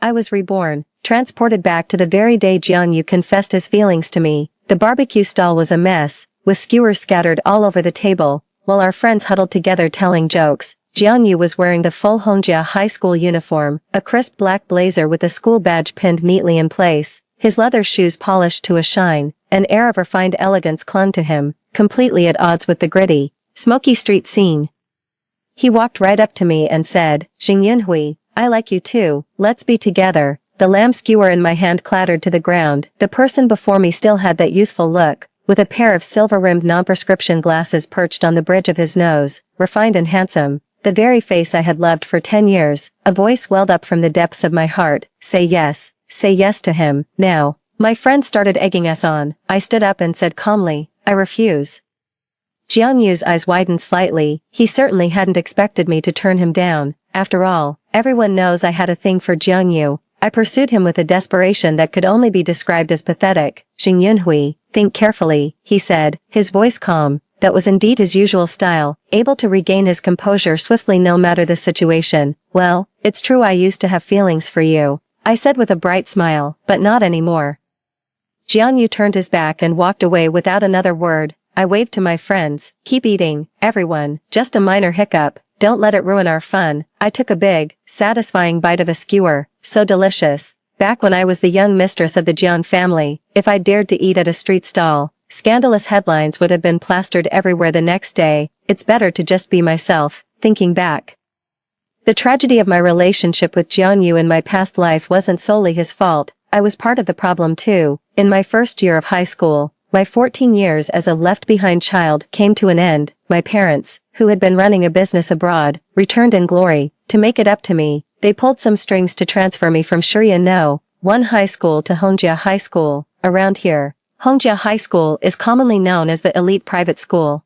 I was reborn, transported back to the very day Jianyu confessed his feelings to me. The barbecue stall was a mess, with skewers scattered all over the table, while our friends huddled together telling jokes. Jianyu was wearing the full Hongjia High School uniform, a crisp black blazer with a school badge pinned neatly in place, his leather shoes polished to a shine. An air of refined elegance clung to him, completely at odds with the gritty, smoky street scene. He walked right up to me and said, "Xing Yunhui, I like you too, let's be together." The lamb skewer in my hand clattered to the ground. The person before me still had that youthful look, with a pair of silver-rimmed non-prescription glasses perched on the bridge of his nose, refined and handsome, the very face I had loved for 10 years. A voice welled up from the depths of my heart, say yes to him, now. My friend started egging us on. I stood up and said calmly, I refuse. Jianyu's eyes widened slightly. He certainly hadn't expected me to turn him down. After all, everyone knows I had a thing for Jianyu. I pursued him with a desperation that could only be described as pathetic. Xing Yunhui, think carefully, he said, his voice calm. That was indeed his usual style, able to regain his composure swiftly no matter the situation. Well, it's true I used to have feelings for you, I said with a bright smile, but not anymore. Jianyu turned his back and walked away without another word. I waved to my friends, keep eating, everyone, just a minor hiccup, don't let it ruin our fun. I took a big, satisfying bite of a skewer, so delicious. Back when I was the young mistress of the Jian family, if I dared to eat at a street stall, scandalous headlines would have been plastered everywhere the next day. It's better to just be myself. Thinking back, the tragedy of my relationship with Jianyu in my past life wasn't solely his fault. I was part of the problem too. In my first year of high school, my 14 years as a left-behind child came to an end. My parents, who had been running a business abroad, returned in glory. To make it up to me, they pulled some strings to transfer me from Shirya No. 1 high school to Hongjia High School. Around here, Hongjia High School is commonly known as the elite private school.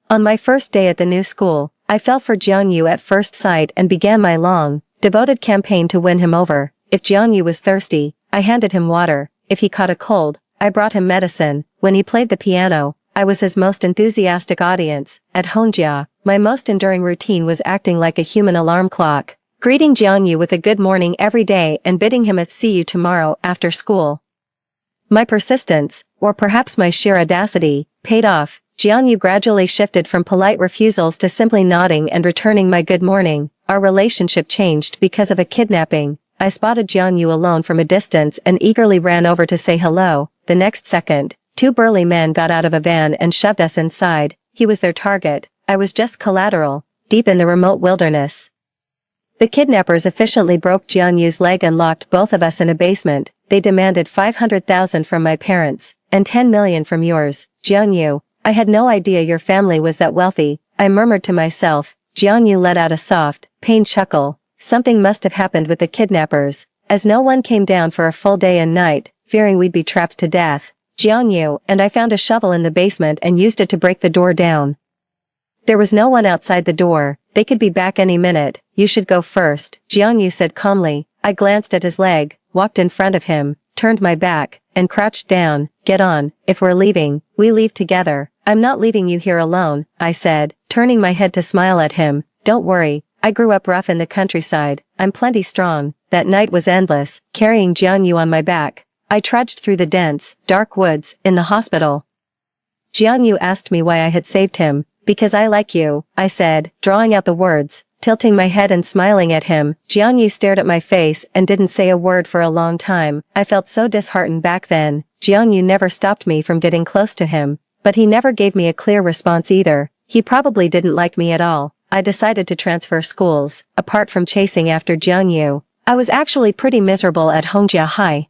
On my first day at the new school, I fell for Jianyu at first sight and began my long, devoted campaign to win him over. If Jianyu was thirsty, I handed him water. If he caught a cold, I brought him medicine. When he played the piano, I was his most enthusiastic audience. At Hongjia, my most enduring routine was acting like a human alarm clock, greeting Jianyu with a good morning every day and bidding him a see you tomorrow after school. My persistence, or perhaps my sheer audacity, paid off. Jianyu gradually shifted from polite refusals to simply nodding and returning my good morning. Our relationship changed because of a kidnapping. I spotted Jianyu alone from a distance and eagerly ran over to say hello. The next second, 2 burly men got out of a van and shoved us inside. He was their target. I was just collateral, deep in the remote wilderness. The kidnappers efficiently broke Jianyu's leg and locked both of us in a basement. They demanded 500,000 from my parents, and 10 million from yours. Jianyu, I had no idea your family was that wealthy, I murmured to myself. Jianyu let out a soft, pained chuckle. Something must have happened with the kidnappers, as no one came down for a full day and night, fearing we'd be trapped to death. Jianyu and I found a shovel in the basement and used it to break the door down. There was no one outside the door. They could be back any minute. You should go first, Jianyu said calmly. I glanced at his leg, walked in front of him, turned my back, and crouched down. Get on. If we're leaving, we leave together. I'm not leaving you here alone, I said, turning my head to smile at him. Don't worry. I grew up rough in the countryside. I'm plenty strong. That night was endless, carrying Jianyu on my back. I trudged through the dense, dark woods, in the hospital. Jianyu asked me why I had saved him. Because I like you, I said, drawing out the words, tilting my head and smiling at him. Jianyu stared at my face and didn't say a word for a long time. I felt so disheartened back then. Jianyu never stopped me from getting close to him. But he never gave me a clear response either. He probably didn't like me at all. I decided to transfer schools. Apart from chasing after Jianyu, I was actually pretty miserable at Hongjia High.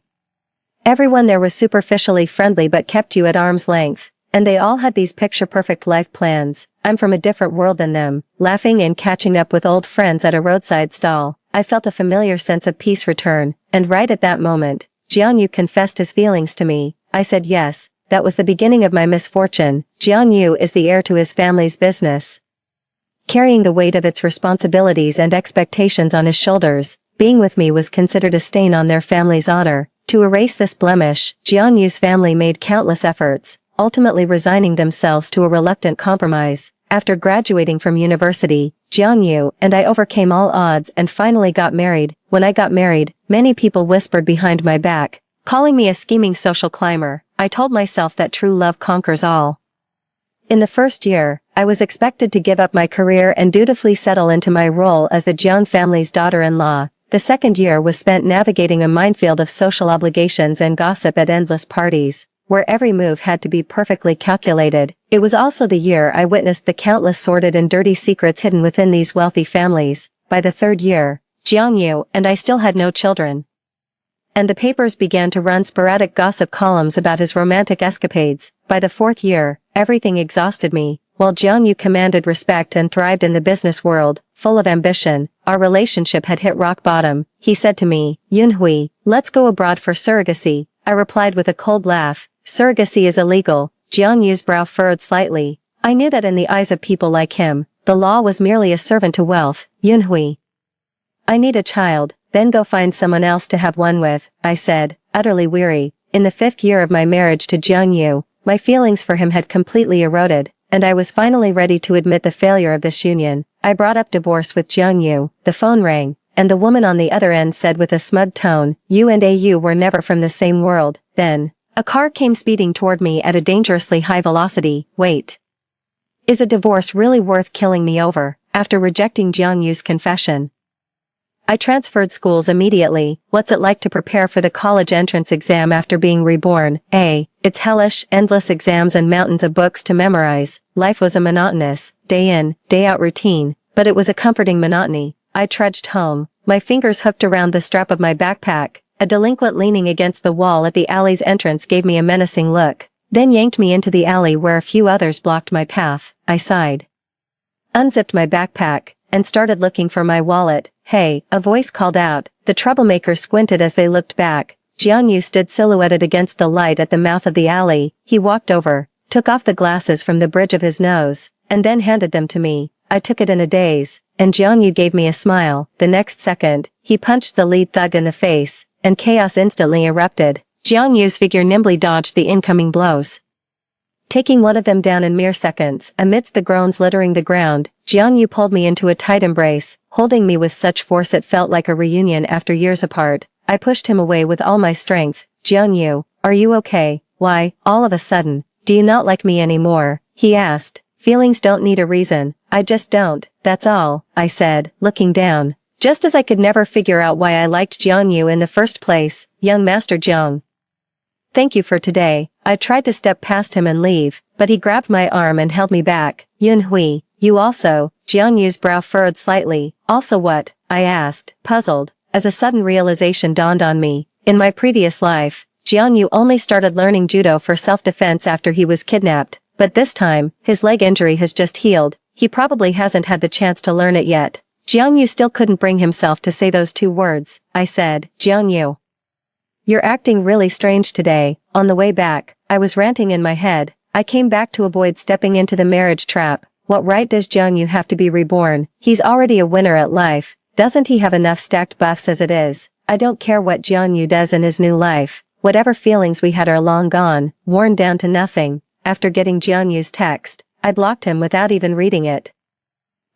Everyone there was superficially friendly but kept you at arm's length. And they all had these picture-perfect life plans. I'm from a different world than them. Laughing and catching up with old friends at a roadside stall, I felt a familiar sense of peace return. And right at that moment, Jianyu confessed his feelings to me. I said yes. That was the beginning of my misfortune. Jianyu is the heir to his family's business, carrying the weight of its responsibilities and expectations on his shoulders. Being with me was considered a stain on their family's honor. To erase this blemish, Jianyu's family made countless efforts, ultimately resigning themselves to a reluctant compromise. after graduating from university, Jiang Yu and I overcame all odds and finally got married. When I got married, many people whispered behind my back, calling me a scheming social climber. I told myself that true love conquers all. In the first year, I was expected to give up my career and dutifully settle into my role as the Jiang family's daughter-in-law. The second year was spent navigating a minefield of social obligations and gossip at endless parties, where every move had to be perfectly calculated. It was also the year I witnessed the countless sordid and dirty secrets hidden within these wealthy families. By the third year, Jiang Yu and I still had no children, and the papers began to run sporadic gossip columns about his romantic escapades. By the fourth year, everything exhausted me. While Jiang Yu commanded respect and thrived in the business world, full of ambition, our relationship had hit rock bottom. He said to me, "Yunhui, let's go abroad for surrogacy." I replied with a cold laugh, "Surrogacy is illegal." Jiang Yu's brow furrowed slightly. I knew that in the eyes of people like him, the law was merely a servant to wealth. "Yunhui, I need a child, then go find someone else to have one with," I said, utterly weary. In the fifth year of my marriage to Jiang Yu, my feelings for him had completely eroded, and I was finally ready to admit the failure of this union. I brought up divorce with Jiang Yu. The phone rang, and the woman on the other end said with a smug tone, "You and AU were never from the same world." Then, a car came speeding toward me at a dangerously high velocity. Wait. Is a divorce really worth killing me over? After rejecting Jiang Yu's confession, I transferred schools immediately. What's it like to prepare for the college entrance exam after being reborn? It's hellish, endless exams and mountains of books to memorize. Life was a monotonous, day in, day out routine, but it was a comforting monotony. I trudged home, my fingers hooked around the strap of my backpack. A delinquent leaning against the wall at the alley's entrance gave me a menacing look, then yanked me into the alley where a few others blocked my path. I sighed, unzipped my backpack, and started looking for my wallet. "Hey," a voice called out. The troublemakers squinted as they looked back. Jiang Yu stood silhouetted against the light at the mouth of the alley. He walked over, took off the glasses from the bridge of his nose, and then handed them to me. I took it in a daze, and Jiang Yu gave me a smile. The next second, he punched the lead thug in the face, and chaos instantly erupted. Jiang Yu's figure nimbly dodged the incoming blows, taking one of them down in mere seconds. Amidst the groans littering the ground, Jiang Yu pulled me into a tight embrace, holding me with such force it felt like a reunion after years apart. I pushed him away with all my strength. "Jiang Yu, are you okay? Why, all of a sudden, do you not like me anymore?" he asked. "Feelings don't need a reason. I just don't, that's all," I said, looking down. Just as I could never figure out why I liked Jiang Yu in the first place. "Young Master Jiang, thank you for today." I tried to step past him and leave, but he grabbed my arm and held me back. "Yunhui, you also?" Jiang Yu's brow furrowed slightly. "Also what?" I asked, puzzled, as a sudden realization dawned on me. In my previous life, Jiang Yu only started learning judo for self-defense after he was kidnapped, but this time, his leg injury has just healed. He probably hasn't had the chance to learn it yet. Jiang Yu still couldn't bring himself to say those two words. I said, "Jiang Yu, you're acting really strange today." On the way back, I was ranting in my head. I came back to avoid stepping into the marriage trap. What right does Jiang Yu have to be reborn? He's already a winner at life. Doesn't he have enough stacked buffs as it is? I don't care what Jiang Yu does in his new life. Whatever feelings we had are long gone, worn down to nothing. After getting Jiang Yu's text, I blocked him without even reading it.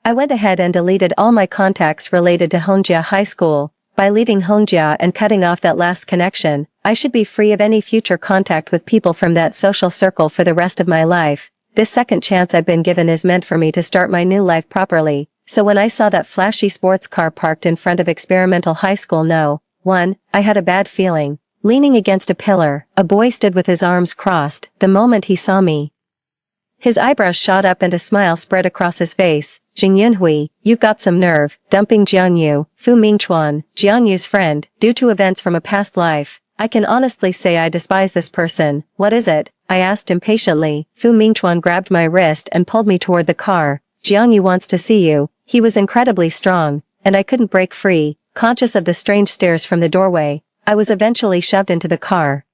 I went ahead and deleted all my contacts related to Hongjia High School. By leaving Hongjia and cutting off that last connection, I should be free of any future contact with people from that social circle for the rest of my life. This second chance I've been given is meant for me to start my new life properly. So when I saw that flashy sports car parked in front of Experimental High School I had a bad feeling. Leaning against a pillar, a boy stood with his arms crossed. The moment he saw me, his eyebrows shot up and a smile spread across his face. "Jing Yunhui, you've got some nerve, dumping Jiang Yu." Fu Mingchuan, Jiang Yu's friend, due to events from a past life. I can honestly say I despise this person. "What is it?" I asked impatiently. Fu Mingchuan grabbed my wrist and pulled me toward the car. "Jiang Yu wants to see you." He was incredibly strong, and I couldn't break free. Conscious of the strange stares from the doorway, I was eventually shoved into the car.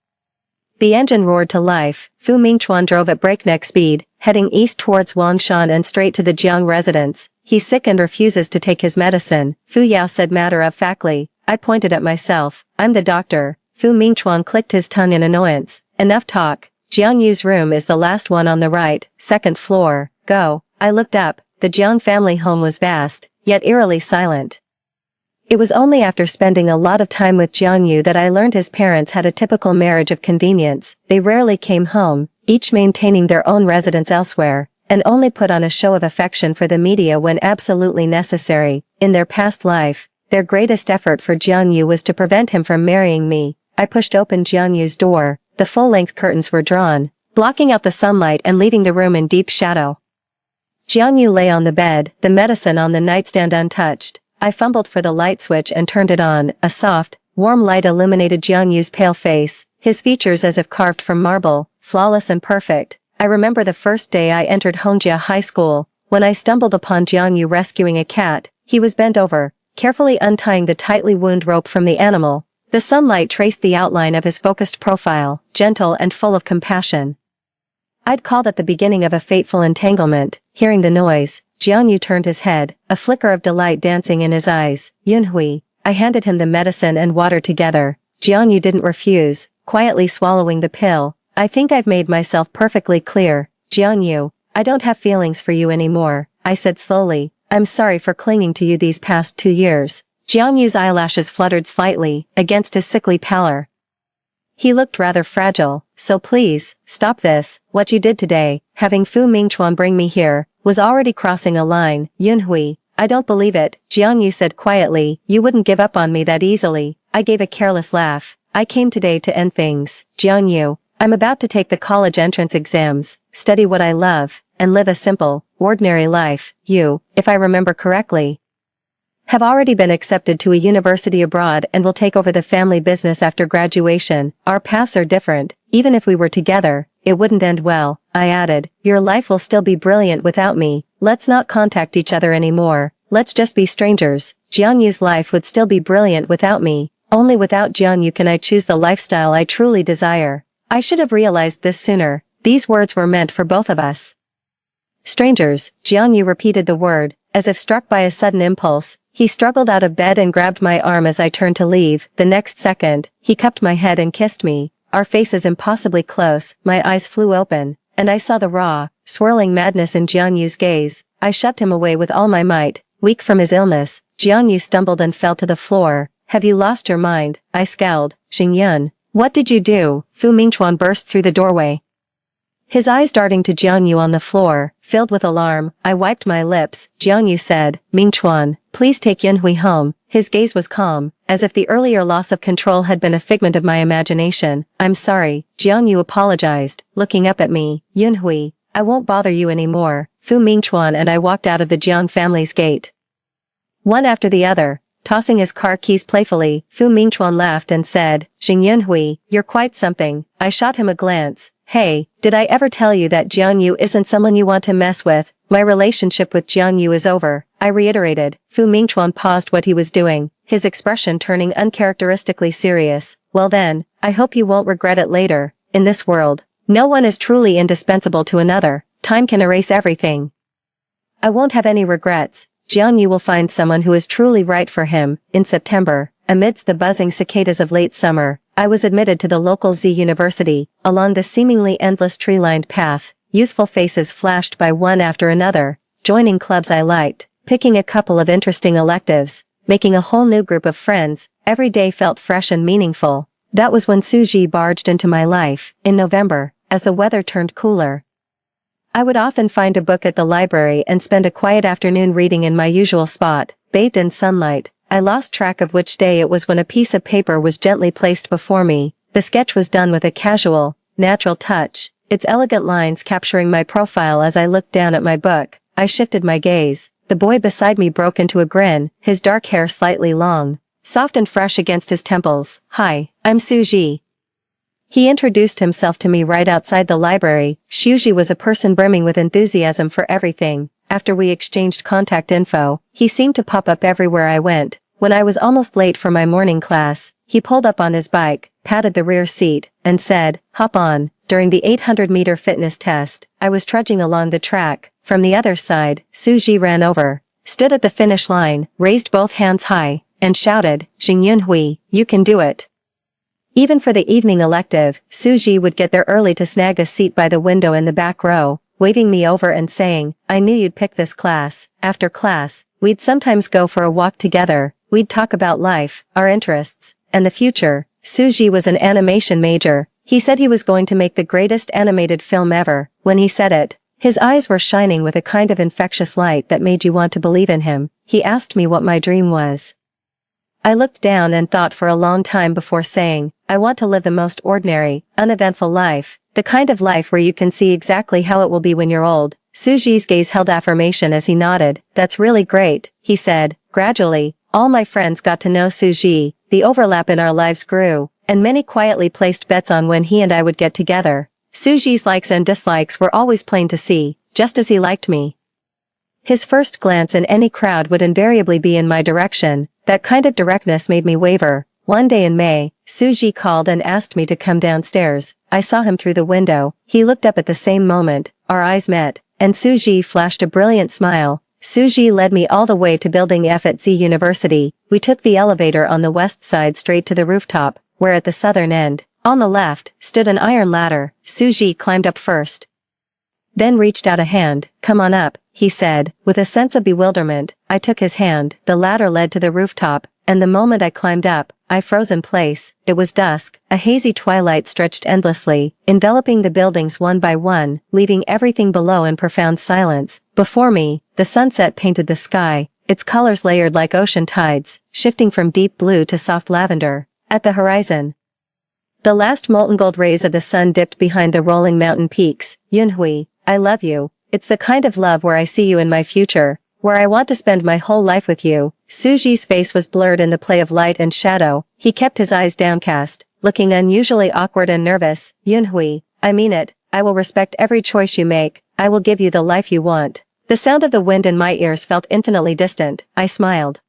The engine roared to life. Fu Mingchuan drove at breakneck speed, heading east towards Wangshan and straight to the Jiang residence. "He's sick and refuses to take his medicine," Fu Yao said matter-of-factly. I pointed at myself. "I'm the doctor." Fu Mingchuan clicked his tongue in annoyance. "Enough talk. Jiang Yu's room is the last one on the right, second floor. Go." I looked up. The Jiang family home was vast, yet eerily silent. It was only after spending a lot of time with Jiang Yu that I learned his parents had a typical marriage of convenience. They rarely came home, each maintaining their own residence elsewhere, and only put on a show of affection for the media when absolutely necessary. In their past life, their greatest effort for Jiang Yu was to prevent him from marrying me. I pushed open Jiang Yu's door. The full-length curtains were drawn, blocking out the sunlight and leaving the room in deep shadow. Jiang Yu lay on the bed, the medicine on the nightstand untouched. I fumbled for the light switch and turned it on. A soft, warm light illuminated Jiang Yu's pale face, his features as if carved from marble, flawless and perfect. I remember the first day I entered Hongjia High School, when I stumbled upon Jiang Yu rescuing a cat. He was bent over, carefully untying the tightly wound rope from the animal. The sunlight traced the outline of his focused profile, gentle and full of compassion. I'd called it the beginning of a fateful entanglement. Hearing the noise, Jiang Yu turned his head, a flicker of delight dancing in his eyes. Yunhui. I handed him the medicine and water together. Jiang Yu didn't refuse, quietly swallowing the pill. I think I've made myself perfectly clear. Jiang Yu, I don't have feelings for you anymore, I said slowly. I'm sorry for clinging to you these past 2 years. Jiang Yu's eyelashes fluttered slightly, against his sickly pallor. He looked rather fragile. So please, stop this. What you did today, having Fu Mingchuan bring me here, was already crossing a line. Yunhui, I don't believe it, Jiang Yu said quietly. You wouldn't give up on me that easily. I gave a careless laugh. I came today to end things. Jiang Yu, I'm about to take the college entrance exams, study what I love, and live a simple, ordinary life. You, if I remember correctly, have already been accepted to a university abroad and will take over the family business after graduation. Our paths are different. Even if we were together, it wouldn't end well. I added, your life will still be brilliant without me. Let's not contact each other anymore. Let's just be strangers. Jiang Yu's life would still be brilliant without me. Only without Jiang Yu can I choose the lifestyle I truly desire. I should have realized this sooner. These words were meant for both of us. Strangers, Jiang Yu repeated the word, as if struck by a sudden impulse. He struggled out of bed and grabbed my arm as I turned to leave. The next second, he cupped my head and kissed me. Our faces impossibly close. My eyes flew open, and I saw the raw, swirling madness in Jiang Yu's gaze. I shoved him away with all my might. Weak from his illness, Jiang Yu stumbled and fell to the floor. Have you lost your mind? I scowled. Xingyun, what did you do? Fu Mingchuan burst through the doorway, his eyes darting to Jiang Yu on the floor, filled with alarm. I wiped my lips. Jiang Yu said, Mingchuan, please take Yunhui home. His gaze was calm, as if the earlier loss of control had been a figment of my imagination. I'm sorry, Jiang Yu apologized, looking up at me. Yunhui, I won't bother you anymore. Fu Mingchuan and I walked out of the Jiang family's gate, one after the other, tossing his car keys playfully. Fu Mingchuan laughed and said, Xing Yunhui, you're quite something. I shot him a glance. Hey, did I ever tell you that Jiang Yu isn't someone you want to mess with? My relationship with Jiang Yu is over, I reiterated. Fu Mingchuan paused what he was doing, his expression turning uncharacteristically serious. Well then, I hope you won't regret it later. In this world, no one is truly indispensable to another. Time can erase everything. I won't have any regrets. Jiang Yu will find someone who is truly right for him. In September, amidst the buzzing cicadas of late summer, I was admitted to the local Z University. Along the seemingly endless tree-lined path, youthful faces flashed by one after another, joining clubs I liked, picking a couple of interesting electives, making a whole new group of friends. Every day felt fresh and meaningful. That was when Suji barged into my life. In November, as the weather turned cooler, I would often find a book at the library and spend a quiet afternoon reading in my usual spot, bathed in sunlight. I lost track of which day it was when a piece of paper was gently placed before me. The sketch was done with a casual, natural touch, its elegant lines capturing my profile. As I looked down at my book, I shifted my gaze. The boy beside me broke into a grin, his dark hair slightly long, soft and fresh against his temples. Hi, I'm Suji. He introduced himself to me right outside the library. Suji was a person brimming with enthusiasm for everything. After we exchanged contact info, he seemed to pop up everywhere I went. When I was almost late for my morning class, he pulled up on his bike, patted the rear seat, and said, hop on. During the 800-meter fitness test, I was trudging along the track. From the other side, Suji ran over, stood at the finish line, raised both hands high, and shouted, Xing Yunhui, you can do it. Even for the evening elective, Suji would get there early to snag a seat by the window in the back row. waving me over and saying, "I knew you'd pick this class." After class, we'd sometimes go for a walk together. We'd talk about life, our interests, and the future. Suji was an animation major. He said he was going to make the greatest animated film ever. When he said it, his eyes were shining with a kind of infectious light that made you want to believe in him. He asked me what my dream was. I looked down and thought for a long time before saying, "I want to live the most ordinary, uneventful life, the kind of life where you can see exactly how it will be when you're old." Suji's gaze held affirmation as he nodded. "That's really great," he said. Gradually, all my friends got to know Suji, the overlap in our lives grew, and many quietly placed bets on when he and I would get together. Suji's likes and dislikes were always plain to see, just as he liked me. His first glance in any crowd would invariably be in my direction. That kind of directness made me waver. One day in May, Suji called and asked me to come downstairs. I saw him through the window. He looked up at the same moment. Our eyes met, and Suji flashed a brilliant smile. Suji led me all the way to Building F at Z University. We took the elevator on the west side straight to the rooftop, where at the southern end, on the left, stood an iron ladder. Suji climbed up first, then reached out a hand. "Come on up," he said. With a sense of bewilderment, I took his hand. The ladder led to the rooftop, and the moment I climbed up, I froze in place. It was dusk. A hazy twilight stretched endlessly, enveloping the buildings one by one, leaving everything below in profound silence. Before me, the sunset painted the sky, its colors layered like ocean tides, shifting from deep blue to soft lavender. At the horizon, the last molten gold rays of the sun dipped behind the rolling mountain peaks. "Yunhui, I love you. It's the kind of love where I see you in my future, where I want to spend my whole life with you." Suji's face was blurred in the play of light and shadow. He kept his eyes downcast, looking unusually awkward and nervous. "Yunhui, I mean it. I will respect every choice you make. I will give you the life you want." The sound of the wind in my ears felt infinitely distant. I smiled,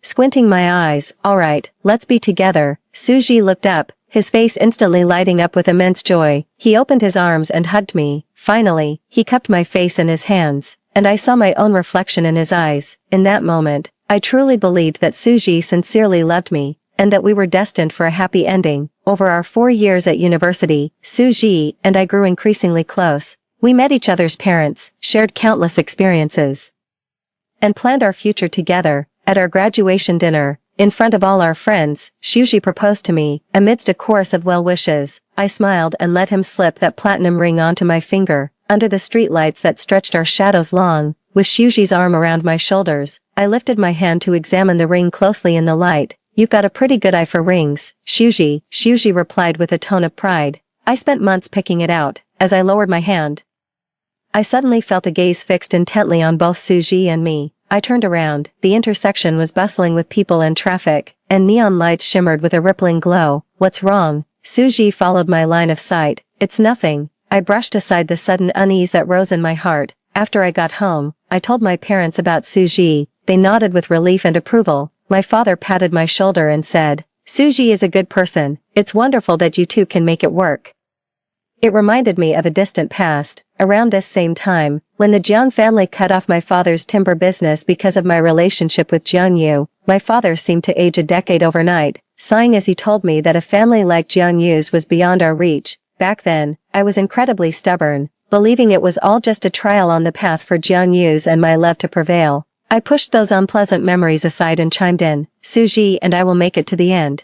squinting my eyes. "All right, let's be together." Suji looked up, his face instantly lighting up with immense joy. He opened his arms and hugged me. Finally, he cupped my face in his hands, and I saw my own reflection in his eyes. In that moment, I truly believed that Suji sincerely loved me, and that we were destined for a happy ending. Over our 4 years at university, Suji and I grew increasingly close. We met each other's parents, shared countless experiences, and planned our future together. At our graduation dinner, in front of all our friends, Suji proposed to me. Amidst a chorus of well wishes, I smiled and let him slip that platinum ring onto my finger. Under the streetlights that stretched our shadows long, with Suji's arm around my shoulders, I lifted my hand to examine the ring closely in the light. "You've got a pretty good eye for rings, Suji replied with a tone of pride. I spent months picking it out. As I lowered my hand, I suddenly felt a gaze fixed intently on both Suji and me. I turned around. The intersection was bustling with people and traffic, and neon lights shimmered with a rippling glow. "What's wrong?" Suji followed my line of sight. "It's nothing." I brushed aside the sudden unease that rose in my heart. After I got home, I told my parents about Suji. They nodded with relief and approval. My father patted my shoulder and said, "Suji is a good person. It's wonderful that you two can make it work." It reminded me of a distant past. Around this same time, when the Jiang family cut off my father's timber business because of my relationship with Jiang Yu, my father seemed to age a decade overnight, sighing as he told me that a family like Jiang Yu's was beyond our reach. Back then, I was incredibly stubborn, believing it was all just a trial on the path for Jiang Yu's and my love to prevail. I pushed those unpleasant memories aside and chimed in, "Suji and I will make it to the end."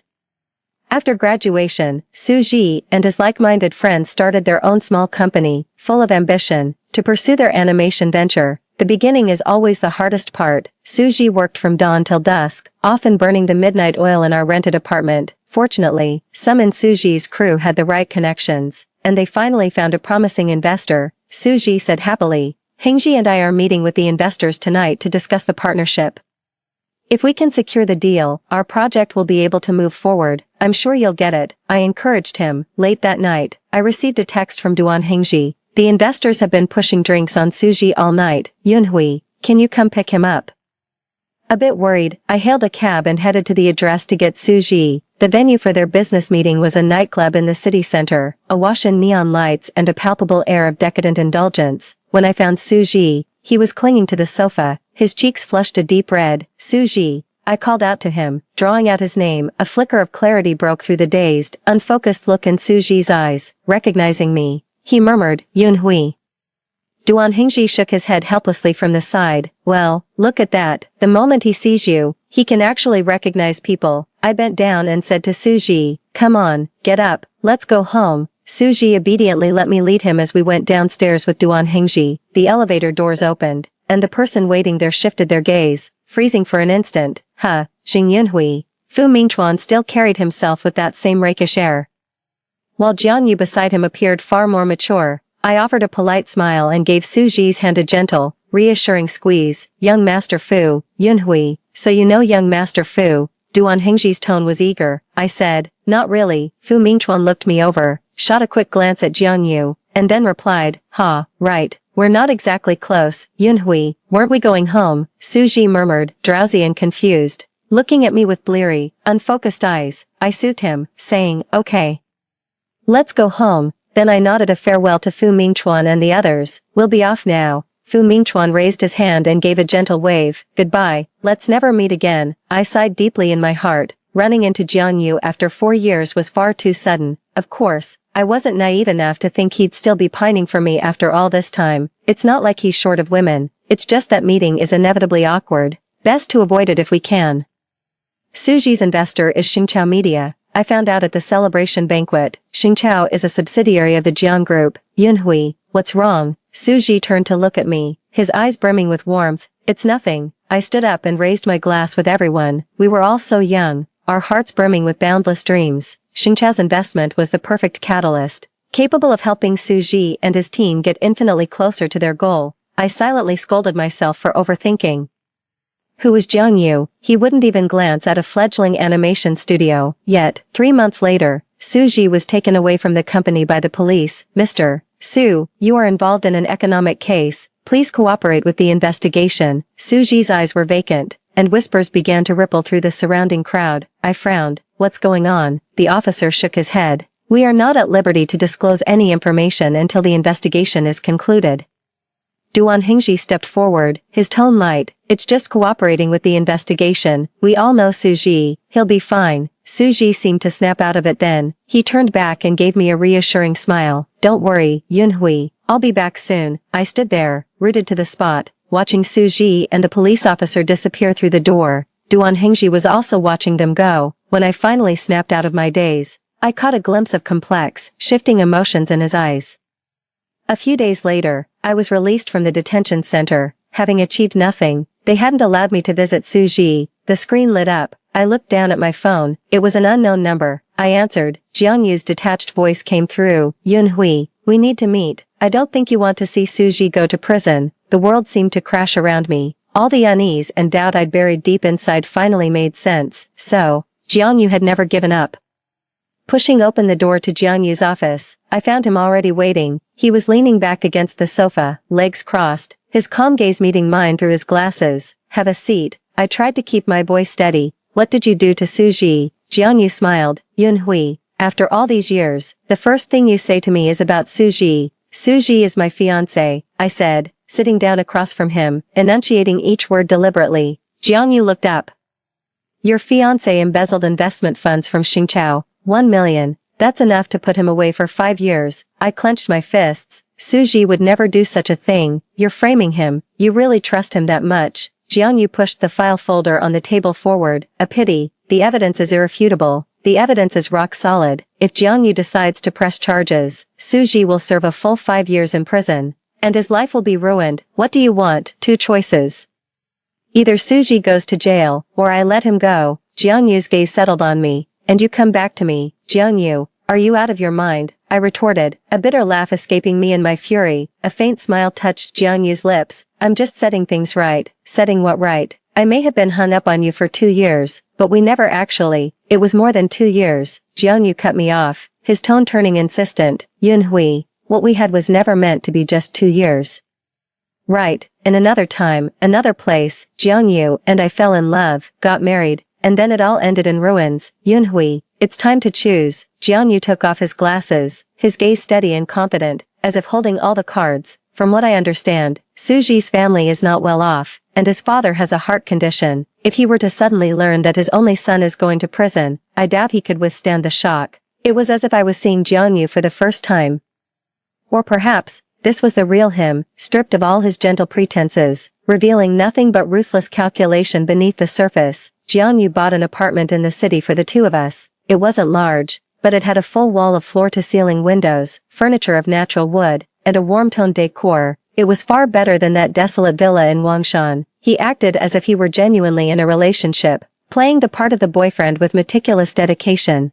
After graduation, Suji and his like-minded friends started their own small company, full of ambition, to pursue their animation venture. The beginning is always the hardest part. Suji worked from dawn till dusk, often burning the midnight oil in our rented apartment. Fortunately, some in Suji's crew had the right connections, and they finally found a promising investor. Suji said happily, "Hengji and I are meeting with the investors tonight to discuss the partnership. If we can secure the deal, our project will be able to move forward. I'm sure you'll get it." I encouraged him. Late that night, I received a text from Duan Hengji. "The investors have been pushing drinks on Suji all night. Yunhui, can you come pick him up?" A bit worried, I hailed a cab and headed to the address to get Suji. The venue for their business meeting was a nightclub in the city center, awash in neon lights and a palpable air of decadent indulgence. When I found Suji, he was clinging to the sofa, his cheeks flushed a deep red. "Suji," I called out to him, drawing out his name. A flicker of clarity broke through the dazed, unfocused look in Suji's eyes. Recognizing me, he murmured, "Yunhui." Duan Hingji shook his head helplessly from the side. Well, look at that. The moment he sees you, he can actually recognize people. I bent down and said to Suji, come on, get up, let's go home. Suji obediently let me lead him as we went downstairs with Duan Hingji. The elevator doors opened, and the person waiting there shifted their gaze, freezing for an instant. Xing Yunhui. Fu Mingchuan still carried himself with that same rakish air, while Jiang Yu beside him appeared far more mature. I offered a polite smile and gave Suji's hand a gentle, reassuring squeeze. Young Master Fu, Yunhui, so you know young Master Fu. Duan Hingji's tone was eager. I said, not really. Fu Mingchuan looked me over, shot a quick glance at Jiang Yu, and then replied, right, we're not exactly close, Yunhui, weren't we going home? Suji murmured, drowsy and confused, looking at me with bleary, unfocused eyes. I soothed him, saying, okay, let's go home. Then I nodded a farewell to Fu Mingchuan and the others. We'll be off now. Fu Mingchuan raised his hand and gave a gentle wave. Goodbye, let's never meet again. I sighed deeply in my heart. Running into Jiang Yu after 4 years was far too sudden. Of course, I wasn't naive enough to think he'd still be pining for me after all this time. It's not like he's short of women. It's just that meeting is inevitably awkward. Best to avoid it if we can. Suji's investor is Xingqiao Media. I found out at the celebration banquet. Xingqiao is a subsidiary of the Jiang Group. Yunhui, what's wrong? Suji turned to look at me, his eyes brimming with warmth. It's nothing. I stood up and raised my glass with everyone. We were all so young, our hearts brimming with boundless dreams. Xingqiao's investment was the perfect catalyst, capable of helping Suji and his team get infinitely closer to their goal. I silently scolded myself for overthinking. Who was Jiang Yu? He wouldn't even glance at a fledgling animation studio. Yet, 3 months later, Suji was taken away from the company by the police. Mr. Su, you are involved in an economic case. Please cooperate with the investigation. Suji's eyes were vacant, and whispers began to ripple through the surrounding crowd. I frowned. What's going on? The officer shook his head. We are not at liberty to disclose any information until the investigation is concluded. Duan Hingji stepped forward, his tone light. It's just cooperating with the investigation. We all know Suji. He'll be fine. Suji seemed to snap out of it then. He turned back and gave me a reassuring smile. Don't worry, Yunhui. I'll be back soon. I stood there, rooted to the spot, watching Suji and the police officer disappear through the door. Duan Hingji was also watching them go. When I finally snapped out of my daze, I caught a glimpse of complex, shifting emotions in his eyes. A few days later, I was released from the detention center, having achieved nothing. They hadn't allowed me to visit Suji. The screen lit up. I looked down at my phone. It was an unknown number. I answered. Jiang Yu's detached voice came through. Yunhui, we need to meet. I don't think you want to see Suji go to prison. The world seemed to crash around me. All the unease and doubt I'd buried deep inside finally made sense. So, Jiang Yu had never given up. Pushing open the door to Jiang Yu's office, I found him already waiting. He was leaning back against the sofa, legs crossed, his calm gaze meeting mine through his glasses. Have a seat. I tried to keep my voice steady. What did you do to Suji? Jiang Yu smiled. Yunhui, after all these years, the first thing you say to me is about Suji. Suji is my fiancé, I said, sitting down across from him, enunciating each word deliberately. Jiang Yu looked up. Your fiancé embezzled investment funds from Xingqiao. 1 million. That's enough to put him away for 5 years. I clenched my fists. Suji would never do such a thing. You're framing him. You really trust him that much? Jiang Yu pushed the file folder on the table forward. A pity. The evidence is irrefutable. The evidence is rock solid. If Jiang Yu decides to press charges, Suji will serve a full 5 years in prison, and his life will be ruined. What do you want? 2 choices. Either Suji goes to jail, or I let him go. Jiang Yu's gaze settled on me. And you come back to me. Jiang Yu, are you out of your mind? I retorted, a bitter laugh escaping me in my fury. A faint smile touched Jiang Yu's lips. I'm just setting things right. Setting what right? I may have been hung up on you for 2 years, but we never actually. It was more than 2 years. Jiang Yu cut me off, his tone turning insistent. Yunhui, what we had was never meant to be just 2 years. Right, in another time, another place, Jiang Yu and I fell in love, got married, and then it all ended in ruins. Yunhui, it's time to choose. Jiang Yu took off his glasses, his gaze steady and confident, as if holding all the cards. From what I understand, Suji's family is not well off, and his father has a heart condition. If he were to suddenly learn that his only son is going to prison, I doubt he could withstand the shock. It was as if I was seeing Jiang Yu for the first time. Or perhaps, This was the real him, stripped of all his gentle pretenses, revealing nothing but ruthless calculation beneath the surface. Jianyu bought an apartment in the city for the two of us. It wasn't large, but it had a full wall of floor-to-ceiling windows, furniture of natural wood, and a warm-toned decor. It was far better than that desolate villa in Wangshan. He acted as if he were genuinely in a relationship, playing the part of the boyfriend with meticulous dedication.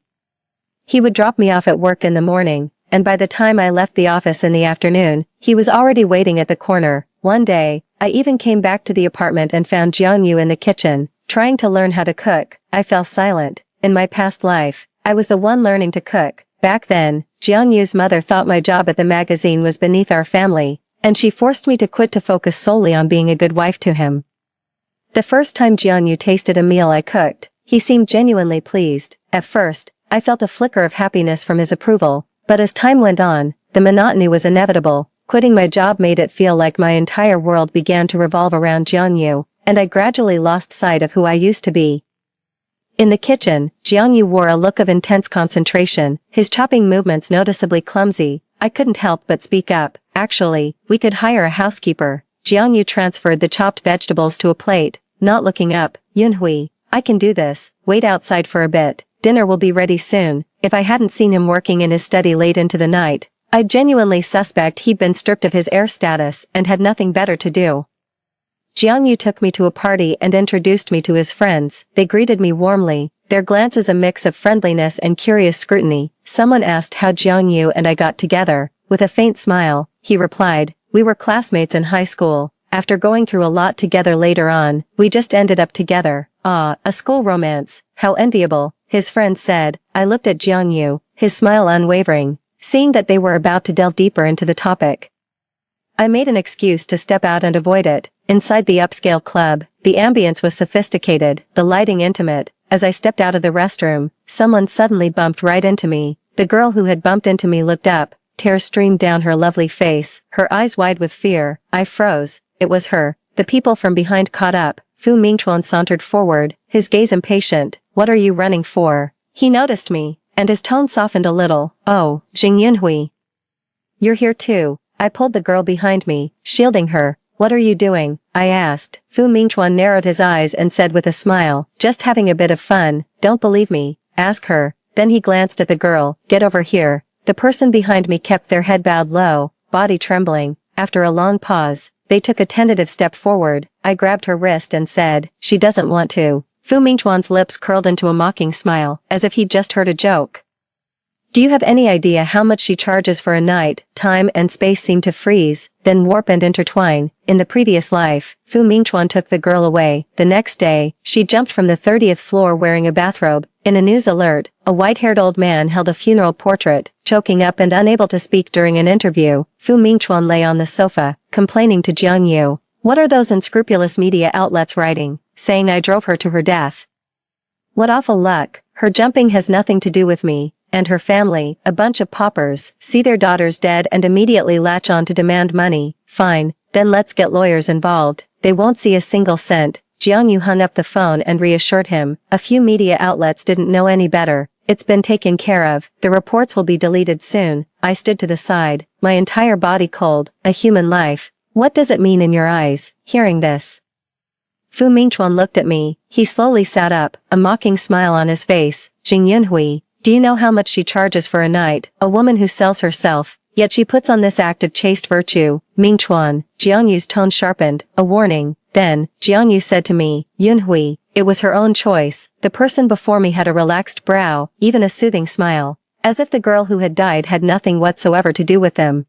He would drop me off at work in the morning, and by the time I left the office in the afternoon, he was already waiting at the corner. One day, I even came back to the apartment and found Jianyu in the kitchen, trying to learn how to cook. I fell silent. In my past life, I was the one learning to cook. Back then, Jianyu's mother thought my job at the magazine was beneath our family, and she forced me to quit to focus solely on being a good wife to him. The first time Jianyu tasted a meal I cooked, he seemed genuinely pleased. At first, I felt a flicker of happiness from his approval, but as time went on, the monotony was inevitable. Quitting my job made it feel like my entire world began to revolve around Jianyu, and I gradually lost sight of who I used to be. In the kitchen, Jianyu wore a look of intense concentration, his chopping movements noticeably clumsy. I couldn't help but speak up. Actually, we could hire a housekeeper. Jianyu transferred the chopped vegetables to a plate, not looking up. Yunhui, I can do this. Wait outside for a bit. Dinner will be ready soon. If I hadn't seen him working in his study late into the night, I'd genuinely suspect he'd been stripped of his heir status and had nothing better to do. Jianyu took me to a party and introduced me to his friends. They greeted me warmly, their glances a mix of friendliness and curious scrutiny. Someone asked how Jianyu and I got together. With a faint smile, he replied, "We were classmates in high school. After going through a lot together later on, we just ended up together." "Ah, a school romance. How enviable," his friend said. I looked at Jianyu, his smile unwavering, seeing that they were about to delve deeper into the topic. I made an excuse to step out and avoid it. Inside the upscale club, the ambience was sophisticated, the lighting intimate. As I stepped out of the restroom, someone suddenly bumped right into me. The girl who had bumped into me looked up, tears streamed down her lovely face, her eyes wide with fear. I froze. It was her. The people from behind caught up. Fu Mingchuan sauntered forward, his gaze impatient. "What are you running for?" He noticed me, and his tone softened a little. "Oh, Jing Yunhui. You're here too." I pulled the girl behind me, shielding her. "What are you doing?" I asked. Fu Mingchuan narrowed his eyes and said with a smile, "Just having a bit of fun. Don't believe me? Ask her." Then he glanced at the girl. "Get over here." The person behind me kept their head bowed low, body trembling. After a long pause, they took a tentative step forward. I grabbed her wrist and said, "She doesn't want to." Fu Mingchuan's lips curled into a mocking smile, as if he'd just heard a joke. "Do you have any idea how much she charges for a night?" Time and space seemed to freeze, then warp and intertwine. In the previous life, Fu Mingchuan took the girl away. The next day, she jumped from the 30th floor wearing a bathrobe. In a news alert, a white-haired old man held a funeral portrait, choking up and unable to speak during an interview. Fu Mingchuan lay on the sofa, complaining to Jianyu. "What are those unscrupulous media outlets writing? Saying I drove her to her death. What awful luck. Her jumping has nothing to do with me. And her family, a bunch of paupers, see their daughters dead and immediately latch on to demand money. Fine, then let's get lawyers involved. They won't see a single cent." Jianyu hung up the phone and reassured him. "A few media outlets didn't know any better. It's been taken care of. The reports will be deleted soon." I stood to the side, my entire body cold. A human life. What does it mean in your eyes? Hearing this, Fu Mingchuan looked at me. He slowly sat up, a mocking smile on his face. "Jing Yunhui, do you know how much she charges for a night? A woman who sells herself, yet she puts on this act of chaste virtue." Mingchuan, Jianyu's tone sharpened, a warning. Then, Jianyu said to me, "Yunhui, it was her own choice." The person before me had a relaxed brow, even a soothing smile, as if the girl who had died had nothing whatsoever to do with them.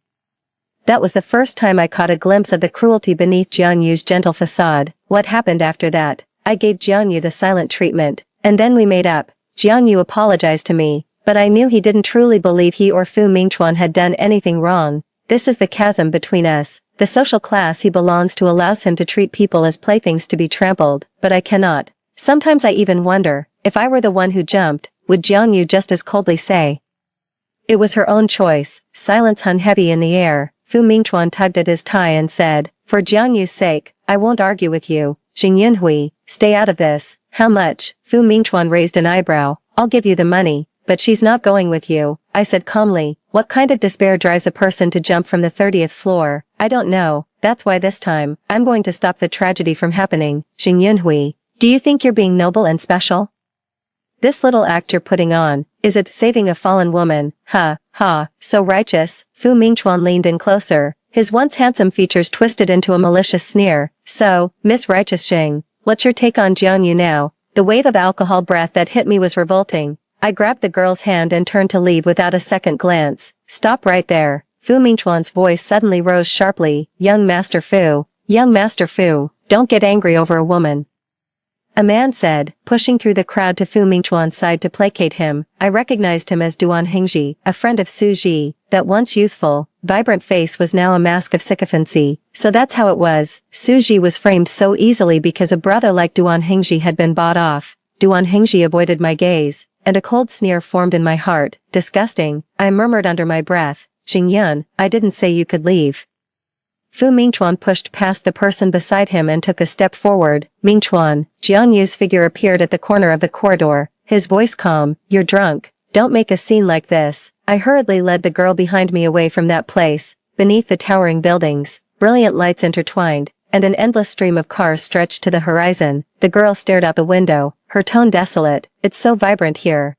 That was the first time I caught a glimpse of the cruelty beneath Jianyu's gentle facade. What happened after that? I gave Jianyu the silent treatment, and then we made up. Jianyu apologized to me, but I knew he didn't truly believe he or Fu Mingchuan had done anything wrong. This is the chasm between us. The social class he belongs to allows him to treat people as playthings to be trampled, but I cannot. Sometimes I even wonder, if I were the one who jumped, would Jianyu just as coldly say, "It was her own choice"? Silence hung heavy in the air. Fu Mingchuan tugged at his tie and said, "For Jianyu's sake, I won't argue with you. Jing Yunhui, stay out of this." "How much?" Fu Mingchuan raised an eyebrow. "I'll give you the money, but she's not going with you, I said calmly. What kind of despair drives a person to jump from the 30th floor? I don't know, that's why this time, I'm going to stop the tragedy from happening. Xing Yunhui, do you think you're being noble and special? This little act you're putting on, is it saving a fallen woman? Ha, ha, so righteous. Fu Mingchuan leaned in closer, his once handsome features twisted into a malicious sneer. So, Miss Righteous Xing, what's your take on Jianyu now? The wave of alcohol breath that hit me was revolting. I grabbed the girl's hand and turned to leave without a second glance. Stop right there. Fu Mingchuan's voice suddenly rose sharply. Young Master Fu, don't get angry over a woman. A man said, pushing through the crowd to Fu Mingchuan's side to placate him. I recognized him as Duan Hengji, a friend of Su Ji. That once youthful, vibrant face was now a mask of sycophancy. So that's how it was. Su Ji was framed so easily because a brother like Duan Hengji had been bought off. Duan Hengji avoided my gaze, and a cold sneer formed in my heart. Disgusting, I murmured under my breath. Xing Yun, I didn't say you could leave. Fu Mingchuan pushed past the person beside him and took a step forward. Mingchuan, Jianyu's figure appeared at the corner of the corridor, his voice calm. You're drunk. Don't make a scene like this. I hurriedly led the girl behind me away from that place. Beneath the towering buildings, brilliant lights intertwined, and an endless stream of cars stretched to the horizon. The girl stared out the window, her tone desolate. It's so vibrant here.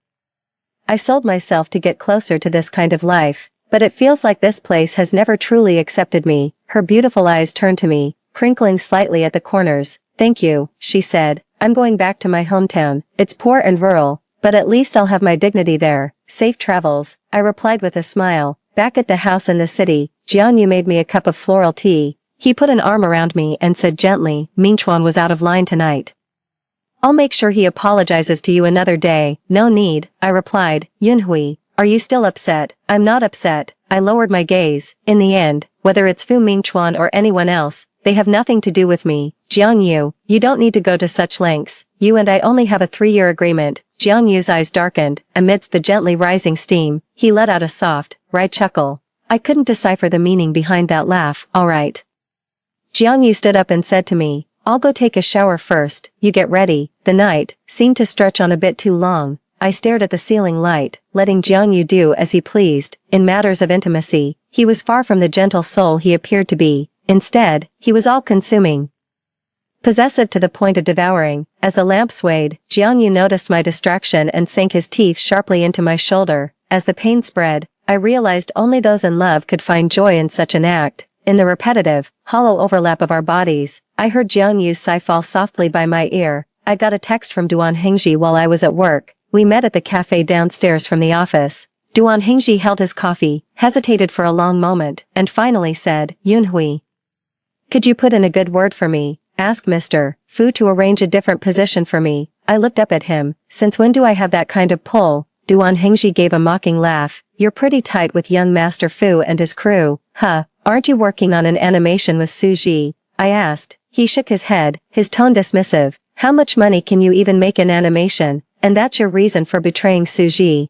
I sold myself to get closer to this kind of life, but it feels like this place has never truly accepted me. Her beautiful eyes turned to me, crinkling slightly at the corners. Thank you, she said. I'm going back to my hometown. It's poor and rural, but at least I'll have my dignity there. Safe travels, I replied with a smile. Back at the house in the city, Jianyu made me a cup of floral tea. He put an arm around me and said gently, Mingchuan was out of line tonight. I'll make sure he apologizes to you another day. No need, I replied. Yunhui, are you still upset? I'm not upset. I lowered my gaze. In the end, whether it's Fu Mingchuan or anyone else, they have nothing to do with me. Jiangyu, you don't need to go to such lengths. You and I only have a 3-year agreement. Jiangyu's eyes darkened. Amidst the gently rising steam, he let out a soft, wry chuckle. I couldn't decipher the meaning behind that laugh. All right. Jiangyu stood up and said to me, I'll go take a shower first. You get ready. The night seemed to stretch on a bit too long. I stared at the ceiling light, letting Jiangyu do as he pleased. In matters of intimacy, he was far from the gentle soul he appeared to be. Instead, he was all-consuming. Possessive to the point of devouring. As the lamp swayed, Jiangyu noticed my distraction and sank his teeth sharply into my shoulder. As the pain spread, I realized only those in love could find joy in such an act. In the repetitive, hollow overlap of our bodies, I heard Jiangyu's sigh fall softly by my ear. I got a text from Duan Hengji while I was at work. We met at the cafe downstairs from the office. Duan Hengji held his coffee, hesitated for a long moment, and finally said, Yunhui. Could you put in a good word for me? Ask Mr. Fu to arrange a different position for me. I looked up at him. Since when do I have that kind of pull? Duan Hengji gave a mocking laugh. You're pretty tight with young Master Fu and his crew. Huh, aren't you working on an animation with Su Ji? I asked. He shook his head, his tone dismissive. How much money can you even make in animation? And that's your reason for betraying Su Ji.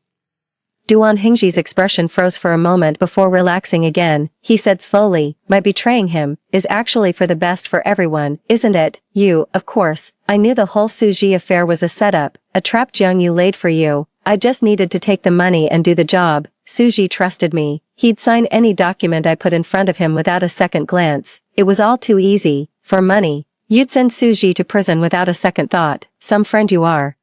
Duan Hengji's expression froze for a moment before relaxing again. He said slowly, my betraying him is actually for the best for everyone, isn't it? You, of course, I knew the whole Su Ji affair was a setup, a trap Jiangyu laid for you. I just needed to take the money and do the job. Su Ji trusted me. He'd sign any document I put in front of him without a second glance. It was all too easy. For money, you'd send Su Ji to prison without a second thought. Some friend you are.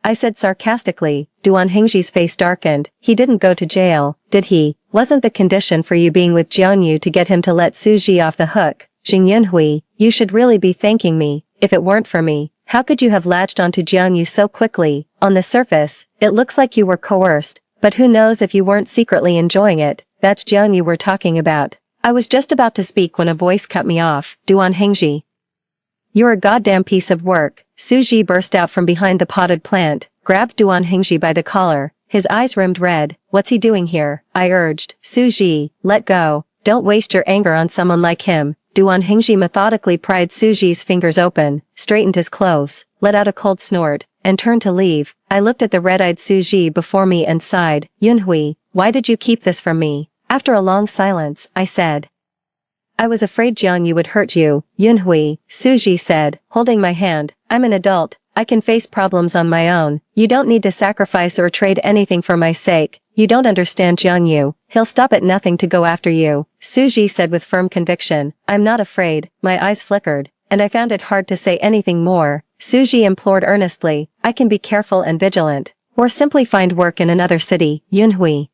I said sarcastically. Duan Hengji's face darkened. He didn't go to jail, did he? Wasn't the condition for you being with Jianyu to get him to let Su Ji off the hook? Xing Yunhui, you should really be thanking me. If it weren't for me, how could you have latched onto Jianyu so quickly? On the surface, it looks like you were coerced, but who knows if you weren't secretly enjoying it? That's Jianyu we're talking about. I was just about to speak when a voice cut me off. Duan Hengji. You're a goddamn piece of work. Su Ji burst out from behind the potted plant, grabbed Duan Hengji by the collar. His eyes rimmed red. What's he doing here? I urged. Su Ji, let go. Don't waste your anger on someone like him. Duan Hengji methodically pried Su Ji's fingers open, straightened his clothes, let out a cold snort, and turned to leave. I looked at the red-eyed Su Ji before me and sighed. Yunhui, why did you keep this from me? After a long silence, I said. I was afraid Jiangyu would hurt you. Yunhui, Su Ji said, holding my hand. I'm an adult. I can face problems on my own. You don't need to sacrifice or trade anything for my sake. You don't understand Jianyu. He'll stop at nothing to go after you, Suji said with firm conviction. I'm not afraid. My eyes flickered, and I found it hard to say anything more. Suji implored earnestly, I can be careful and vigilant. Or simply find work in another city, Yunhui.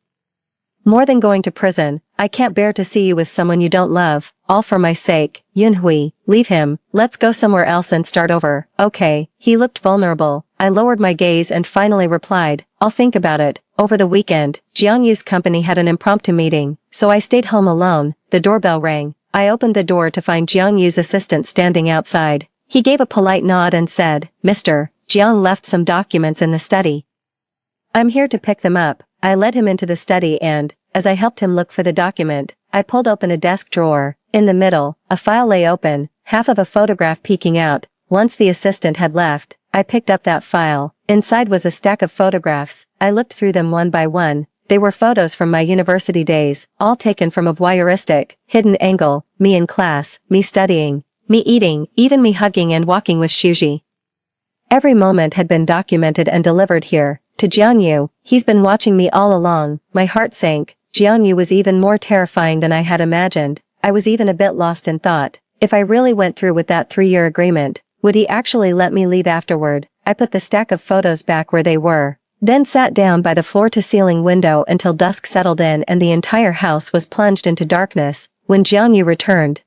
More than going to prison, I can't bear to see you with someone you don't love, all for my sake, Yunhui. Leave him, let's go somewhere else and start over. Okay. He looked vulnerable. I lowered my gaze and finally replied, I'll think about it. Over the weekend, Jianyu's company had an impromptu meeting, so I stayed home alone. The doorbell rang. I opened the door to find Jianyu's assistant standing outside. He gave a polite nod and said, Mr. Jiang left some documents in the study. I'm here to pick them up. I led him into the study and, as I helped him look for the document, I pulled open a desk drawer. In the middle, a file lay open, half of a photograph peeking out. Once the assistant had left, I picked up that file. Inside was a stack of photographs. I looked through them one by one. They were photos from my university days, all taken from a voyeuristic, hidden angle, me in class, me studying, me eating, even me hugging and walking with Shuji. Every moment had been documented and delivered here. To Jianyu, he's been watching me all along. My heart sank. Jianyu was even more terrifying than I had imagined. I was even a bit lost in thought. If I really went through with that 3-year agreement, would he actually let me leave afterward? I put the stack of photos back where they were, then sat down by the floor-to-ceiling window until dusk settled in and the entire house was plunged into darkness. When Jianyu returned,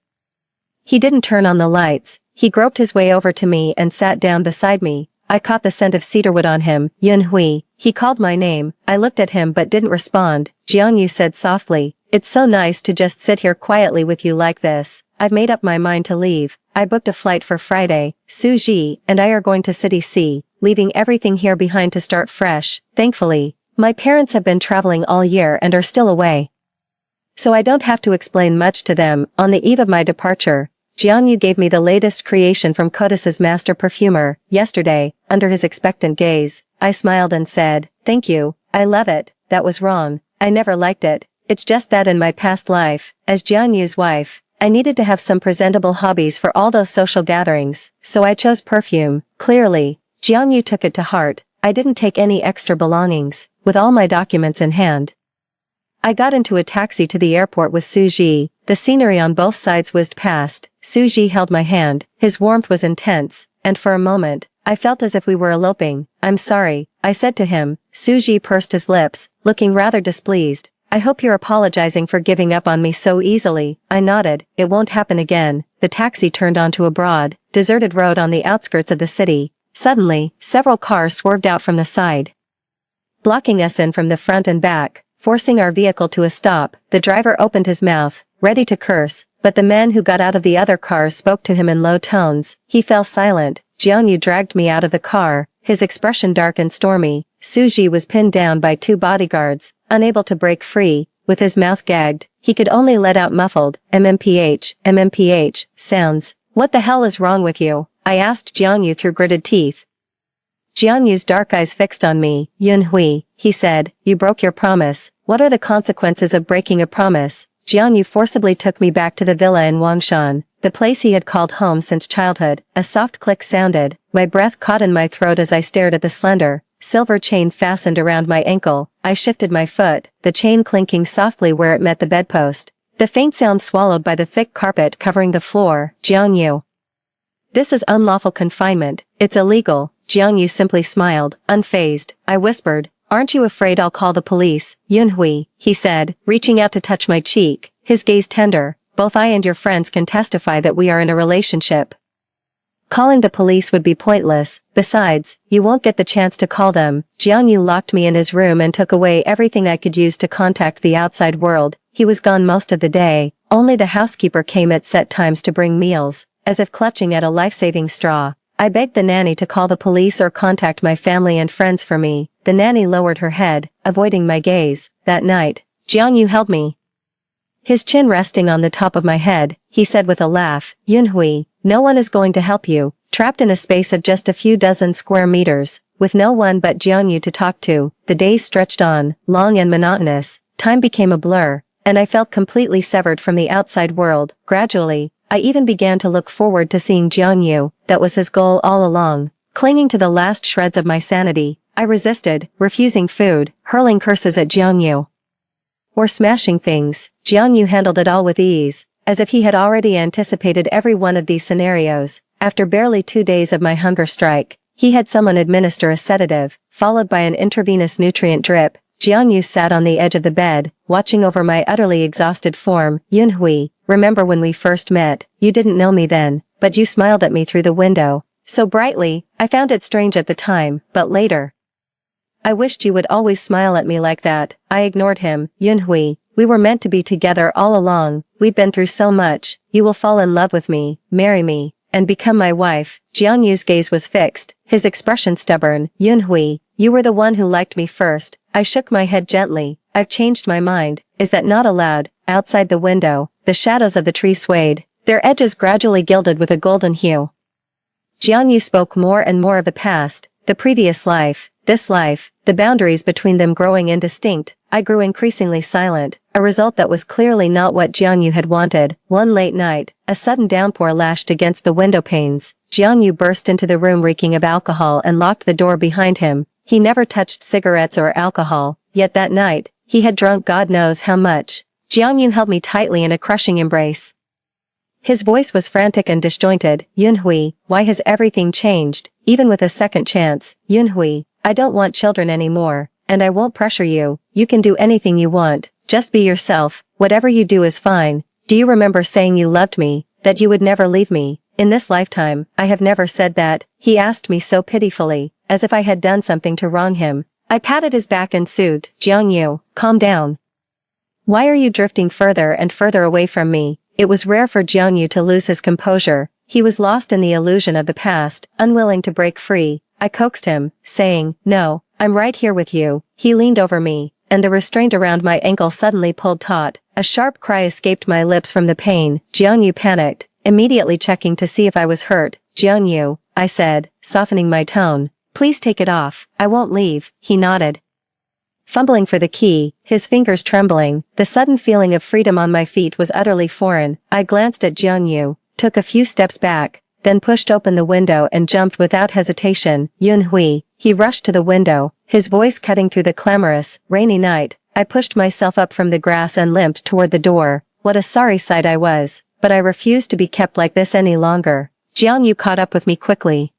he didn't turn on the lights. He groped his way over to me and sat down beside me. I caught the scent of cedarwood on him. Yunhui. He called my name. I looked at him but didn't respond. Jianyu said softly, It's so nice to just sit here quietly with you like this. I've made up my mind to leave. I booked a flight for Friday. Suji and I are going to City C, leaving everything here behind to start fresh. Thankfully, my parents have been traveling all year and are still away, so I don't have to explain much to them. On the eve of my departure, Jianyu gave me the latest creation from Kotis's master perfumer. Yesterday, under his expectant gaze, I smiled and said, Thank you. I love it. That was wrong. I never liked it. It's just that in my past life, as Jianyu's wife, I needed to have some presentable hobbies for all those social gatherings, so I chose perfume. Clearly, Jianyu took it to heart. I didn't take any extra belongings. With all my documents in hand, I got into a taxi to the airport with Suji. The scenery on both sides whizzed past. Suji held my hand. His warmth was intense, and for a moment, I felt as if we were eloping. I'm sorry, I said to him. Suji pursed his lips, looking rather displeased. I hope you're apologizing for giving up on me so easily. I nodded. It won't happen again. The taxi turned onto a broad, deserted road on the outskirts of the city. Suddenly, several cars swerved out from the side, blocking us in from the front and back, forcing our vehicle to a stop. The driver opened his mouth, ready to curse, but the man who got out of the other cars spoke to him in low tones. He fell silent. Jianyu dragged me out of the car, his expression dark and stormy. Suji was pinned down by 2 bodyguards, unable to break free. With his mouth gagged, he could only let out muffled, MMPH sounds. What the hell is wrong with you? I asked Jianyu through gritted teeth. Jianyu's dark eyes fixed on me. Yunhui, he said, you broke your promise. What are the consequences of breaking a promise? Jianyu forcibly took me back to the villa in Wangshan, the place he had called home since childhood. A soft click sounded. My breath caught in my throat as I stared at the slender, silver chain fastened around my ankle. I shifted my foot, the chain clinking softly where it met the bedpost. The faint sound swallowed by the thick carpet covering the floor. Jianyu, this is unlawful confinement. It's illegal. Jianyu simply smiled, unfazed. I whispered, Aren't you afraid I'll call the police? Yunhui, he said, reaching out to touch my cheek, his gaze tender. Both I and your friends can testify that we are in a relationship. Calling the police would be pointless. Besides, you won't get the chance to call them. Jianyu locked me in his room and took away everything I could use to contact the outside world. He was gone most of the day. Only the housekeeper came at set times to bring meals, as if clutching at a life-saving straw. I begged the nanny to call the police or contact my family and friends for me. The nanny lowered her head, avoiding my gaze. That night, Jianyu held me, his chin resting on the top of my head. He said with a laugh, Yunhui, no one is going to help you. Trapped in a space of just a few dozen square meters, with no one but Jianyu to talk to, the days stretched on, long and monotonous. Time became a blur, and I felt completely severed from the outside world. Gradually, I even began to look forward to seeing Jianyu. That was his goal all along. Clinging to the last shreds of my sanity, I resisted, refusing food, hurling curses at Jiangyu. Or smashing things. Jiangyu handled it all with ease, as if he had already anticipated every one of these scenarios. After barely 2 days of my hunger strike, he had someone administer a sedative, followed by an intravenous nutrient drip. Jiangyu sat on the edge of the bed, watching over my utterly exhausted form. Yunhui, remember when we first met? You didn't know me then, but you smiled at me through the window. So brightly, I found it strange at the time, but later. I wished you would always smile at me like that. I ignored him. Yunhui, we were meant to be together all along. We've been through so much. You will fall in love with me, marry me, and become my wife. Jiangyu's gaze was fixed, his expression stubborn. Yunhui, you were the one who liked me first. I shook my head gently. I've changed my mind. Is that not allowed? Outside the window, the shadows of the trees swayed, their edges gradually gilded with a golden hue. Jiangyu spoke more and more of the past, the previous life, this life, the boundaries between them growing indistinct. I grew increasingly silent, a result that was clearly not what Jiangyu had wanted. One late night, a sudden downpour lashed against the window panes. Jiangyu burst into the room reeking of alcohol and locked the door behind him. He never touched cigarettes or alcohol, yet that night, he had drunk God knows how much. Jiangyu held me tightly in a crushing embrace. His voice was frantic and disjointed. Yunhui, why has everything changed, even with a second chance? Yunhui, I don't want children anymore, and I won't pressure you. You can do anything you want, just be yourself, whatever you do is fine. Do you remember saying you loved me, that you would never leave me? In this lifetime, I have never said that. He asked me so pitifully, as if I had done something to wrong him. I patted his back and soothed. Jiangyu, calm down. Why are you drifting further and further away from me? It was rare for Jiangyu to lose his composure. He was lost in the illusion of the past, unwilling to break free. I coaxed him, saying, no, I'm right here with you. He leaned over me, and the restraint around my ankle suddenly pulled taut. A sharp cry escaped my lips from the pain. Jiangyu panicked, immediately checking to see if I was hurt. Jiangyu, I said, softening my tone. Please take it off. I won't leave. He nodded. Fumbling for the key, his fingers trembling, the sudden feeling of freedom on my feet was utterly foreign. I glanced at Jiangyu, took a few steps back, then pushed open the window and jumped without hesitation. Yunhui, he rushed to the window, his voice cutting through the clamorous, rainy night. I pushed myself up from the grass and limped toward the door. What a sorry sight I was, but I refused to be kept like this any longer. Jiangyu caught up with me quickly.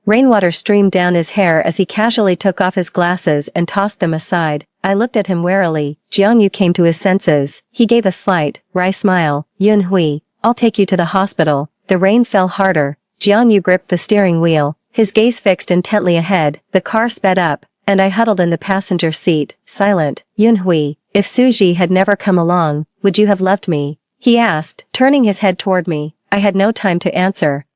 Rainwater streamed down his hair as he casually took off his glasses and tossed them aside. I looked at him warily. Jiangyu came to his senses. He gave a slight, wry smile. Yunhui, I'll take you to the hospital. The rain fell harder. Jiangyu gripped the steering wheel, his gaze fixed intently ahead. The car sped up, and I huddled in the passenger seat, silent. Yunhui, if Suji had never come along, would you have loved me? He asked, turning his head toward me. I had no time to answer.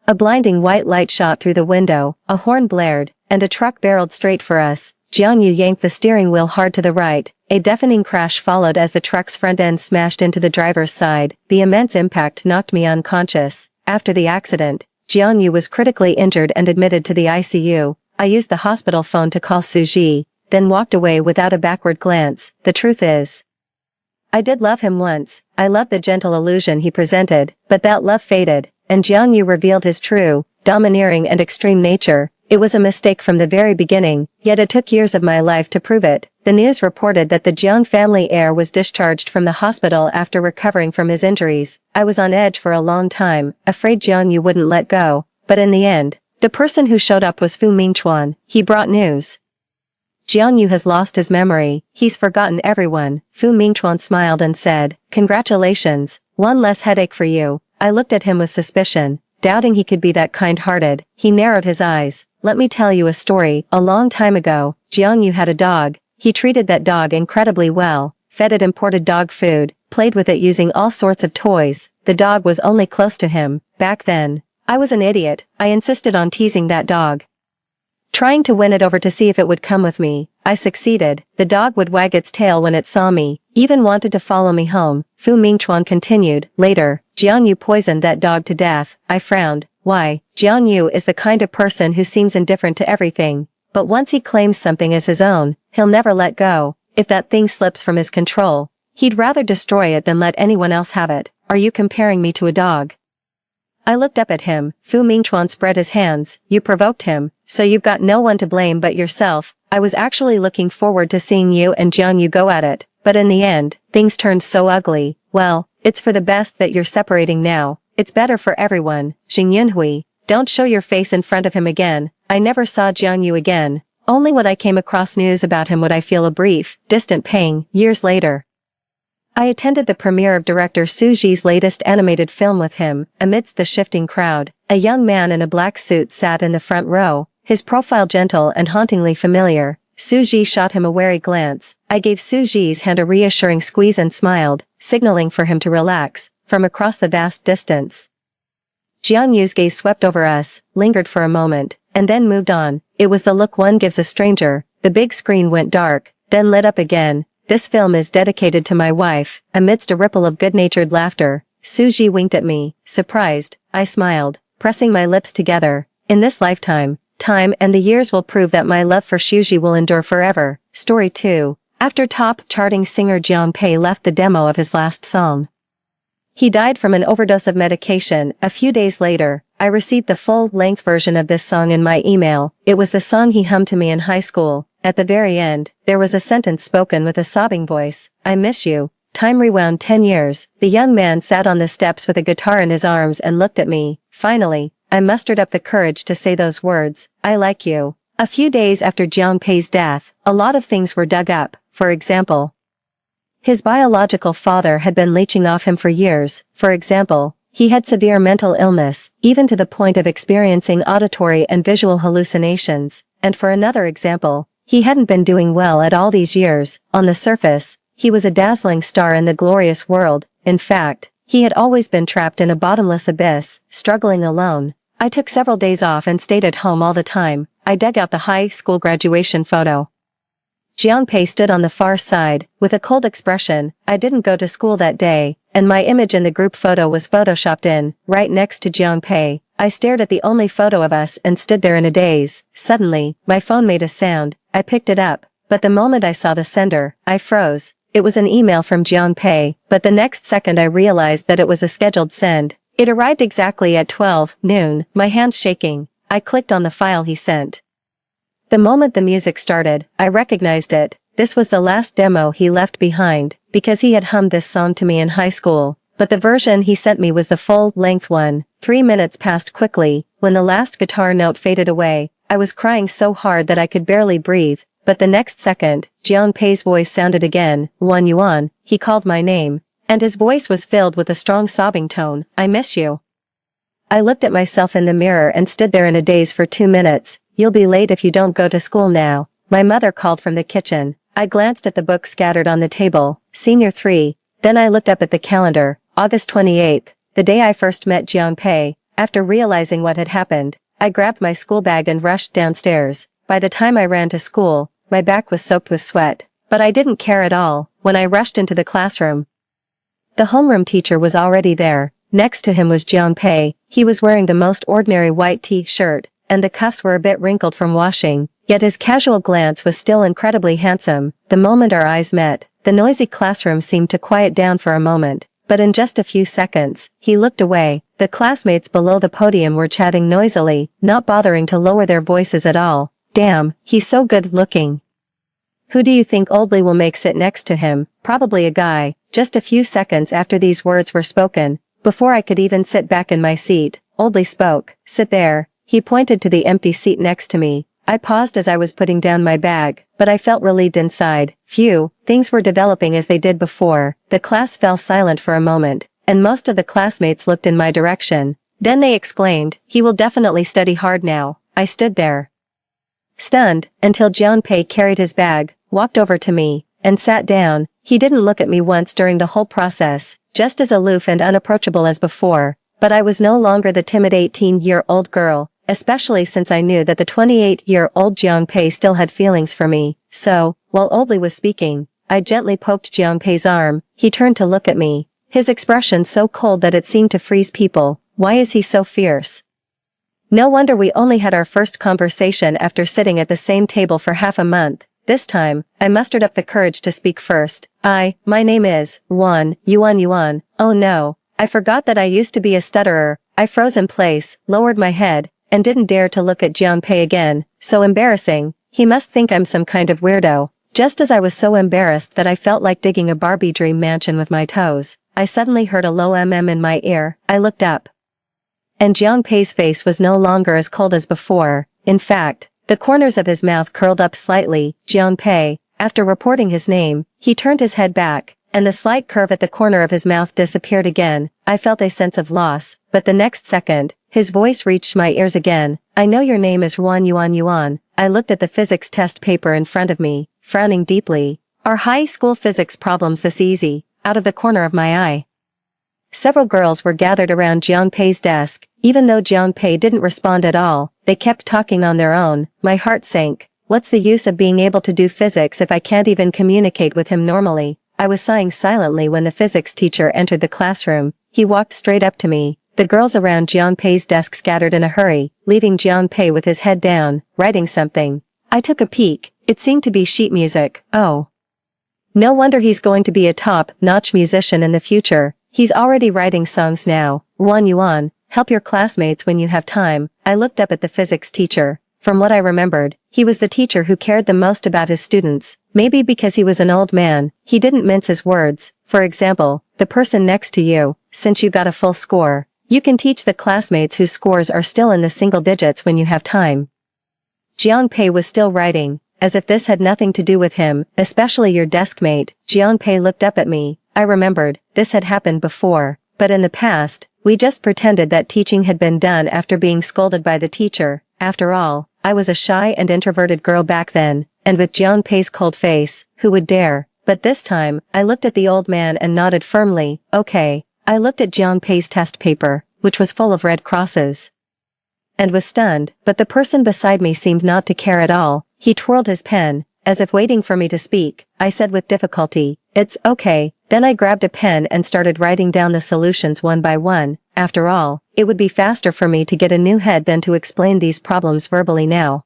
A blinding white light shot through the window, a horn blared, and a truck barreled straight for us. Jiangyu yanked the steering wheel hard to the right. A deafening crash followed as the truck's front end smashed into the driver's side. The immense impact knocked me unconscious. After the accident, Jiangyu was critically injured and admitted to the ICU. I used the hospital phone to call Suji, then walked away without a backward glance. The truth is, I did love him once. I loved the gentle illusion he presented, but that love faded, and Jiangyu revealed his true, domineering and extreme nature. It was a mistake from the very beginning, yet it took years of my life to prove it. The news reported that the Jiang family heir was discharged from the hospital after recovering from his injuries. I was on edge for a long time, afraid Jiangyu wouldn't let go, but in the end, the person who showed up was Fu Mingchuan. He brought news. Jiangyu has lost his memory. He's forgotten everyone. Fu Mingchuan smiled and said, congratulations, one less headache for you. I looked at him with suspicion, doubting he could be that kind-hearted. He narrowed his eyes. Let me tell you a story. A long time ago, Jiangyu had a dog. He treated that dog incredibly well, fed it imported dog food, played with it using all sorts of toys. The dog was only close to him. Back then, I was an idiot. I insisted on teasing that dog, trying to win it over to see if it would come with me. I succeeded. The dog would wag its tail when it saw me, even wanted to follow me home. Fu Mingchuan continued. Later, Jiangyu poisoned that dog to death. I frowned. Why? Jiangyu is the kind of person who seems indifferent to everything, but once he claims something as his own, he'll never let go. If that thing slips from his control, he'd rather destroy it than let anyone else have it. Are you comparing me to a dog? I looked up at him. Fu Mingchuan spread his hands. You provoked him, so you've got no one to blame but yourself. I was actually looking forward to seeing you and Jiang Yu go at it, but in the end, things turned so ugly. Well, it's for the best that you're separating now. It's better for everyone. Xing Yunhui, don't show your face in front of him again. I never saw Jiang Yu again. Only when I came across news about him would I feel a brief, distant pang, years later. I attended the premiere of director Su Ji's latest animated film with him. Amidst the shifting crowd, a young man in a black suit sat in the front row, his profile gentle and hauntingly familiar. Su Ji shot him a wary glance. I gave Su Ji's hand a reassuring squeeze and smiled, signaling for him to relax, from across the vast distance. Jiang Yu's gaze swept over us, lingered for a moment, and then moved on. It was the look one gives a stranger. The big screen went dark, then lit up again. This film is dedicated to my wife. Amidst a ripple of good-natured laughter, Su Ji winked at me, surprised. I smiled, pressing my lips together. In this lifetime, time and the years will prove that my love for Su Ji will endure forever. Story 2. After top-charting singer Jiang Pei left the demo of his last song, he died from an overdose of medication. A few days later, I received the full-length version of this song in my email. It was the song he hummed to me in high school. At the very end, there was a sentence spoken with a sobbing voice. I miss you. Time rewound 10 years. The young man sat on the steps with a guitar in his arms and looked at me. Finally, I mustered up the courage to say those words. I like you. A few days after Jiang Pei's death, a lot of things were dug up. For example, his biological father had been leeching off him for years. For example, he had severe mental illness, even to the point of experiencing auditory and visual hallucinations. And for another example, he hadn't been doing well at all these years. On the surface, he was a dazzling star in the glorious world. In fact, he had always been trapped in a bottomless abyss, struggling alone. I took several days off and stayed at home all the time. I dug out the high school graduation photo. Jiang Pei stood on the far side, with a cold expression. I didn't go to school that day, and my image in the group photo was photoshopped in, right next to Jiang Pei. I stared at the only photo of us and stood there in a daze. Suddenly, my phone made a sound. I picked it up, but the moment I saw the sender, I froze. It was an email from Jiang Pei, but the next second I realized that it was a scheduled send. It arrived exactly at 12 noon, my hands shaking. I clicked on the file he sent. The moment the music started, I recognized it. This was the last demo he left behind, because he had hummed this song to me in high school. But the version he sent me was the full-length one. 3 minutes passed quickly. When the last guitar note faded away, I was crying so hard that I could barely breathe. But the next second, Jiang Pei's voice sounded again. Wan Yuan, he called my name. And his voice was filled with a strong sobbing tone. I miss you. I looked at myself in the mirror and stood there in a daze for 2 minutes. You'll be late if you don't go to school now. My mother called from the kitchen. I glanced at the books scattered on the table. Senior 3. Then I looked up at the calendar. August 28th, the day I first met Jiang Pei. After realizing what had happened, I grabbed my school bag and rushed downstairs. By the time I ran to school, my back was soaked with sweat. But I didn't care at all. When I rushed into the classroom, the homeroom teacher was already there. Next to him was Jiang Pei. He was wearing the most ordinary white t-shirt, and the cuffs were a bit wrinkled from washing, yet his casual glance was still incredibly handsome. The moment our eyes met, the noisy classroom seemed to quiet down for a moment, but in just a few seconds, he looked away. The classmates below the podium were chatting noisily, not bothering to lower their voices at all. Damn, he's so good looking. Who do you think Oldley will make sit next to him? Probably a guy. Just a few seconds after these words were spoken, before I could even sit back in my seat, Oldley spoke. Sit there. He pointed to the empty seat next to me. I paused as I was putting down my bag, but I felt relieved inside. Phew, things were developing as they did before. The class fell silent for a moment, and most of the classmates looked in my direction. Then they exclaimed, he will definitely study hard now. I stood there, stunned, until Jiang Pei carried his bag, walked over to me, and sat down. He didn't look at me once during the whole process, just as aloof and unapproachable as before. But I was no longer the timid 18-year-old girl, especially since I knew that the 28-year-old Jiang Pei still had feelings for me. So, while Oldley was speaking, I gently poked Jiang Pei's arm. He turned to look at me, his expression so cold that it seemed to freeze people. Why is he so fierce? No wonder we only had our first conversation after sitting at the same table for half a month. This time, I mustered up the courage to speak first. My name is Yuan. Oh no, I forgot that I used to be a stutterer. I froze in place, lowered my head, and didn't dare to look at Jianpei again. So embarrassing. He must think I'm some kind of weirdo. Just as I was so embarrassed that I felt like digging a Barbie dream mansion with my toes, I suddenly heard a low mm in my ear. I looked up. And Jianpei's face was no longer as cold as before. In fact, the corners of his mouth curled up slightly. Jianpei. After reporting his name, he turned his head back, and the slight curve at the corner of his mouth disappeared again. I felt a sense of loss, but the next second, his voice reached my ears again. I know your name is Yuan. I looked at the physics test paper in front of me, frowning deeply. Are high school physics problems this easy? Out of the corner of my eye. Several girls were gathered around Jianpei's desk. Even though Jianpei didn't respond at all, they kept talking on their own. My heart sank. What's the use of being able to do physics if I can't even communicate with him normally? I was sighing silently when the physics teacher entered the classroom. He walked straight up to me. The girls around Jianpei's desk scattered in a hurry, leaving Jianpei with his head down, writing something. I took a peek. It seemed to be sheet music. Oh. No wonder he's going to be a top-notch musician in the future. He's already writing songs now. Yuan, help your classmates when you have time. I looked up at the physics teacher. From what I remembered, he was the teacher who cared the most about his students. Maybe because he was an old man, he didn't mince his words. For example, the person next to you, since you got a full score, you can teach the classmates whose scores are still in the single digits when you have time. Jianpei was still writing, as if this had nothing to do with him, especially your deskmate. Jianpei looked up at me. I remembered, this had happened before, but in the past, we just pretended that teaching had been done after being scolded by the teacher. After all, I was a shy and introverted girl back then, and with Jianpei's cold face, who would dare? But this time, I looked at the old man and nodded firmly. Okay. I looked at Jianpei's test paper, which was full of red crosses, and was stunned, but the person beside me seemed not to care at all. He twirled his pen, as if waiting for me to speak. I said with difficulty, "It's okay." Then I grabbed a pen and started writing down the solutions one by one. After all, it would be faster for me to get a new head than to explain these problems verbally now.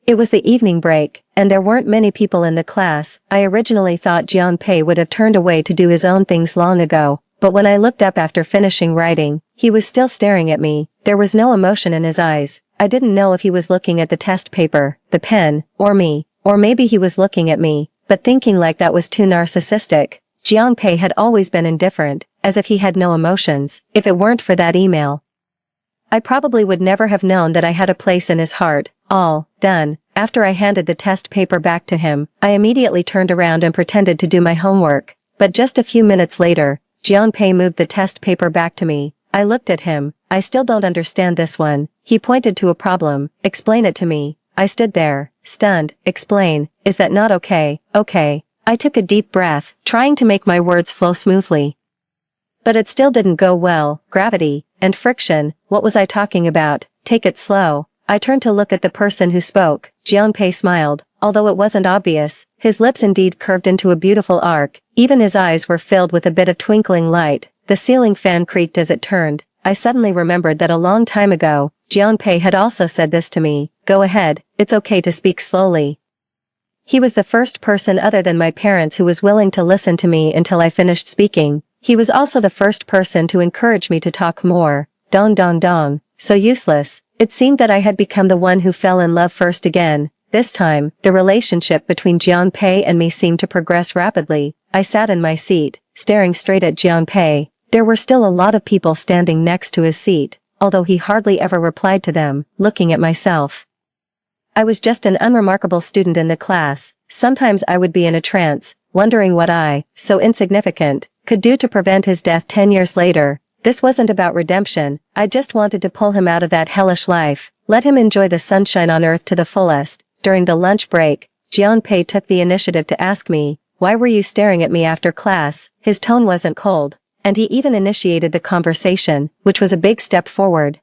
It was the evening break, and there weren't many people in the class. I originally thought Jianpei would have turned away to do his own things long ago, but when I looked up after finishing writing, he was still staring at me. There was no emotion in his eyes. I didn't know if he was looking at the test paper, the pen, or me, or maybe he was looking at me, but thinking like that was too narcissistic. Jianpei had always been indifferent, as if he had no emotions. If it weren't for that email, I probably would never have known that I had a place in his heart. All done. After I handed the test paper back to him, I immediately turned around and pretended to do my homework. But just a few minutes later, Jianpei moved the test paper back to me. I looked at him. I still don't understand this one. He pointed to a problem. Explain it to me. I stood there, stunned. Explain. Is that not okay? Okay. I took a deep breath, trying to make my words flow smoothly. But it still didn't go well. Gravity and friction. What was I talking about? Take it slow. I turned to look at the person who spoke. Jianpei smiled, although it wasn't obvious. His lips indeed curved into a beautiful arc. Even his eyes were filled with a bit of twinkling light. The ceiling fan creaked as it turned. I suddenly remembered that a long time ago, Jianpei had also said this to me. Go ahead, it's okay to speak slowly. He was the first person other than my parents who was willing to listen to me until I finished speaking. He was also the first person to encourage me to talk more. Dong. So useless. It seemed that I had become the one who fell in love first again. This time, the relationship between Jianpei and me seemed to progress rapidly. I sat in my seat, staring straight at Jianpei. There were still a lot of people standing next to his seat, although he hardly ever replied to them. Looking at myself, I was just an unremarkable student in the class. Sometimes I would be in a trance, wondering what I, so insignificant, could do to prevent his death 10 years later. This wasn't about redemption. I just wanted to pull him out of that hellish life, let him enjoy the sunshine on earth to the fullest. During the lunch break, Jianpei took the initiative to ask me, "Why were you staring at me after class?" His tone wasn't cold, and he even initiated the conversation, which was a big step forward.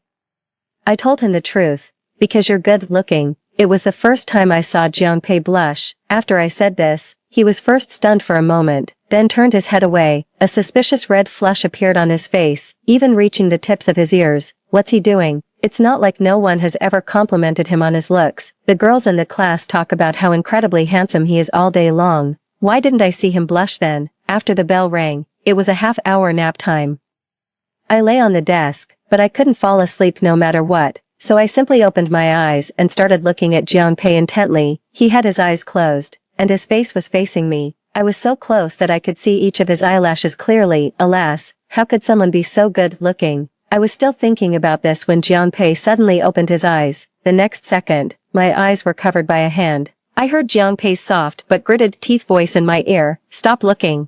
I told him the truth. Because you're good looking. It was the first time I saw Jianpei blush. After I said this, he was first stunned for a moment, then turned his head away. A suspicious red flush appeared on his face, even reaching the tips of his ears. What's he doing? It's not like no one has ever complimented him on his looks. The girls in the class talk about how incredibly handsome he is all day long. Why didn't I see him blush then? After the bell rang, it was a half-hour nap time. I lay on the desk, but I couldn't fall asleep no matter what, so I simply opened my eyes and started looking at Jianpei intently. He had his eyes closed, and his face was facing me. I was so close that I could see each of his eyelashes clearly. Alas, how could someone be so good looking? I was still thinking about this when Jianpei suddenly opened his eyes. The next second, my eyes were covered by a hand. I heard Jianpei's soft but gritted teeth voice in my ear, "Stop looking."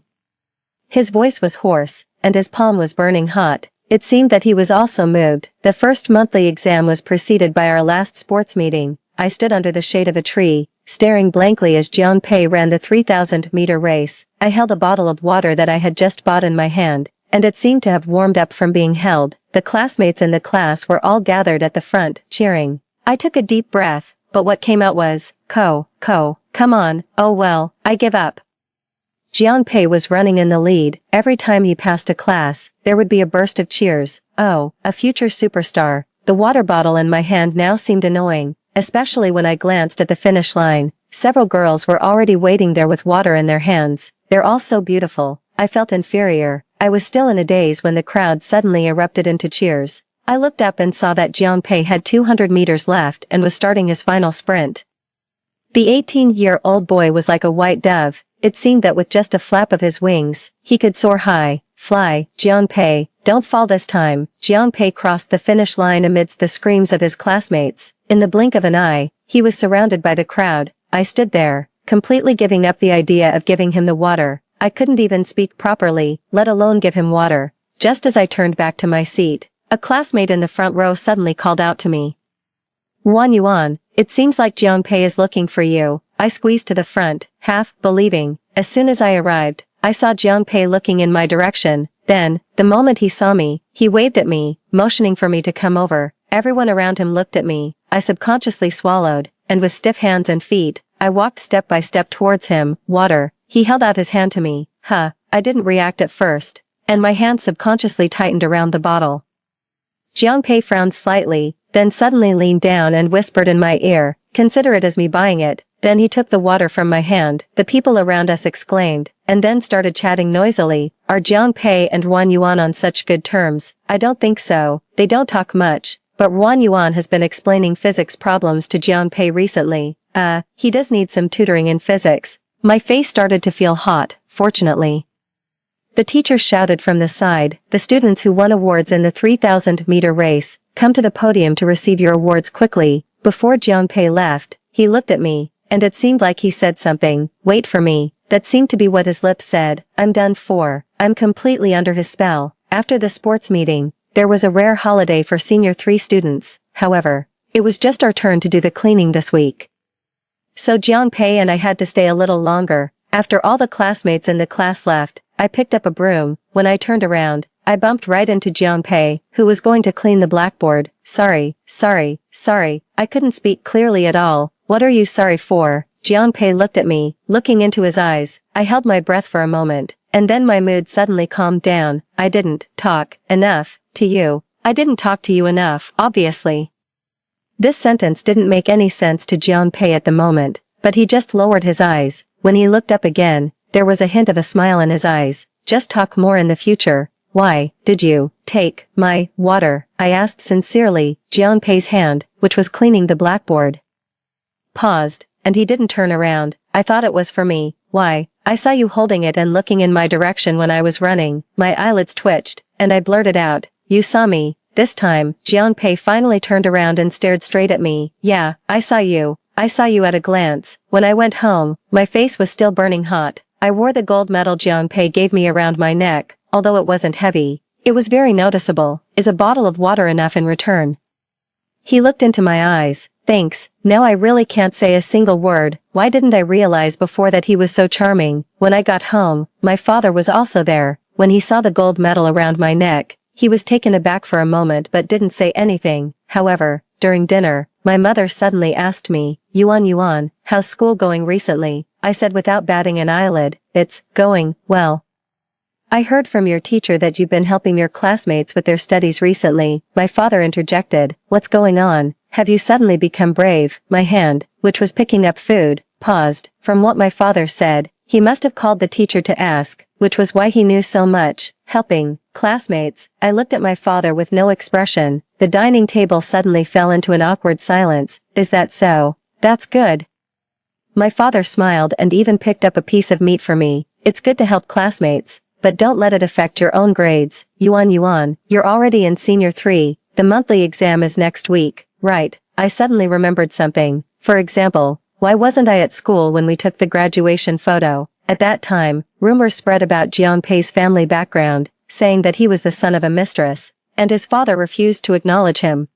His voice was hoarse, and his palm was burning hot. It seemed that he was also moved. The first monthly exam was preceded by our last sports meeting. I stood under the shade of a tree, staring blankly as Jianpei ran the 3,000-meter race. I held a bottle of water that I had just bought in my hand, and it seemed to have warmed up from being held. The classmates in the class were all gathered at the front, cheering. I took a deep breath, but what came out was, come on, oh well, I give up." Jianpei was running in the lead. Every time he passed a class, there would be a burst of cheers. Oh, a future superstar. The water bottle in my hand now seemed annoying, especially when I glanced at the finish line. Several girls were already waiting there with water in their hands. They're all so beautiful. I felt inferior. I was still in a daze when the crowd suddenly erupted into cheers. I looked up and saw that Jianpei had 200 meters left and was starting his final sprint. The 18-year-old boy was like a white dove. It seemed that with just a flap of his wings, he could soar high. Fly, Jianpei, don't fall this time. Jianpei crossed the finish line amidst the screams of his classmates. In the blink of an eye, he was surrounded by the crowd. I stood there, completely giving up the idea of giving him the water. I couldn't even speak properly, let alone give him water. Just as I turned back to my seat, a classmate in the front row suddenly called out to me. "Wang Yuan, it seems like Jianpei is looking for you." I squeezed to the front, half believing. As soon as I arrived, I saw Jianpei looking in my direction. Then, the moment he saw me, he waved at me, motioning for me to come over. Everyone around him looked at me. I subconsciously swallowed, and with stiff hands and feet, I walked step by step towards him. Water. He held out his hand to me. I didn't react at first, and my hand subconsciously tightened around the bottle. Jianpei frowned slightly, then suddenly leaned down and whispered in my ear, "Consider it as me buying it." Then he took the water from my hand. The people around us exclaimed, and then started chatting noisily. Are Jianpei and Wang Yuan on such good terms? I don't think so. They don't talk much, but Wang Yuan has been explaining physics problems to Jianpei recently. He does need some tutoring in physics. My face started to feel hot, fortunately. The teacher shouted from the side, "The students who won awards in the 3,000-meter race, come to the podium to receive your awards quickly." Before Jianpei left, he looked at me, and it seemed like he said something. "Wait for me." That seemed to be what his lips said. I'm done for. I'm completely under his spell. After the sports meeting, there was a rare holiday for senior 3 students. However, it was just our turn to do the cleaning this week. So Jianpei and I had to stay a little longer. After all the classmates in the class left, I picked up a broom. When I turned around, I bumped right into Jianpei, who was going to clean the blackboard. Sorry. I couldn't speak clearly at all. What are you sorry for? Jianpei looked at me, looking into his eyes. I held my breath for a moment, and then my mood suddenly calmed down. I didn't talk enough to you. I didn't talk to you enough, obviously. This sentence didn't make any sense to Jianpei at the moment, but he just lowered his eyes. When he looked up again, there was a hint of a smile in his eyes. Just talk more in the future. Why did you take my water? I asked sincerely. Jianpei's hand, which was cleaning the blackboard, paused, and he didn't turn around. I thought it was for me. Why? I saw you holding it and looking in my direction when I was running. My eyelids twitched, and I blurted out, "You saw me." This time, Jianpei finally turned around and stared straight at me. "Yeah, I saw you. I saw you at a glance." When I went home, my face was still burning hot. I wore the gold medal Jianpei gave me around my neck, although it wasn't heavy. It was very noticeable. Is a bottle of water enough in return? He looked into my eyes. Thanks. Now I really can't say a single word. Why didn't I realize before that he was so charming? When I got home, my father was also there. When he saw the gold medal around my neck, he was taken aback for a moment but didn't say anything. However, during dinner, my mother suddenly asked me, Yuan, how's school going recently?" I said without batting an eyelid, "It's going well." "I heard from your teacher that you've been helping your classmates with their studies recently," my father interjected. "What's going on? Have you suddenly become brave?" My hand, which was picking up food, paused. From what my father said, He must have called the teacher to ask, which was why he knew so much. Helping classmates. I looked at my father with no expression. The dining table suddenly fell into an awkward silence. Is that so? That's good. My father smiled and even picked up a piece of meat for me. It's good to help classmates, but don't let it affect your own grades. Yuan, you're already in senior 3. The monthly exam is next week. Right. I suddenly remembered something. For example, why wasn't I at school when we took the graduation photo? At that time, rumors spread about Jianpei's family background, saying that he was the son of a mistress, and his father refused to acknowledge him.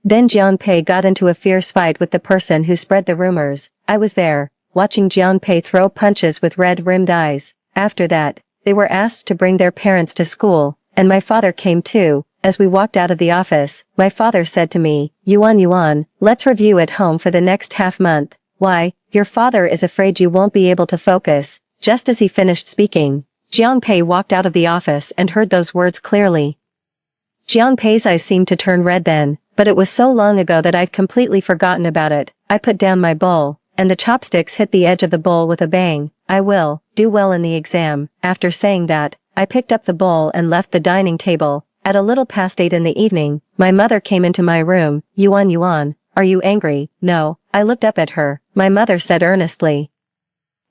Then Jianpei got into a fierce fight with the person who spread the rumors. I was there, watching Jianpei throw punches with red-rimmed eyes. After that, they were asked to bring their parents to school, and my father came too. As we walked out of the office, my father said to me, Yuan, let's review at home for the next half month. Why? Your father is afraid you won't be able to focus. Just as he finished speaking, Jianpei walked out of the office and heard those words clearly. Jianpei's eyes seemed to turn red then, but it was so long ago that I'd completely forgotten about it. I put down my bowl, and the chopsticks hit the edge of the bowl with a bang. I will do well in the exam. After saying that, I picked up the bowl and left the dining table. At a little past 8 in the evening, my mother came into my room. Yuan, are you angry? No. I looked up at her. My mother said earnestly.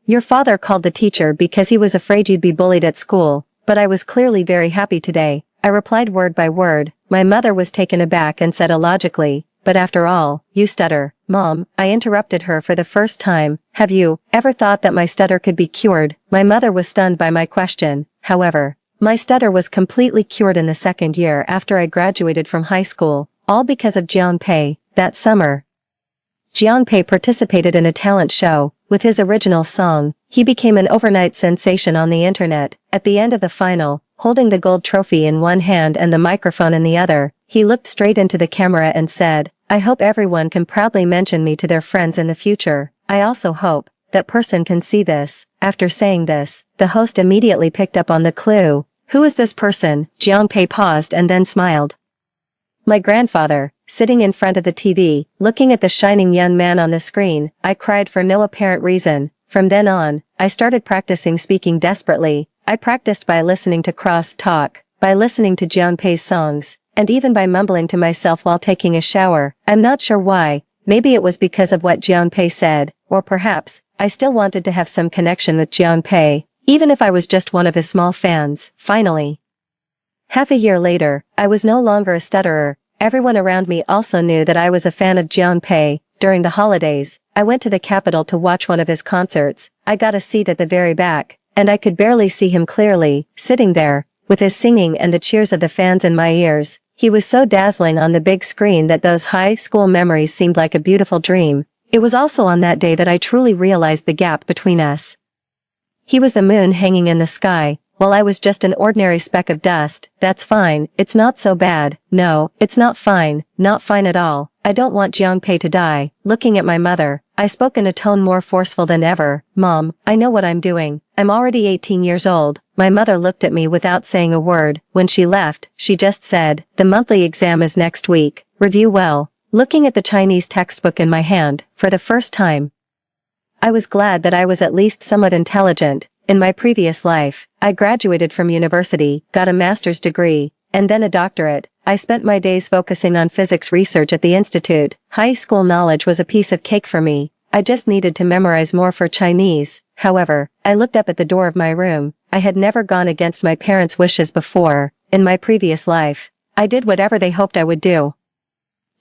Your father called the teacher because he was afraid you'd be bullied at school, but I was clearly very happy today. I replied word by word. My mother was taken aback and said illogically, but after all, you stutter. Mom, I interrupted her for the first time. Have you ever thought that my stutter could be cured? My mother was stunned by my question. However, my stutter was completely cured in the second year after I graduated from high school, all because of Jianpei. That summer, Jianpei participated in a talent show. With his original song, he became an overnight sensation on the internet. At the end of the final, holding the gold trophy in one hand and the microphone in the other, he looked straight into the camera and said, I hope everyone can proudly mention me to their friends in the future. I also hope that person can see this. After saying this, the host immediately picked up on the clue. Who is this person? Jianpei paused and then smiled. My grandfather, sitting in front of the TV, looking at the shining young man on the screen. I cried for no apparent reason. From then on, I started practicing speaking desperately. I practiced by listening to cross-talk, by listening to Jianpei's songs, and even by mumbling to myself while taking a shower. I'm not sure why. Maybe it was because of what Jianpei said, or perhaps, I still wanted to have some connection with Jianpei, even if I was just one of his small fans. Finally, half a year later, I was no longer a stutterer. Everyone around me also knew that I was a fan of Jianpei. During the holidays, I went to the capital to watch one of his concerts. I got a seat at the very back, and I could barely see him clearly, sitting there, with his singing and the cheers of the fans in my ears. He was so dazzling on the big screen that those high school memories seemed like a beautiful dream. It was also on that day that I truly realized the gap between us. He was the moon hanging in the sky, while I was just an ordinary speck of dust. That's fine, it's not so bad. No, it's not fine at all. I don't want Jianpei to die. Looking at my mother, I spoke in a tone more forceful than ever. Mom, I know what I'm doing. I'm already 18 years old. My mother looked at me without saying a word. When she left, she just said, the monthly exam is next week. Review well. Looking at the Chinese textbook in my hand, for the first time, I was glad that I was at least somewhat intelligent. In my previous life, I graduated from university, got a master's degree, and then a doctorate. I spent my days focusing on physics research at the institute. High school knowledge was a piece of cake for me. I just needed to memorize more for Chinese. However, I looked up at the door of my room. I had never gone against my parents' wishes before. In my previous life, I did whatever they hoped I would do.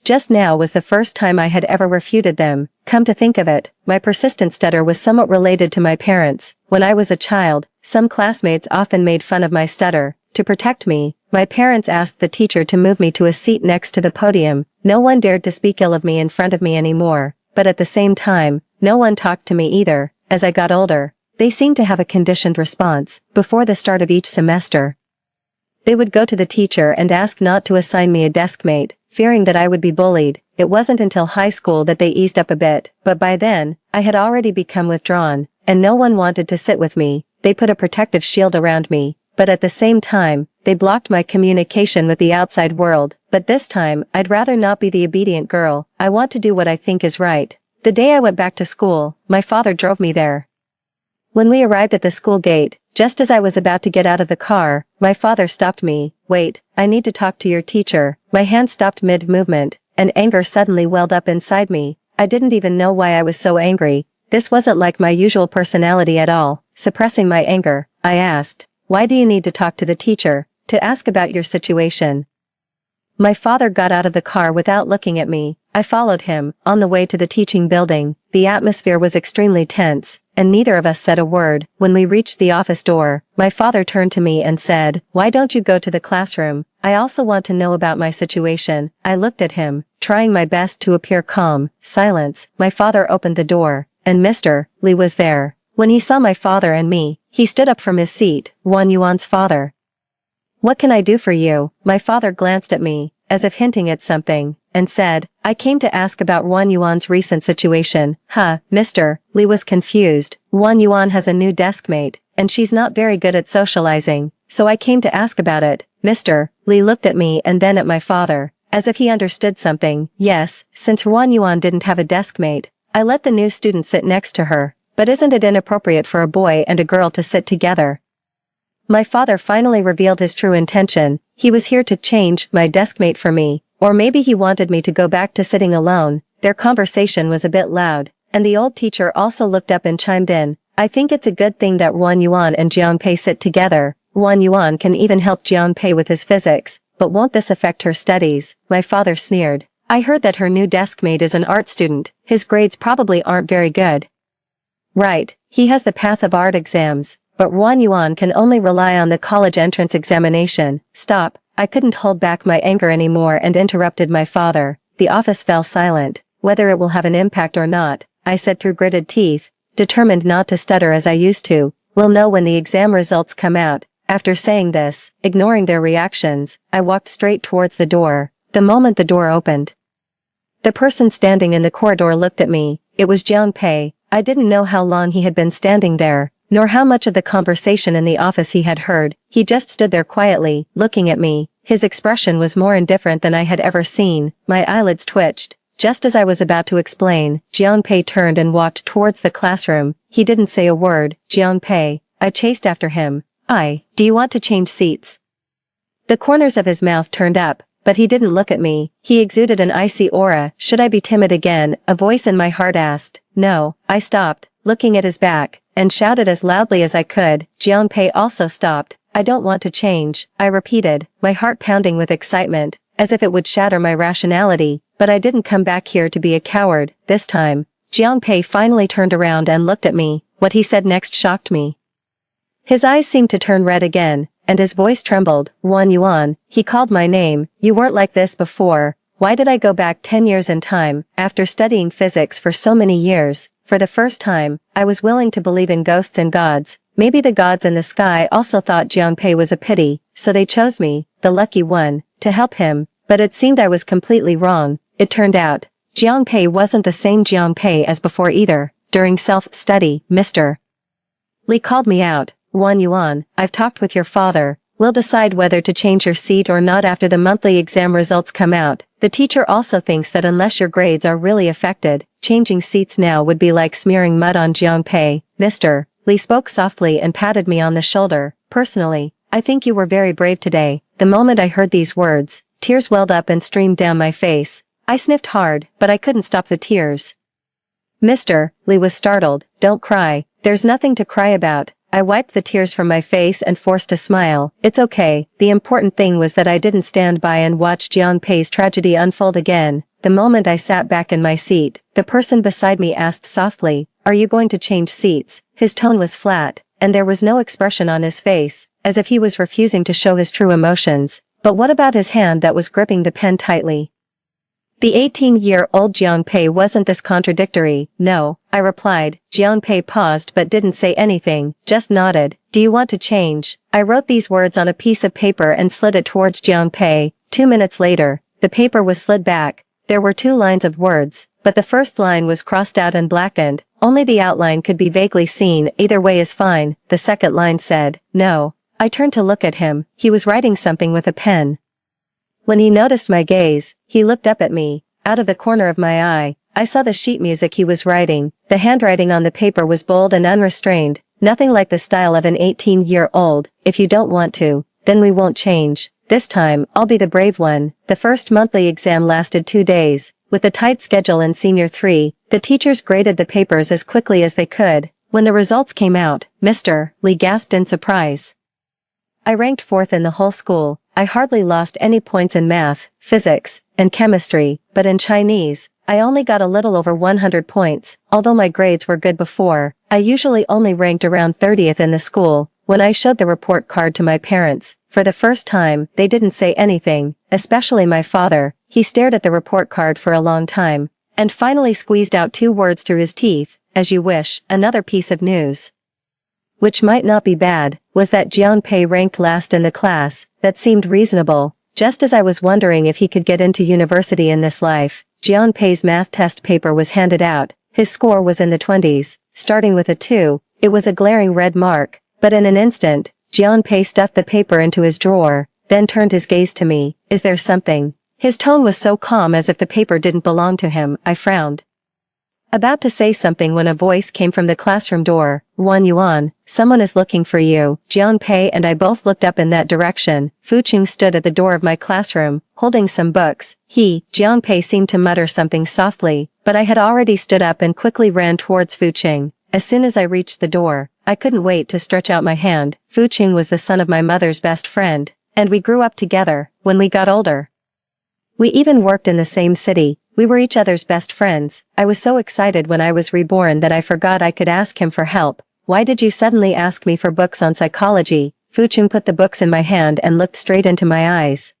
Just now was the first time I had ever refuted them. Come to think of it, my persistent stutter was somewhat related to my parents. When I was a child, some classmates often made fun of my stutter. To protect me, my parents asked the teacher to move me to a seat next to the podium. No one dared to speak ill of me in front of me anymore, but at the same time, no one talked to me either. As I got older, they seemed to have a conditioned response. Before the start of each semester, they would go to the teacher and ask not to assign me a deskmate, fearing that I would be bullied. It wasn't until high school that they eased up a bit, but by then, I had already become withdrawn, and no one wanted to sit with me. They put a protective shield around me, but at the same time, they blocked my communication with the outside world. But this time, I'd rather not be the obedient girl. I want to do what I think is right. The day I went back to school, my father drove me there. When we arrived at the school gate, just as I was about to get out of the car, my father stopped me. Wait, I need to talk to your teacher. My hand stopped mid-movement, and anger suddenly welled up inside me. I didn't even know why I was so angry. This wasn't like my usual personality at all. Suppressing my anger, I asked, "Why do you need to talk to the teacher?" "To ask about your situation." My father got out of the car without looking at me. I followed him. On the way to the teaching building, the atmosphere was extremely tense, and neither of us said a word. When we reached the office door, my father turned to me and said, "Why don't you go to the classroom? I also want to know about my situation." I looked at him, trying my best to appear calm. Silence. My father opened the door, and Mr. Lee was there. When he saw my father and me, he stood up from his seat. Won Yuan's father. "What can I do for you?" My father glanced at me, as if hinting at something, and said, "I came to ask about Won Yuan's recent situation." Mr. Lee was confused. Won Yuan has a new deskmate, and she's not very good at socializing, so I came to ask about it. Mr. Lee looked at me and then at my father, as if he understood something. "Yes, since Won Yuan didn't have a deskmate, I let the new student sit next to her. But isn't it inappropriate for a boy and a girl to sit together?" My father finally revealed his true intention. He was here to change my deskmate for me, or maybe he wanted me to go back to sitting alone. Their conversation was a bit loud, and the old teacher also looked up and chimed in. "I think it's a good thing that Won Yuan and Jianpei sit together. Won Yuan can even help Jianpei with his physics, but won't this affect her studies?" My father sneered. "I heard that her new deskmate is an art student. His grades probably aren't very good." "Right, he has the path of art exams. But Won Yuan can only rely on the college entrance examination." "Stop." I couldn't hold back my anger anymore and interrupted my father. The office fell silent. "Whether it will have an impact or not," I said through gritted teeth, determined not to stutter as I used to, "we'll know when the exam results come out." After saying this, ignoring their reactions, I walked straight towards the door. The moment the door opened, the person standing in the corridor looked at me. It was Jianpei. I didn't know how long he had been standing there, nor how much of the conversation in the office he had heard. He just stood there quietly, looking at me. His expression was more indifferent than I had ever seen. My eyelids twitched. Just as I was about to explain, Jianpei turned and walked towards the classroom. He didn't say a word. "Jianpei." I chased after him. "Do you want to change seats?" The corners of his mouth turned up, but he didn't look at me. He exuded an icy aura. Should I be timid again? A voice in my heart asked. No. I stopped, looking at his back, and shouted as loudly as I could. Jianpei also stopped. "I don't want to change," I repeated, my heart pounding with excitement, as if it would shatter my rationality. But I didn't come back here to be a coward. This time, Jianpei finally turned around and looked at me. What he said next shocked me. His eyes seemed to turn red again, and his voice trembled. "Won Yuan," he called my name. "You weren't like this before." Why did I go back 10 years in time, after studying physics for so many years? For the first time, I was willing to believe in ghosts and gods. Maybe the gods in the sky also thought Jianpei was a pity, so they chose me, the lucky one, to help him. But it seemed I was completely wrong. It turned out, Jianpei wasn't the same Jianpei as before either. During self-study, Mr. Lee called me out. "Won Yuan, I've talked with your father. We'll decide whether to change your seat or not after the monthly exam results come out. The teacher also thinks that unless your grades are really affected, changing seats now would be like smearing mud on Jianpei." Mr. Lee spoke softly and patted me on the shoulder. "Personally, I think you were very brave today." The moment I heard these words, tears welled up and streamed down my face. I sniffed hard, but I couldn't stop the tears. Mr. Lee was startled. "Don't cry. There's nothing to cry about." I wiped the tears from my face and forced a smile. "It's okay. The important thing was that I didn't stand by and watch Jianpei's tragedy unfold again." The moment I sat back in my seat, the person beside me asked softly, "Are you going to change seats?" His tone was flat, and there was no expression on his face, as if he was refusing to show his true emotions. But what about his hand that was gripping the pen tightly? The 18-year-old Jianpei wasn't this contradictory. "No," I replied. Jianpei paused but didn't say anything, just nodded. "Do you want to change?" I wrote these words on a piece of paper and slid it towards Jianpei. 2 minutes later, the paper was slid back. There were 2 lines of words, but the first line was crossed out and blackened. Only the outline could be vaguely seen. "Either way is fine." The second line said, "No." I turned to look at him. He was writing something with a pen. When he noticed my gaze, he looked up at me. Out of the corner of my eye, I saw the sheet music he was writing. The handwriting on the paper was bold and unrestrained. Nothing like the style of an 18-year-old. If you don't want to, then we won't change. This time, I'll be the brave one. The first monthly exam lasted 2 days. With the tight schedule in Senior 3, the teachers graded the papers as quickly as they could. When the results came out, Mr. Lee gasped in surprise. I ranked 4th in the whole school. I hardly lost any points in math, physics, and chemistry, but in Chinese, I only got a little over 100 points. Although my grades were good before, I usually only ranked around 30th in the school. When I showed the report card to my parents, for the first time, they didn't say anything, especially my father. He stared at the report card for a long time, and finally squeezed out 2 words through his teeth, "As you wish." Another piece of news, which might not be bad, was that Jianpei ranked last in the class. That seemed reasonable. Just as I was wondering if he could get into university in this life, Jianpei's math test paper was handed out. His score was in the 20s, starting with a 2. It was a glaring red mark, but in an instant, Jianpei stuffed the paper into his drawer, then turned his gaze to me. "Is there something?" His tone was so calm as if the paper didn't belong to him. I frowned, about to say something when a voice came from the classroom door. "Wan Yuan, someone is looking for you." Jianpei and I both looked up in that direction. Fucheng stood at the door of my classroom, holding some books. Jianpei seemed to mutter something softly, but I had already stood up and quickly ran towards Fucheng. As soon as I reached the door, I couldn't wait to stretch out my hand. Fucheng was the son of my mother's best friend, and we grew up together. When we got older, we even worked in the same city. We were each other's best friends. I was so excited when I was reborn that I forgot I could ask him for help. "Why did you suddenly ask me for books on psychology?" Fucheng put the books in my hand and looked straight into my eyes.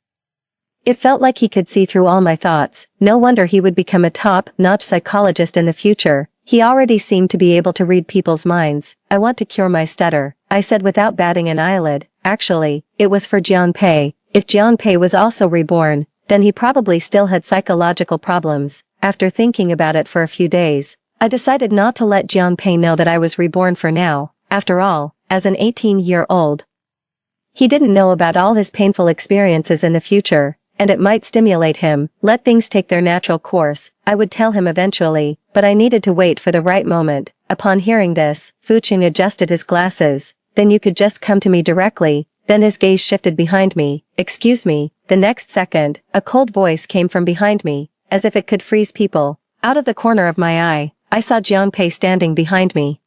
It felt like he could see through all my thoughts. No wonder he would become a top-notch psychologist in the future. He already seemed to be able to read people's minds. "I want to cure my stutter," I said without batting an eyelid. Actually, it was for Jianpei. If Jianpei was also reborn, then he probably still had psychological problems. After thinking about it for a few days, I decided not to let Jianpei know that I was reborn for now. After all, as an 18-year-old, he didn't know about all his painful experiences in the future, and it might stimulate him. Let things take their natural course. I would tell him eventually, but I needed to wait for the right moment. Upon hearing this, Fucheng adjusted his glasses. "Then you could just come to me directly." Then his gaze shifted behind me. "Excuse me." The next second, a cold voice came from behind me, as if it could freeze people. Out of the corner of my eye, I saw Jianpei standing behind me,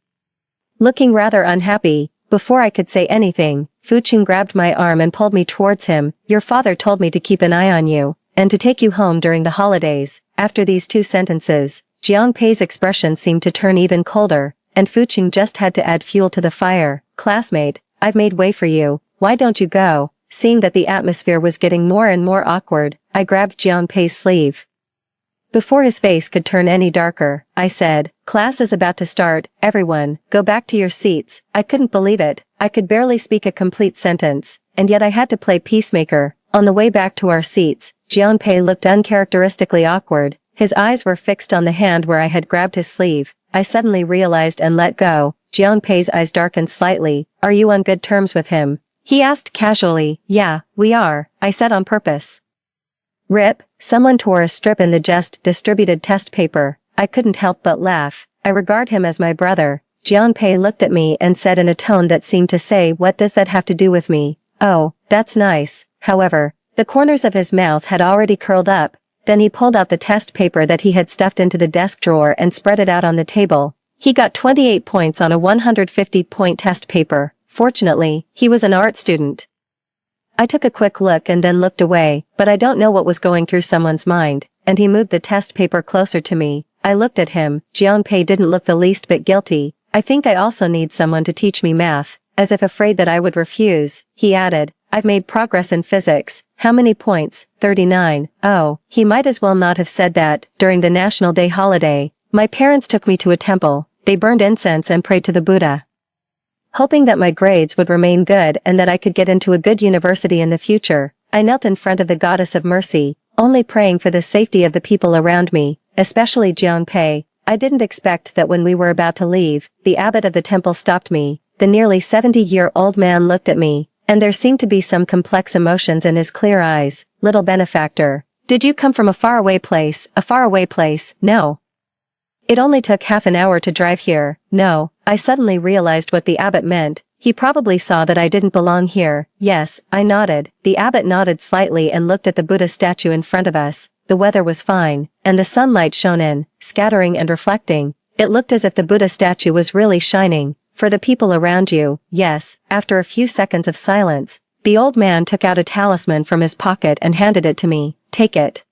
looking rather unhappy. Before I could say anything, Fucheng grabbed my arm and pulled me towards him. "Your father told me to keep an eye on you, and to take you home during the holidays." After these 2 sentences, Jianpei's expression seemed to turn even colder, and Fucheng just had to add fuel to the fire. "Classmate, I've made way for you. Why don't you go?" Seeing that the atmosphere was getting more and more awkward, I grabbed Jianpei's sleeve. Before his face could turn any darker, I said, "Class is about to start. Everyone, go back to your seats." I couldn't believe it. I could barely speak a complete sentence, and yet I had to play peacemaker. On the way back to our seats, Jianpei looked uncharacteristically awkward. His eyes were fixed on the hand where I had grabbed his sleeve. I suddenly realized and let go. Jianpei's eyes darkened slightly. "Are you on good terms with him?" he asked casually. "Yeah, we are," I said on purpose. Rip, someone tore a strip in the just distributed test paper. I couldn't help but laugh. "I regard him as my brother." Jianpei looked at me and said in a tone that seemed to say, "What does that have to do with me?" "Oh, that's nice." However, the corners of his mouth had already curled up. Then he pulled out the test paper that he had stuffed into the desk drawer and spread it out on the table. He got 28 points on a 150-point test paper. Fortunately, he was an art student. I took a quick look and then looked away, but I don't know what was going through someone's mind, and he moved the test paper closer to me. I looked at him. Jianpei didn't look the least bit guilty. "I think I also need someone to teach me math." As if afraid that I would refuse, he added, "I've made progress in physics." "How many points?" 39. Oh, he might as well not have said that. During the National Day holiday, my parents took me to a temple. They burned incense and prayed to the Buddha, hoping that my grades would remain good and that I could get into a good university in the future. I knelt in front of the goddess of mercy, only praying for the safety of the people around me, especially Jianpei. I didn't expect that when we were about to leave, the abbot of the temple stopped me. The nearly 70-year-old man looked at me, and there seemed to be some complex emotions in his clear eyes. "Little benefactor, did you come from a faraway place?" "A faraway place, no." It only took half an hour to drive here. No, I suddenly realized what the abbot meant. He probably saw that I didn't belong here. Yes, I nodded. The abbot nodded slightly and looked at the Buddha statue in front of us. The weather was fine, and the sunlight shone in, scattering and reflecting. It looked as if the Buddha statue was really shining. For the people around you, yes. After a few seconds of silence, the old man took out a talisman from his pocket and handed it to me. Take it.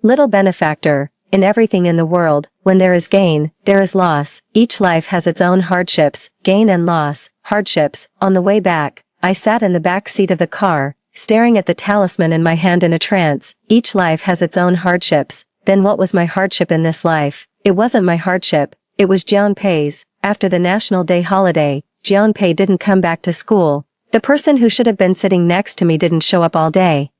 Little benefactor, in everything in the world, when there is gain, there is loss. Each life has its own hardships, gain and loss, hardships. On the way back, I sat in the back seat of the car, staring at the talisman in my hand in a trance. Each life has its own hardships. Then what was my hardship in this life? It wasn't my hardship. It was Jianpei's. After the National Day holiday, Jianpei didn't come back to school. The person who should have been sitting next to me didn't show up all day.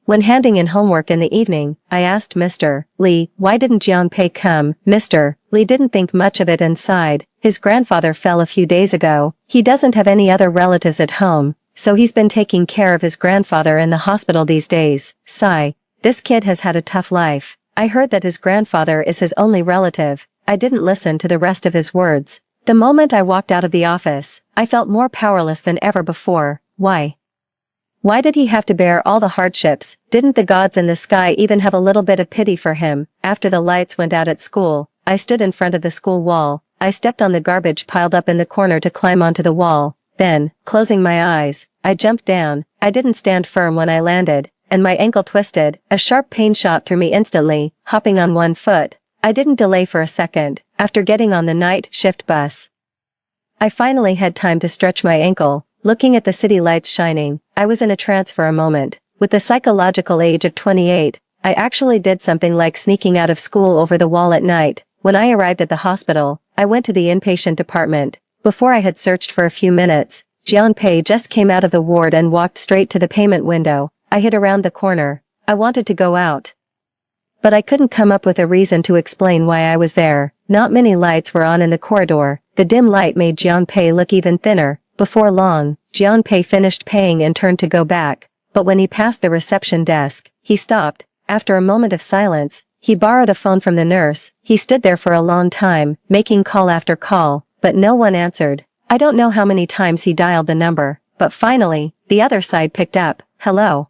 When handing in homework in the evening, I asked Mr. Li, why didn't Jianpei come? Mr. Li didn't think much of it and sighed. His grandfather fell a few days ago. He doesn't have any other relatives at home, so he's been taking care of his grandfather in the hospital these days. Sigh. This kid has had a tough life. I heard that his grandfather is his only relative. I didn't listen to the rest of his words. The moment I walked out of the office, I felt more powerless than ever before. Why? Why did he have to bear all the hardships? Didn't the gods in the sky even have a little bit of pity for him? After the lights went out at school, I stood in front of the school wall. I stepped on the garbage piled up in the corner to climb onto the wall. Then, closing my eyes, I jumped down. I didn't stand firm when I landed, and my ankle twisted. A sharp pain shot through me instantly, hopping on one foot. I didn't delay for a second. After getting on the night shift bus, I finally had time to stretch my ankle. Looking at the city lights shining, I was in a trance for a moment. With the psychological age of 28, I actually did something like sneaking out of school over the wall at night. When I arrived at the hospital, I went to the inpatient department. Before I had searched for a few minutes, Jianpei just came out of the ward and walked straight to the payment window. I hid around the corner. I wanted to go out, but I couldn't come up with a reason to explain why I was there. Not many lights were on in the corridor. The dim light made Jianpei look even thinner. Before long, Jianpei finished paying and turned to go back, but when he passed the reception desk, he stopped. After a moment of silence, he borrowed a phone from the nurse. He stood there for a long time, making call after call, but no one answered. I don't know how many times he dialed the number, but finally, the other side picked up. Hello.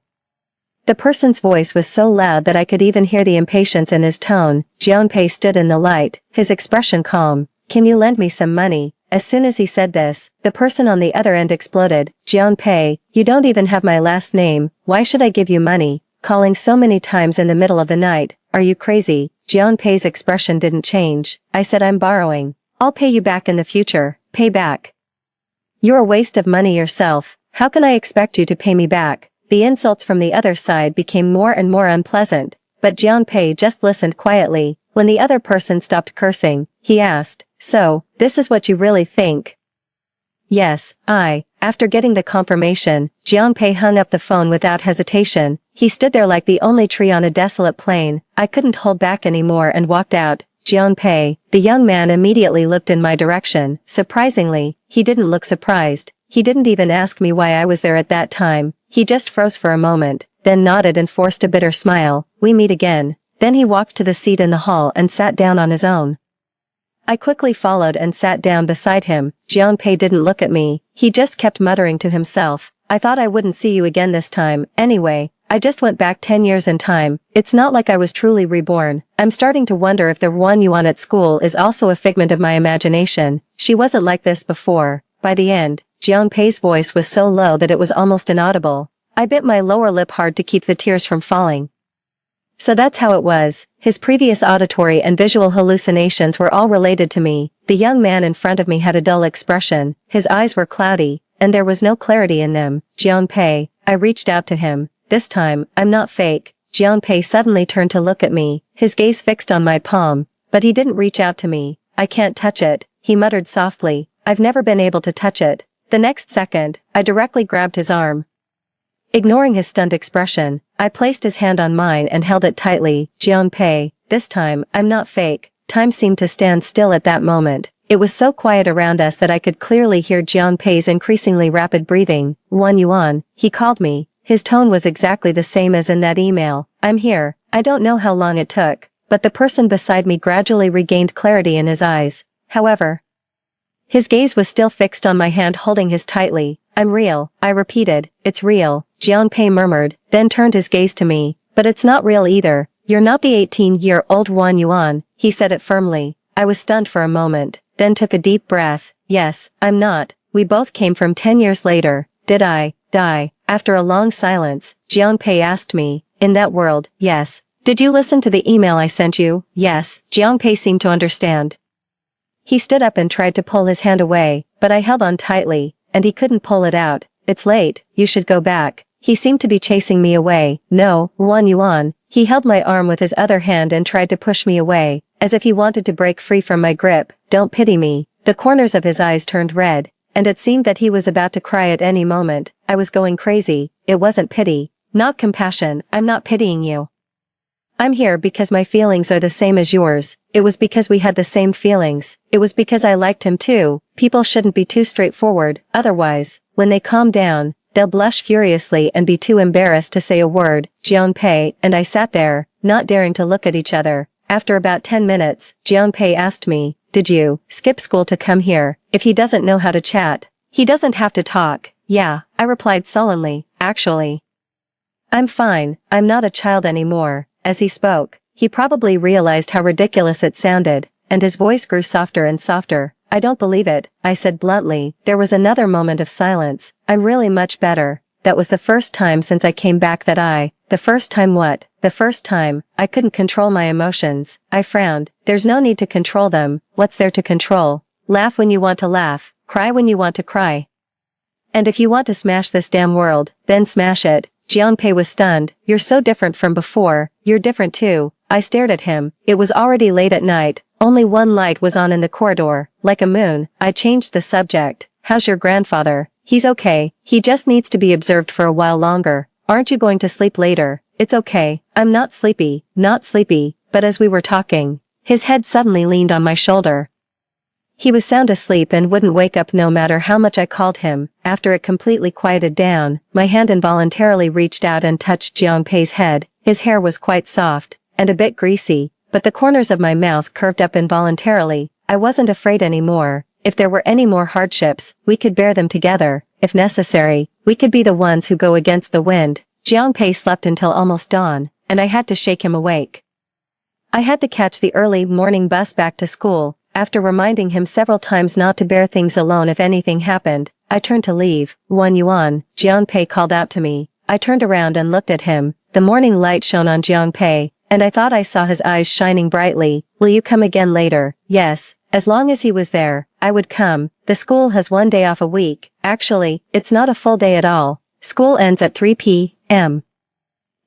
The person's voice was so loud that I could even hear the impatience in his tone. Jianpei stood in the light, his expression calm. Can you lend me some money? As soon as he said this, the person on the other end exploded. Jianpei, you don't even have my last name. Why should I give you money? Calling so many times in the middle of the night. Are you crazy? Jianpei's expression didn't change. I said I'm borrowing. I'll pay you back in the future. Pay back. You're a waste of money yourself. How can I expect you to pay me back? The insults from the other side became more and more unpleasant, but Jianpei just listened quietly. When the other person stopped cursing, he asked, so, this is what you really think? Yes, After getting the confirmation, Jianpei hung up the phone without hesitation. He stood there like the only tree on a desolate plain. I couldn't hold back anymore and walked out. Jianpei, the young man immediately looked in my direction. Surprisingly, he didn't look surprised. He didn't even ask me why I was there at that time. He just froze for a moment, then nodded and forced a bitter smile. We meet again. Then he walked to the seat in the hall and sat down on his own. I quickly followed and sat down beside him. Jianpei didn't look at me. He just kept muttering to himself. I thought I wouldn't see you again this time. Anyway, I just went back 10 years in time. It's not like I was truly reborn. I'm starting to wonder if the one you want at school is also a figment of my imagination. She wasn't like this before. By the end, Jianpei's voice was so low that it was almost inaudible. I bit my lower lip hard to keep the tears from falling. So that's how it was. His previous auditory and visual hallucinations were all related to me. The young man in front of me had a dull expression. His eyes were cloudy, and there was no clarity in them. Jianpei, I reached out to him. This time, I'm not fake. Jianpei suddenly turned to look at me, his gaze fixed on my palm, but he didn't reach out to me. I can't touch it, he muttered softly. I've never been able to touch it. The next second, I directly grabbed his arm. Ignoring his stunned expression, I placed his hand on mine and held it tightly. Jianpei, this time, I'm not fake. Time seemed to stand still at that moment. It was so quiet around us that I could clearly hear Jianpei's increasingly rapid breathing. 1 yuan, he called me. His tone was exactly the same as in that email. I'm here. I don't know how long it took, but the person beside me gradually regained clarity in his eyes. However, his gaze was still fixed on my hand, holding his tightly. I'm real, I repeated. It's real, Jianpei murmured, then turned his gaze to me. But it's not real either. You're not the 18-year-old Wang Yuan, he said it firmly. I was stunned for a moment, then took a deep breath. Yes, I'm not. We both came from 10 years later. Did I die? After a long silence, Jianpei asked me. In that world, yes. Did you listen to the email I sent you? Yes, Jianpei seemed to understand. He stood up and tried to pull his hand away, but I held on tightly, and he couldn't pull it out. It's late, you should go back. He seemed to be chasing me away. No, Wang Yuan. He held my arm with his other hand and tried to push me away, as if he wanted to break free from my grip. Don't pity me. The corners of his eyes turned red, and it seemed that he was about to cry at any moment. I was going crazy. It wasn't pity. Not compassion. I'm not pitying you. I'm here because my feelings are the same as yours. It was because we had the same feelings. It was because I liked him too. People shouldn't be too straightforward, otherwise, when they calm down, they'll blush furiously and be too embarrassed to say a word. Jianpei and I sat there, not daring to look at each other. After about 10 minutes, Jianpei asked me, did you skip school to come here? If he doesn't know how to chat, he doesn't have to talk. Yeah, I replied sullenly. Actually, I'm fine. I'm not a child anymore. As he spoke, he probably realized how ridiculous it sounded, and his voice grew softer and softer. I don't believe it, I said bluntly. There was another moment of silence. I'm really much better. That was the first time since I came back that the first time what? The first time, I couldn't control my emotions. I frowned. There's no need to control them. What's there to control? Laugh when you want to laugh. Cry when you want to cry. And if you want to smash this damn world, then smash it. Jianpei was stunned. You're so different from before. You're different too. I stared at him. It was already late at night. Only one light was on in the corridor, like a moon. I changed the subject. How's your grandfather? He's okay. He just needs to be observed for a while longer. Aren't you going to sleep later? It's okay. I'm not sleepy, but as we were talking, his head suddenly leaned on my shoulder. He was sound asleep and wouldn't wake up no matter how much I called him. After it completely quieted down, my hand involuntarily reached out and touched Jianpei's head. His hair was quite soft, and a bit greasy, but the corners of my mouth curved up involuntarily. I wasn't afraid anymore. If there were any more hardships, we could bear them together. If necessary, we could be the ones who go against the wind. Jianpei slept until almost dawn, and I had to shake him awake. I had to catch the early morning bus back to school. After reminding him several times not to bear things alone if anything happened, I turned to leave. Wang Yuan, Jianpei called out to me. I turned around and looked at him. The morning light shone on Jianpei, and I thought I saw his eyes shining brightly. Will you come again later? Yes. As long as he was there, I would come. The school has 1 day off a week. Actually, it's not a full day at all. School ends at 3 p.m.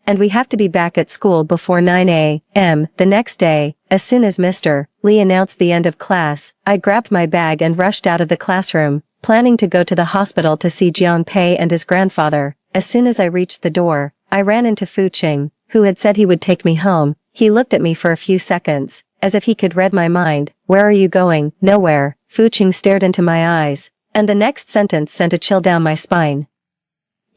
And we have to be back at school before 9 a.m. the next day. As soon as Mr. Lee announced the end of class, I grabbed my bag and rushed out of the classroom, planning to go to the hospital to see Jianpei and his grandfather. As soon as I reached the door, I ran into Fu Qing, who had said he would take me home. He looked at me for a few seconds, as if he could read my mind. Where are you going? Nowhere. Fu Qing stared into my eyes, and the next sentence sent a chill down my spine.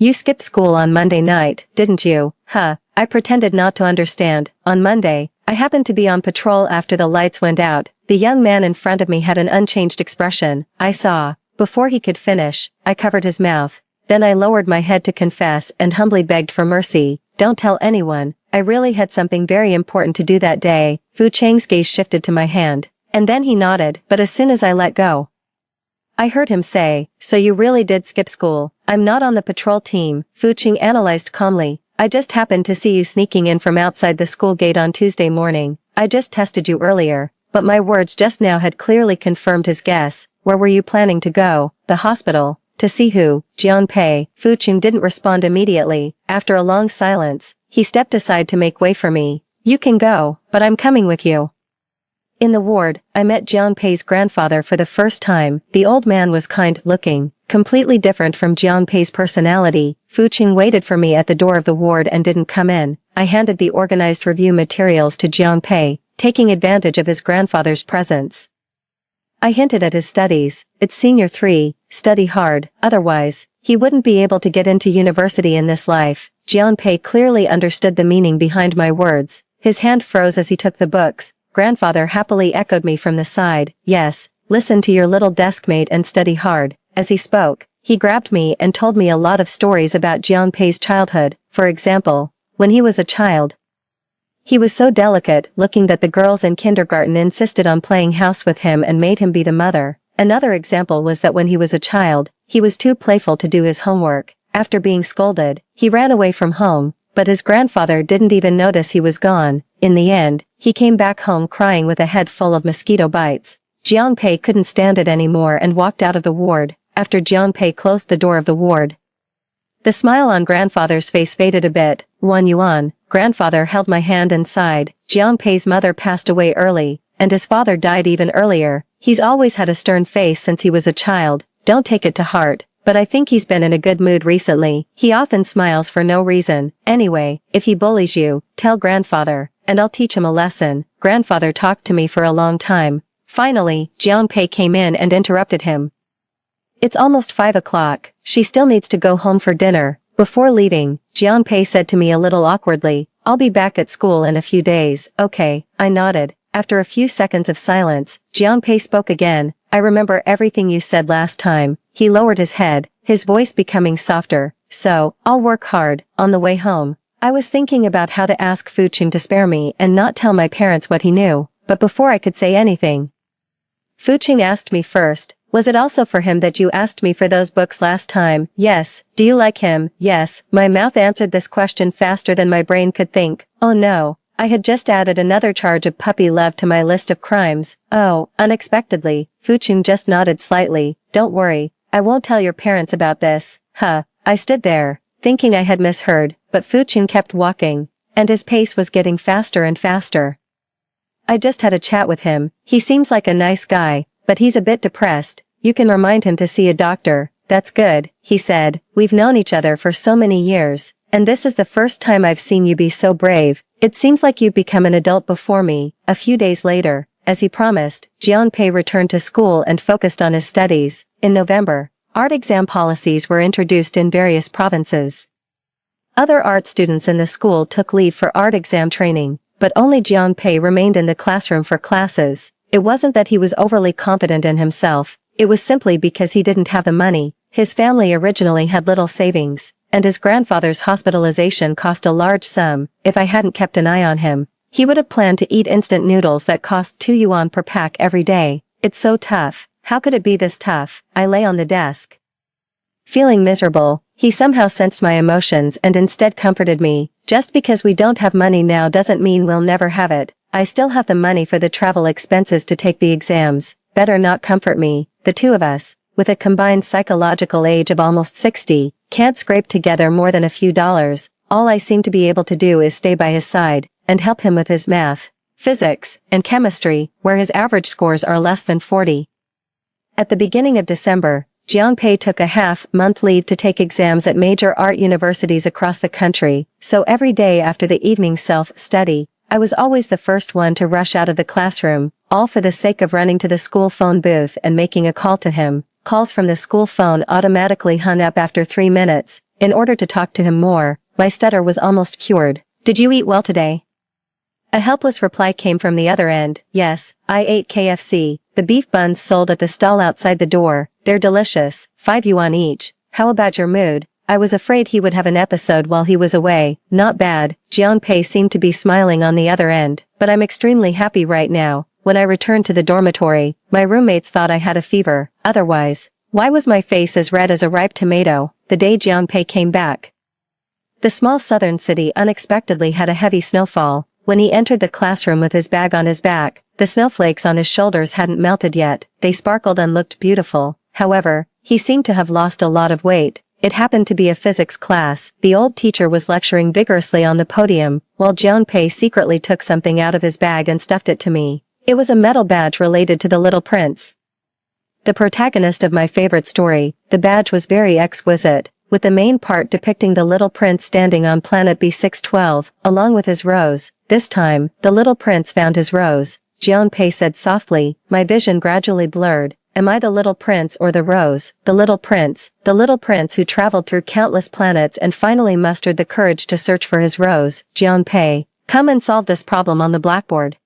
You skipped school on Monday night, didn't you? Huh. I pretended not to understand. On Monday, I happened to be on patrol after the lights went out. The young man in front of me had an unchanged expression. I saw. Before he could finish, I covered his mouth. Then I lowered my head to confess and humbly begged for mercy. Don't tell anyone. I really had something very important to do that day. Fu Chang's gaze shifted to my hand, and then he nodded, but as soon as I let go, I heard him say, so you really did skip school. I'm not on the patrol team, Fu Qing analyzed calmly. I just happened to see you sneaking in from outside the school gate on Tuesday morning. I just tested you earlier, but my words just now had clearly confirmed his guess. Where were you planning to go? The hospital. To see who? Jianpei. Fu Qing didn't respond immediately. After a long silence, he stepped aside to make way for me. You can go, but I'm coming with you. In the ward, I met Jianpei's grandfather for the first time. The old man was kind-looking, completely different from Jianpei's personality. Fu Qing waited for me at the door of the ward and didn't come in. I handed the organized review materials to Jianpei, taking advantage of his grandfather's presence. I hinted at his studies. It's senior 3, study hard, otherwise, he wouldn't be able to get into university in this life. Jianpei clearly understood the meaning behind my words. His hand froze as he took the books. Grandfather happily echoed me from the side. Yes, listen to your little deskmate and study hard. As he spoke, he grabbed me and told me a lot of stories about Jianpei's childhood. For example, when he was a child, he was so delicate looking that the girls in kindergarten insisted on playing house with him and made him be the mother. Another example was that when he was a child, he was too playful to do his homework. After being scolded, he ran away from home, but his grandfather didn't even notice he was gone. In the end, he came back home crying with a head full of mosquito bites. Jianpei couldn't stand it anymore and walked out of the ward. After Jianpei closed the door of the ward, the smile on grandfather's face faded a bit. Yuan, grandfather held my hand and sighed. Jianpei's mother passed away early, and his father died even earlier. He's always had a stern face since he was a child. Don't take it to heart, but I think he's been in a good mood recently. He often smiles for no reason. Anyway, if he bullies you, tell grandfather, and I'll teach him a lesson. Grandfather talked to me for a long time. Finally, Jianpei came in and interrupted him. It's almost 5 o'clock. She still needs to go home for dinner. Before leaving, Jianpei said to me a little awkwardly, I'll be back at school in a few days. Okay, I nodded. After a few seconds of silence, Jianpei spoke again. I remember everything you said last time. He lowered his head, his voice becoming softer. So, I'll work hard. On the way home, I was thinking about how to ask Fuqing to spare me and not tell my parents what he knew. But before I could say anything, Fuqing asked me first, was it also for him that you asked me for those books last time? Yes. Do you like him? Yes. My mouth answered this question faster than my brain could think. Oh no. I had just added another charge of puppy love to my list of crimes. Oh, unexpectedly. Fuqing just nodded slightly. Don't worry. I won't tell your parents about this. Huh. I stood there, thinking I had misheard, but Fuqing kept walking, and his pace was getting faster and faster. I just had a chat with him. He seems like a nice guy, but he's a bit depressed. You can remind him to see a doctor. That's good, he said. We've known each other for so many years, and this is the first time I've seen you be so brave. It seems like you've become an adult before me. A few days later, as he promised, Jianpei returned to school and focused on his studies. In November, art exam policies were introduced in various provinces. Other art students in the school took leave for art exam training, but only Jianpei remained in the classroom for classes. It wasn't that he was overly confident in himself, it was simply because he didn't have the money. His family originally had little savings, and his grandfather's hospitalization cost a large sum. If I hadn't kept an eye on him, he would have planned to eat instant noodles that cost 2 yuan per pack every day. It's so tough. How could it be this tough? I lay on the desk, feeling miserable. He somehow sensed my emotions and instead comforted me. Just because we don't have money now doesn't mean we'll never have it. I still have the money for the travel expenses to take the exams. Better not comfort me. The two of us, with a combined psychological age of almost 60, can't scrape together more than a few dollars. All I seem to be able to do is stay by his side and help him with his math, physics, and chemistry, where his average scores are less than 40. At the beginning of December, Jianpei took a half-month leave to take exams at major art universities across the country, so every day after the evening self-study, I was always the first one to rush out of the classroom, all for the sake of running to the school phone booth and making a call to him. Calls from the school phone automatically hung up after 3 minutes. In order to talk to him more, my stutter was almost cured. Did you eat well today? A helpless reply came from the other end. Yes, I ate KFC. The beef buns sold at the stall outside the door. They're delicious, 5 yuan each. How about your mood? I was afraid he would have an episode while he was away. Not bad. Jianpei seemed to be smiling on the other end, but I'm extremely happy right now. When I returned to the dormitory, my roommates thought I had a fever. Otherwise, why was my face as red as a ripe tomato? The day Jianpei came back, the small southern city unexpectedly had a heavy snowfall. When he entered the classroom with his bag on his back, the snowflakes on his shoulders hadn't melted yet. They sparkled and looked beautiful. However, he seemed to have lost a lot of weight. It happened to be a physics class. The old teacher was lecturing vigorously on the podium, while Jianpei secretly took something out of his bag and stuffed it to me. It was a metal badge related to the Little Prince, the protagonist of my favorite story. The badge was very exquisite, with the main part depicting the Little Prince standing on planet B612, along with his rose. This time, the Little Prince found his rose. Jianpei said softly. My vision gradually blurred. Am I the Little Prince or the rose? The Little Prince who traveled through countless planets and finally mustered the courage to search for his rose. Jianpei, Come and solve this problem on the blackboard.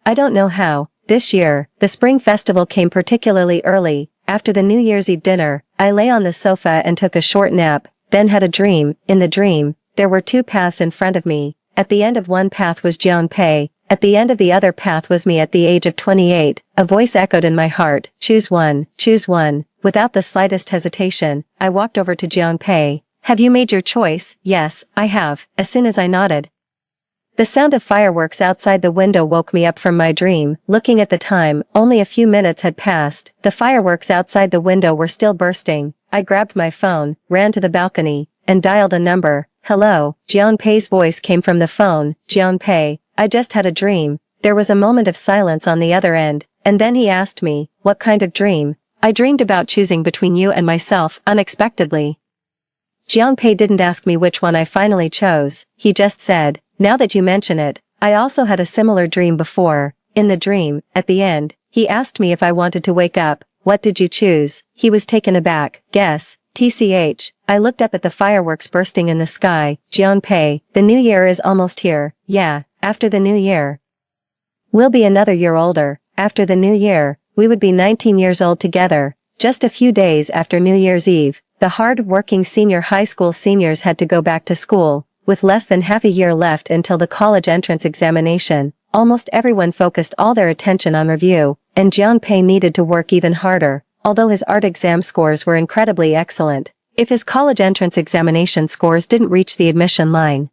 I don't know how. This year, the spring festival came particularly early. After the New Year's Eve dinner, I lay on the sofa and took a short nap, then had a dream. In the dream, there were two paths in front of me. At the end of one path was Jianpei. At the end of the other path was me at the age of 28. A voice echoed in my heart, choose one, choose one. Without the slightest hesitation, I walked over to Jianpei. Have you made your choice? Yes, I have, as soon as I nodded. The sound of fireworks outside the window woke me up from my dream. Looking at the time, only a few minutes had passed. The fireworks outside the window were still bursting. I grabbed my phone, ran to the balcony, and dialed a number. Hello, Jianpei's voice came from the phone. Jianpei, I just had a dream. There was a moment of silence on the other end, and then he asked me, what kind of dream? I dreamed about choosing between you and myself, unexpectedly. Jianpei didn't ask me which one I finally chose. He just said, now that you mention it, I also had a similar dream before. In the dream, at the end, he asked me if I wanted to wake up. What did you choose? He was taken aback. Guess. TCH. I looked up at the fireworks bursting in the sky. Jianpei, the new year is almost here. Yeah, after the new year. We'll be another year older. After the new year, we would be 19 years old together. Just a few days after New Year's Eve, the hard-working senior high school seniors had to go back to school. With less than half a year left until the college entrance examination, almost everyone focused all their attention on review, and Jianpei needed to work even harder, although his art exam scores were incredibly excellent. If his college entrance examination scores didn't reach the admission line,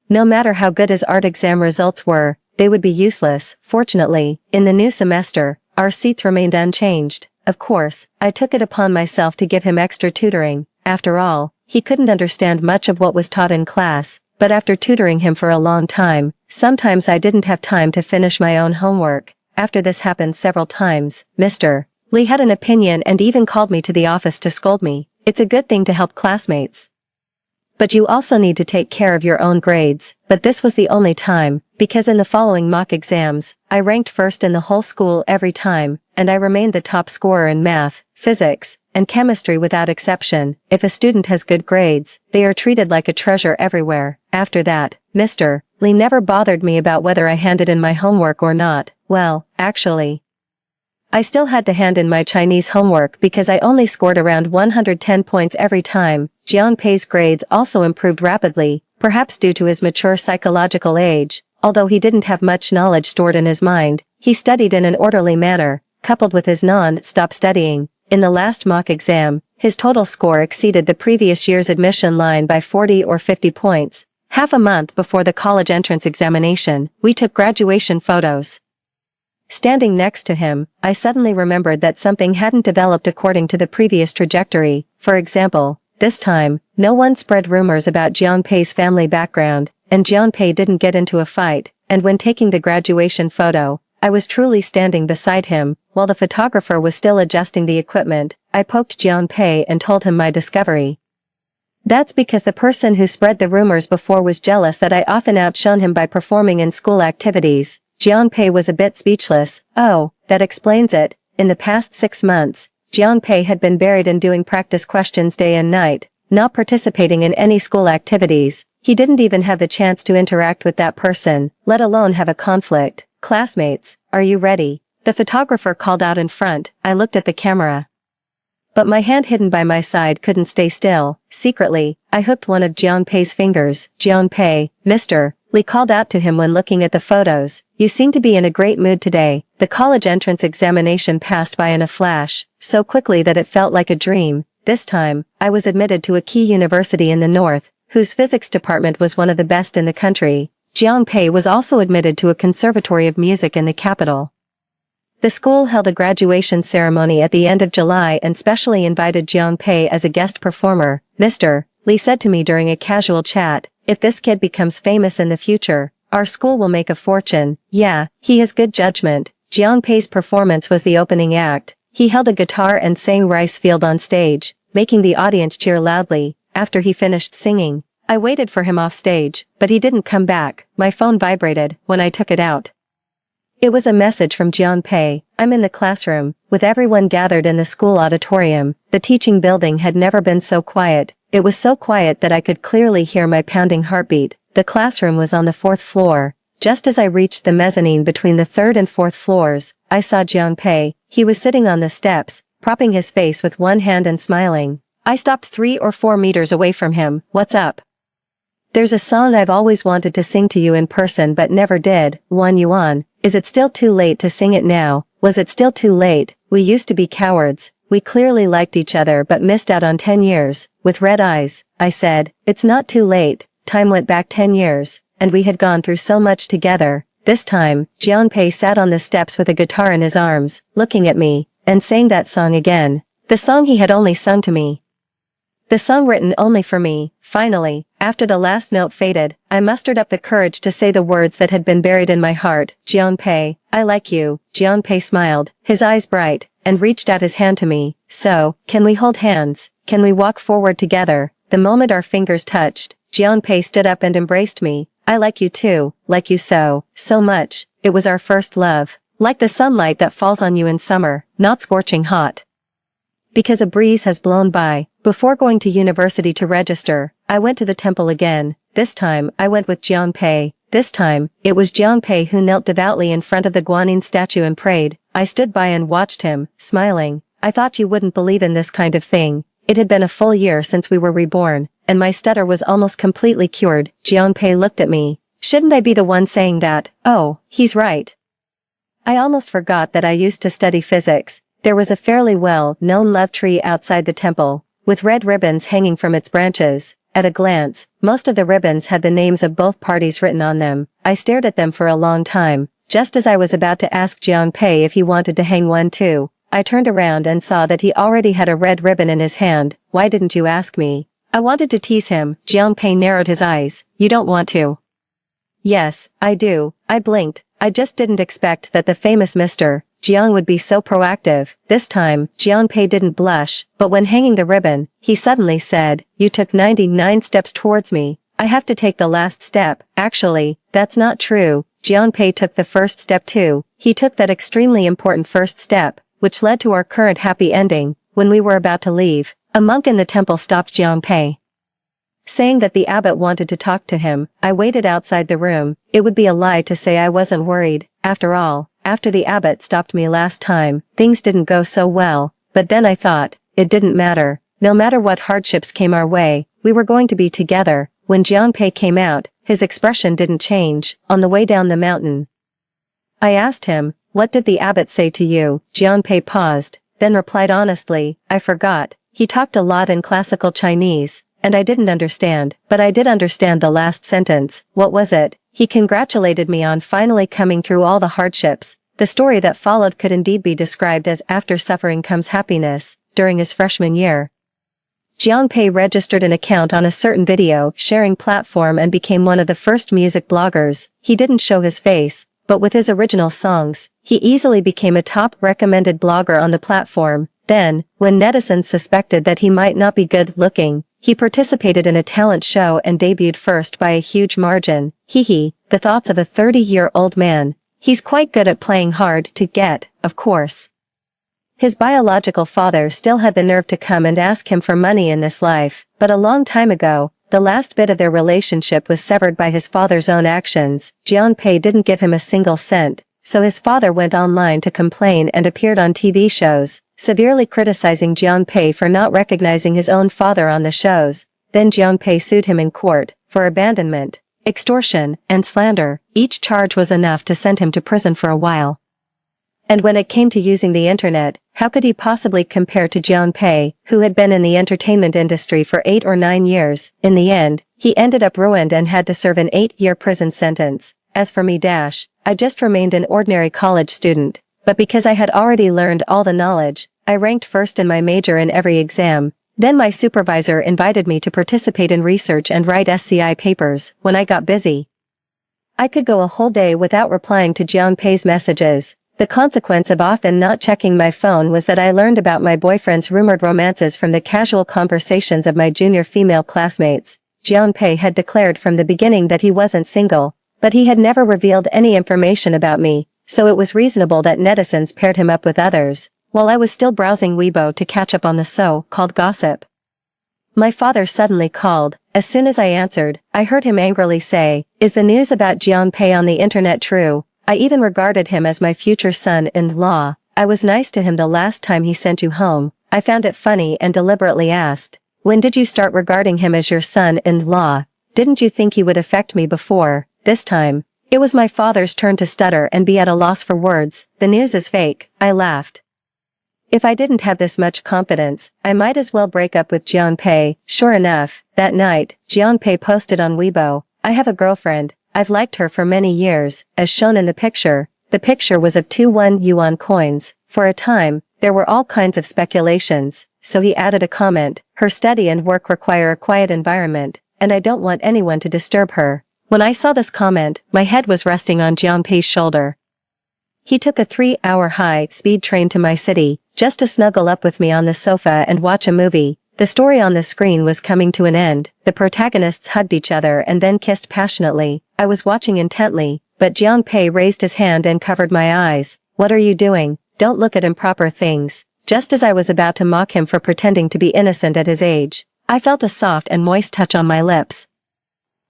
no matter how good his art exam results were, they would be useless. Fortunately, in the new semester, our seats remained unchanged. Of course, I took it upon myself to give him extra tutoring. After all, he couldn't understand much of what was taught in class, but after tutoring him for a long time, sometimes I didn't have time to finish my own homework. After this happened several times, Mr. Lee had an opinion and even called me to the office to scold me. It's a good thing to help classmates, but you also need to take care of your own grades. But this was the only time, because in the following mock exams, I ranked first in the whole school every time, and I remained the top scorer in math, physics, and chemistry without exception. If a student has good grades, they are treated like a treasure everywhere. After that, Mr. Lee never bothered me about whether I handed in my homework or not. Well, actually, I still had to hand in my Chinese homework because I only scored around 110 points every time. Jianpei's grades also improved rapidly, perhaps due to his mature psychological age. Although he didn't have much knowledge stored in his mind, he studied in an orderly manner, coupled with his non-stop studying. In the last mock exam, his total score exceeded the previous year's admission line by 40 or 50 points. Half a month before the college entrance examination, we took graduation photos. Standing next to him, I suddenly remembered that something hadn't developed according to the previous trajectory. For example, this time, no one spread rumors about Jianpei's family background, and Jianpei didn't get into a fight, and when taking the graduation photo, I was truly standing beside him. While the photographer was still adjusting the equipment, I poked Jianpei and told him my discovery. That's because the person who spread the rumors before was jealous that I often outshone him by performing in school activities. Jianpei was a bit speechless. Oh, that explains it. In the past 6 months, Jianpei had been buried in doing practice questions day and night, not participating in any school activities. He didn't even have the chance to interact with that person, let alone have a conflict. Classmates, are you ready? The photographer called out in front. I looked at the camera, but my hand hidden by my side couldn't stay still. Secretly, I hooked one of Jianpei's fingers. Jianpei, Mr. Lee called out to him when looking at the photos. You seem to be in a great mood today. The college entrance examination passed by in a flash, so quickly that it felt like a dream. This time, I was admitted to a key university in the north, whose physics department was one of the best in the country. Jianpei was also admitted to a conservatory of music in the capital. The school held a graduation ceremony at the end of July and specially invited Jianpei as a guest performer. Mr. Lee said to me during a casual chat, if this kid becomes famous in the future, our school will make a fortune. Yeah, he has good judgment. Jianpei's performance was the opening act. He held a guitar and sang Rice Field on stage, making the audience cheer loudly. After he finished singing, I waited for him off stage, but he didn't come back. My phone vibrated when I took it out. It was a message from Jianpei. I'm in the classroom, with everyone gathered in the school auditorium. The teaching building had never been so quiet. It was so quiet that I could clearly hear my pounding heartbeat. The classroom was on the 4th floor. Just as I reached the mezzanine between the 3rd and 4th floors, I saw Jianpei. He was sitting on the steps, propping his face with one hand and smiling. I stopped 3 or 4 meters away from him. "What's up?" "There's a song I've always wanted to sing to you in person but never did, Wan Yuan. Is it still too late to sing it now? Was it still too late? We used to be cowards. We clearly liked each other but missed out on 10 years. With red eyes, I said, "It's not too late." Time went back 10 years, and we had gone through so much together. This time, Jianpei sat on the steps with a guitar in his arms, looking at me, and sang that song again. The song he had only sung to me. The song written only for me. Finally, after the last note faded, I mustered up the courage to say the words that had been buried in my heart. "Jianpei, I like you." Jianpei smiled, his eyes bright, and reached out his hand to me. "So, can we hold hands? Can we walk forward together?" The moment our fingers touched, Jianpei stood up and embraced me. "I like you too, like you so much." It was our first love. Like the sunlight that falls on you in summer, not scorching hot because a breeze has blown by. Before going to university to register, I went to the temple again. This time, I went with Jianpei. This time, it was Jianpei who knelt devoutly in front of the Guanyin statue and prayed. I stood by and watched him, smiling. "I thought you wouldn't believe in this kind of thing." It had been a full year since we were reborn, and my stutter was almost completely cured. Jianpei looked at me. "Shouldn't I be the one saying that?" "Oh, he's right." I almost forgot that I used to study physics. There was a fairly well-known love tree outside the temple, with red ribbons hanging from its branches. At a glance, most of the ribbons had the names of both parties written on them. I stared at them for a long time. Just as I was about to ask Jianpei if he wanted to hang one too, I turned around and saw that he already had a red ribbon in his hand. "Why didn't you ask me?" I wanted to tease him. Jianpei narrowed his eyes. "You don't want to?" "Yes, I do." I blinked. I just didn't expect that the famous Mr. Jiang would be so proactive. This time, Jianpei didn't blush, but when hanging the ribbon, he suddenly said, "You took 99 steps towards me. I have to take the last step." Actually, that's not true. Jianpei took the first step too. He took that extremely important first step, which led to our current happy ending. When we were about to leave, a monk in the temple stopped Jianpei, saying that the abbot wanted to talk to him. I waited outside the room. It would be a lie to say I wasn't worried. After all, after the abbot stopped me last time, things didn't go so well. But then I thought, it didn't matter. No matter what hardships came our way, we were going to be together. When Jianpei came out, his expression didn't change. On the way down the mountain, I asked him, "What did the abbot say to you?" Jianpei paused, then replied honestly, "I forgot. He talked a lot in classical Chinese, and I didn't understand, but I did understand the last sentence." "What was it?" "He congratulated me on finally coming through all the hardships." The story that followed could indeed be described as after suffering comes happiness. During his freshman year, Jianpei registered an account on a certain video sharing platform and became one of the first music bloggers. He didn't show his face, but with his original songs, he easily became a top recommended blogger on the platform. Then, when netizens suspected that he might not be good looking, he participated in a talent show and debuted first by a huge margin. Hee, the thoughts of a 30-year-old man. He's quite good at playing hard to get, of course. His biological father still had the nerve to come and ask him for money in this life, but a long time ago, the last bit of their relationship was severed by his father's own actions. Jianpei didn't give him a single cent, so his father went online to complain and appeared on TV shows, severely criticizing Jianpei for not recognizing his own father on the shows. Then Jianpei sued him in court for abandonment, extortion, and slander. Each charge was enough to send him to prison for a while. And when it came to using the internet, how could he possibly compare to Jianpei, who had been in the entertainment industry for 8 or 9 years? In the end, he ended up ruined and had to serve an 8-year prison sentence. As for me, I just remained an ordinary college student. But because I had already learned all the knowledge, I ranked first in my major in every exam. Then my supervisor invited me to participate in research and write SCI papers. When I got busy, I could go a whole day without replying to Jianpei's messages. The consequence of often not checking my phone was that I learned about my boyfriend's rumored romances from the casual conversations of my junior female classmates. Jianpei had declared from the beginning that he wasn't single, but he had never revealed any information about me, so it was reasonable that netizens paired him up with others. While I was still browsing Weibo to catch up on the so-called gossip, my father suddenly called, As soon as I answered, I heard him angrily say, "Is the news about Jianpei on the internet true? I even regarded him as my future son-in-law. I was nice to him the last time he sent you home." I found it funny and deliberately asked, "When did you start regarding him as your son-in-law? Didn't you think he would affect me before this time?" It was my father's turn to stutter and be at a loss for words. "The news is fake," I laughed. If I didn't have this much confidence, I might as well break up with Jianpei. Sure enough, that night, Jianpei posted on Weibo, "I have a girlfriend. I've liked her for many years," as shown in the picture. The picture was of 2 1 yuan coins. For a time, there were all kinds of speculations, so he added a comment, "Her study and work require a quiet environment, and I don't want anyone to disturb her." When I saw this comment, my head was resting on Jianpei's shoulder. He took a 3-hour high-speed train to my city, just to snuggle up with me on the sofa and watch a movie. The story on the screen was coming to an end. The protagonists hugged each other and then kissed passionately. I was watching intently, but Jianpei raised his hand and covered my eyes. "What are you doing? Don't look at improper things." Just as I was about to mock him for pretending to be innocent at his age, I felt a soft and moist touch on my lips.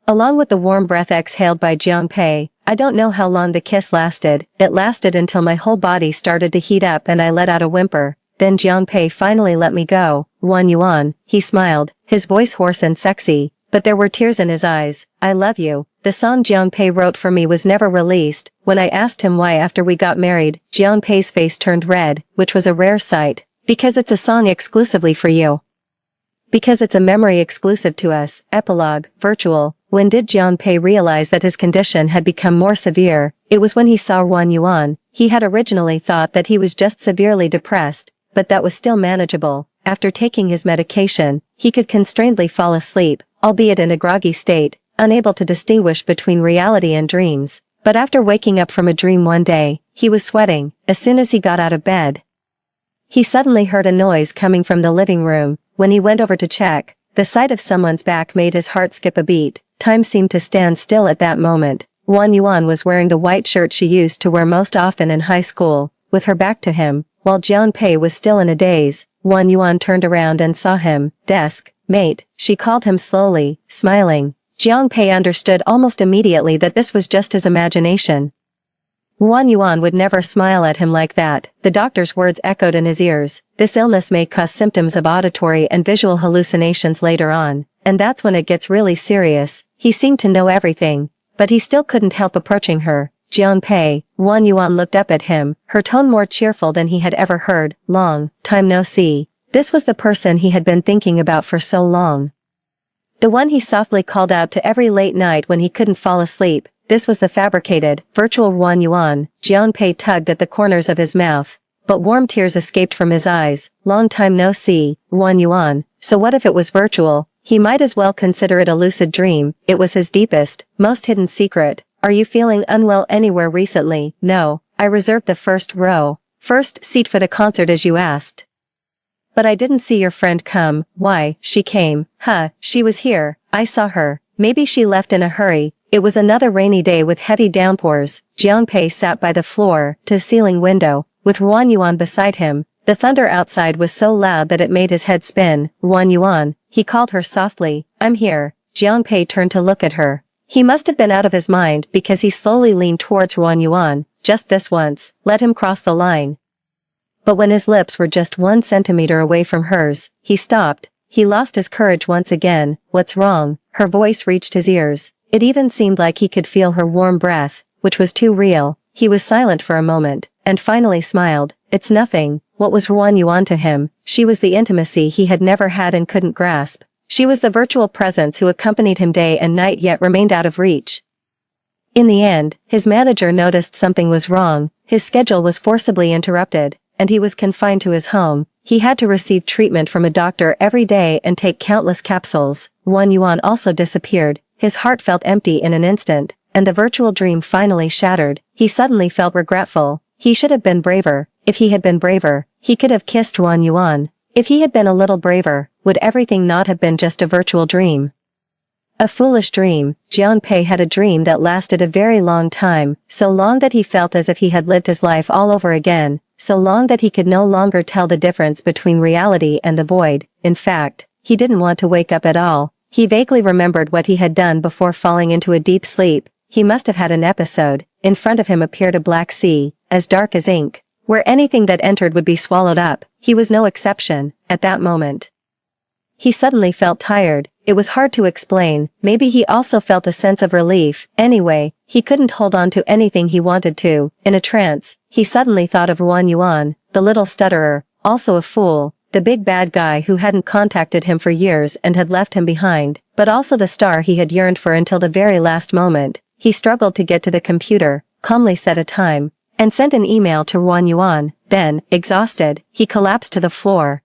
Along with the warm breath exhaled by Jianpei, I don't know how long the kiss lasted. It lasted until my whole body started to heat up and I let out a whimper. Then Jianpei finally let me go. "1 yuan, he smiled, his voice hoarse and sexy, but there were tears in his eyes. "I love you." The song Jianpei wrote for me was never released. When I asked him why after we got married, Jianpei's face turned red, which was a rare sight. "Because it's a song exclusively for you. Because it's a memory exclusive to us." Epilogue, virtual. When did Jianpei realize that his condition had become more severe? It was when he saw 1 yuan. He had originally thought that he was just severely depressed, but that was still manageable. After taking his medication, he could constrainedly fall asleep, albeit in a groggy state, unable to distinguish between reality and dreams. But after waking up from a dream one day, he was sweating. As soon as he got out of bed, he suddenly heard a noise coming from the living room. When he went over to check, the sight of someone's back made his heart skip a beat. Time seemed to stand still at that moment. 1 yuan was wearing the white shirt she used to wear most often in high school, with her back to him. While Jianpei was still in a daze, 1 yuan turned around and saw him. "Desk mate," she called him slowly, smiling. Jianpei understood almost immediately that this was just his imagination. 1 yuan would never smile at him like that. The doctor's words echoed in his ears. "This illness may cause symptoms of auditory and visual hallucinations later on, and that's when it gets really serious." He seemed to know everything, but he still couldn't help approaching her. "Jianpei," 1 yuan looked up at him, her tone more cheerful than he had ever heard. "Long time no see." This was the person he had been thinking about for so long. The one he softly called out to every late night when he couldn't fall asleep. This was the fabricated, virtual 1 yuan. Jianpei tugged at the corners of his mouth, but warm tears escaped from his eyes. "Long time no see, 1 yuan. So what if it was virtual? He might as well consider it a lucid dream. It was his deepest, most hidden secret. "Are you feeling unwell anywhere recently?" "No, I reserved the first seat for the concert as you asked. But I didn't see your friend come." "Why, she came." She was here. I saw her. Maybe she left in a hurry." It was another rainy day with heavy downpours. Jianpei sat by the floor-to-ceiling window, with 1 yuan beside him. The thunder outside was so loud that it made his head spin. "1 yuan," he called her softly. "I'm here." Jianpei turned to look at her. He must have been out of his mind because he slowly leaned towards 1 yuan. Just this once, let him cross the line. But when his lips were just 1 centimeter away from hers, he stopped. He lost his courage once again. "What's wrong?" Her voice reached his ears. It even seemed like he could feel her warm breath, which was too real. He was silent for a moment, and finally smiled. "It's nothing." What was 1 yuan to him? She was the intimacy he had never had and couldn't grasp. She was the virtual presence who accompanied him day and night yet remained out of reach. In the end, his manager noticed something was wrong. His schedule was forcibly interrupted, and he was confined to his home. He had to receive treatment from a doctor every day and take countless capsules. 1 yuan also disappeared. His heart felt empty in an instant, and the virtual dream finally shattered. He suddenly felt regretful. He should have been braver. If he had been braver, he could have kissed 1 yuan. If he had been a little braver, would everything not have been just a virtual dream? A foolish dream. Jianpei had a dream that lasted a very long time, so long that he felt as if he had lived his life all over again, so long that he could no longer tell the difference between reality and the void. In fact, he didn't want to wake up at all. He vaguely remembered what he had done before falling into a deep sleep. He must have had an episode. In front of him appeared a black sea, as dark as ink, where anything that entered would be swallowed up. He was no exception, at that moment. He suddenly felt tired. It was hard to explain. Maybe he also felt a sense of relief. Anyway, he couldn't hold on to anything he wanted to. In a trance, he suddenly thought of Ruan Yuan, the little stutterer, also a fool, the big bad guy who hadn't contacted him for years and had left him behind, but also the star he had yearned for until the very last moment. He struggled to get to the computer, calmly set a time, and sent an email to Ruan Yuan. Then, exhausted, he collapsed to the floor.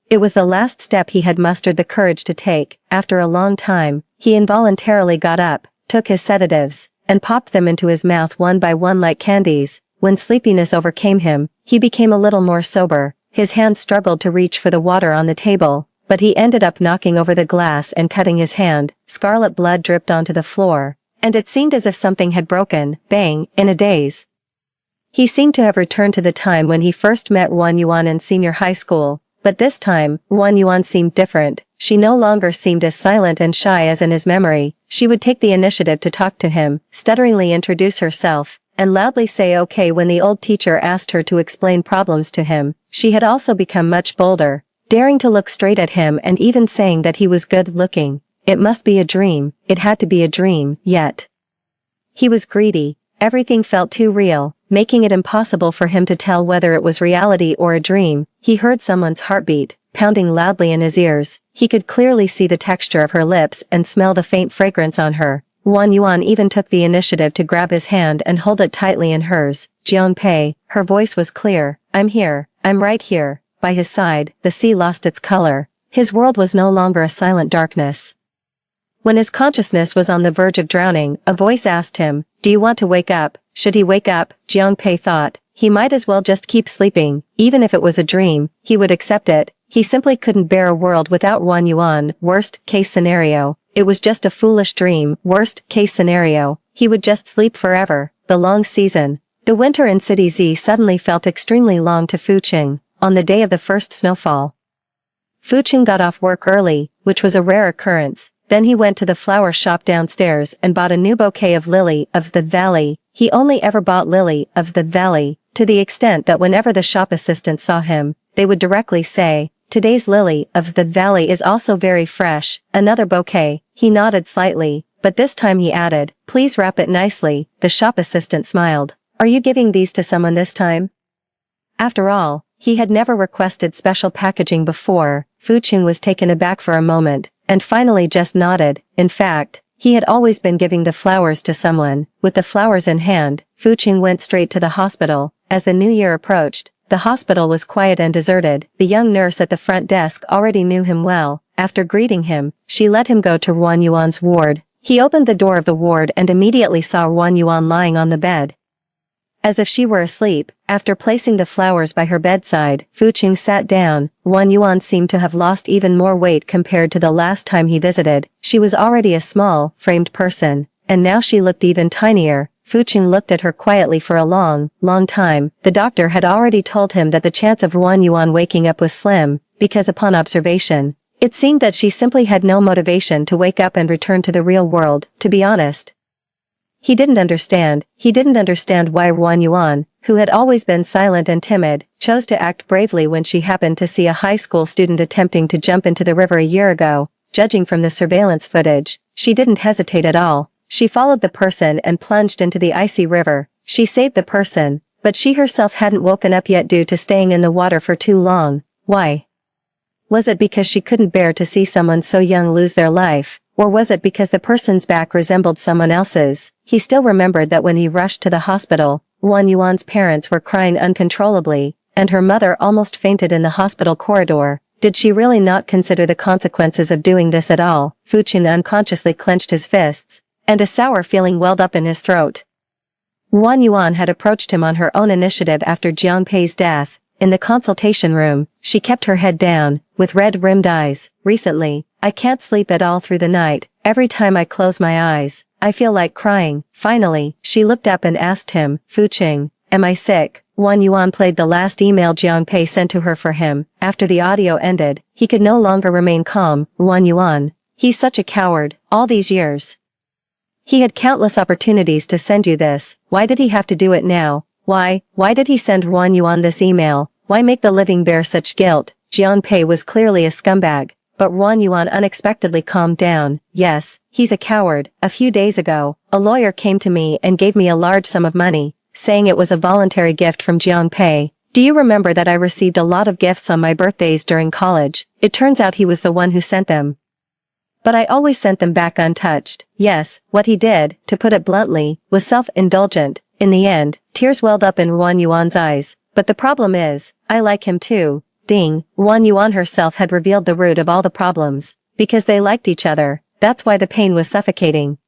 It was the last step he had mustered the courage to take. After a long time, he involuntarily got up, took his sedatives, and popped them into his mouth one by one like candies. When sleepiness overcame him, he became a little more sober. His hand struggled to reach for the water on the table, but he ended up knocking over the glass and cutting his hand. Scarlet blood dripped onto the floor, and it seemed as if something had broken. Bang, in a daze. He seemed to have returned to the time when he first met Ruan Yuan in senior high school, but this time, Ruan Yuan seemed different. She no longer seemed as silent and shy as in his memory. She would take the initiative to talk to him, stutteringly introduce herself, and loudly say okay when the old teacher asked her to explain problems to him. She had also become much bolder, daring to look straight at him and even saying that he was good-looking. It must be a dream. It had to be a dream, yet. He was greedy. Everything felt too real, making it impossible for him to tell whether it was reality or a dream. He heard someone's heartbeat, pounding loudly in his ears. He could clearly see the texture of her lips and smell the faint fragrance on her. Ruan Yuan even took the initiative to grab his hand and hold it tightly in hers. Jiangpei, her voice was clear. I'm here. I'm right here. By his side, the sea lost its color. His world was no longer a silent darkness. When his consciousness was on the verge of drowning, a voice asked him, do you want to wake up? Should he wake up? Jiangpei thought, he might as well just keep sleeping. Even if it was a dream, he would accept it. He simply couldn't bear a world without Ruan Yuan. Worst case scenario. It was just a foolish dream. Worst case scenario. He would just sleep forever. The long season. The winter in City Z suddenly felt extremely long to Fuqing. On the day of the first snowfall, Fuqing got off work early, which was a rare occurrence. Then he went to the flower shop downstairs and bought a new bouquet of lily of the valley. He only ever bought lily of the valley, to the extent that whenever the shop assistants saw him, they would directly say, today's lily of the valley is also very fresh. Another bouquet. He nodded slightly, but this time he added, please wrap it nicely. The shop assistant smiled. Are you giving these to someone this time? After all, he had never requested special packaging before. Fuqing was taken aback for a moment, and finally just nodded. In fact, he had always been giving the flowers to someone. With the flowers in hand, Fuqing went straight to the hospital. As the new year approached, the hospital was quiet and deserted. The young nurse at the front desk already knew him well. After greeting him, she let him go to Ruan Yuan's ward. He opened the door of the ward and immediately saw Ruan Yuan lying on the bed, as if she were asleep. After placing the flowers by her bedside, Fuqing sat down. Ruan Yuan seemed to have lost even more weight compared to the last time he visited. She was already a small, framed person, and now she looked even tinier. Fuqing looked at her quietly for a long, long time. The doctor had already told him that the chance of Ruan Yuan waking up was slim, because upon observation, it seemed that she simply had no motivation to wake up and return to the real world. To be honest, he didn't understand. He didn't understand why Ruan Yuan, who had always been silent and timid, chose to act bravely when she happened to see a high school student attempting to jump into the river a year ago. Judging from the surveillance footage, she didn't hesitate at all. She followed the person and plunged into the icy river. She saved the person, but she herself hadn't woken up yet due to staying in the water for too long. Why? Was it because she couldn't bear to see someone so young lose their life? Or was it because the person's back resembled someone else's? He still remembered that when he rushed to the hospital, Ruan Yuan's parents were crying uncontrollably, and her mother almost fainted in the hospital corridor. Did she really not consider the consequences of doing this at all? Fuqing unconsciously clenched his fists, and a sour feeling welled up in his throat. Ruan Yuan had approached him on her own initiative after Jiangpei's death. In the consultation room, she kept her head down, with red-rimmed eyes. Recently, I can't sleep at all through the night. Every time I close my eyes, I feel like crying. Finally, she looked up and asked him, Fuqing, am I sick? Ruan Yuan played the last email Jiangpei sent to her for him. After the audio ended, he could no longer remain calm. Ruan Yuan, He's such a coward, all these years. He had countless opportunities to send you this, why did he have to do it now? Why did he send Wan Yuan this email? Why make the living bear such guilt? Jian Pei was clearly a scumbag, but Wan Yuan unexpectedly calmed down. Yes, he's a coward. A few days ago, a lawyer came to me and gave me a large sum of money, saying it was a voluntary gift from Jian Pei. Do you remember that I received a lot of gifts on my birthdays during college? It turns out he was the one who sent them. But I always sent them back untouched. Yes, what he did, to put it bluntly, was self-indulgent. In the end, tears welled up in Wan Yuan's eyes. But the problem is, I like him too. Ding, Wan Yuan herself had revealed the root of all the problems. Because they liked each other, that's why the pain was suffocating.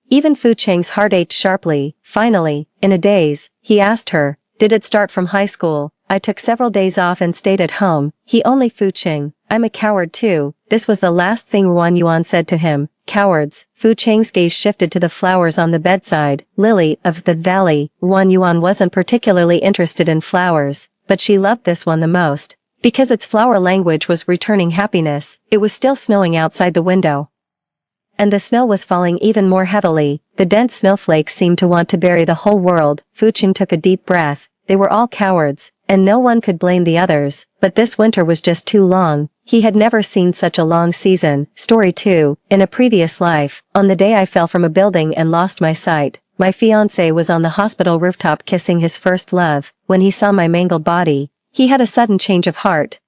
Even Fu Cheng's heart ached sharply. Finally, in a daze, he asked her, did it start from high school? I took several days off and stayed at home. He only Fu Cheng. I'm a coward too. This was the last thing Wan Yuan said to him. Cowards. Fu Cheng's gaze shifted to the flowers on the bedside. Lily of the valley. Wan Yuan wasn't particularly interested in flowers, but she loved this one the most. Because its flower language was returning happiness, it was still snowing outside the window. And the snow was falling even more heavily. The dense snowflakes seemed to want to bury the whole world. Fu Cheng took a deep breath. They were all cowards, and no one could blame the others, but this winter was just too long. He had never seen such a long season. Story 2. In a previous life, on the day I fell from a building and lost my sight, my fiancé was on the hospital rooftop kissing his first love. When he saw my mangled body, he had a sudden change of heart.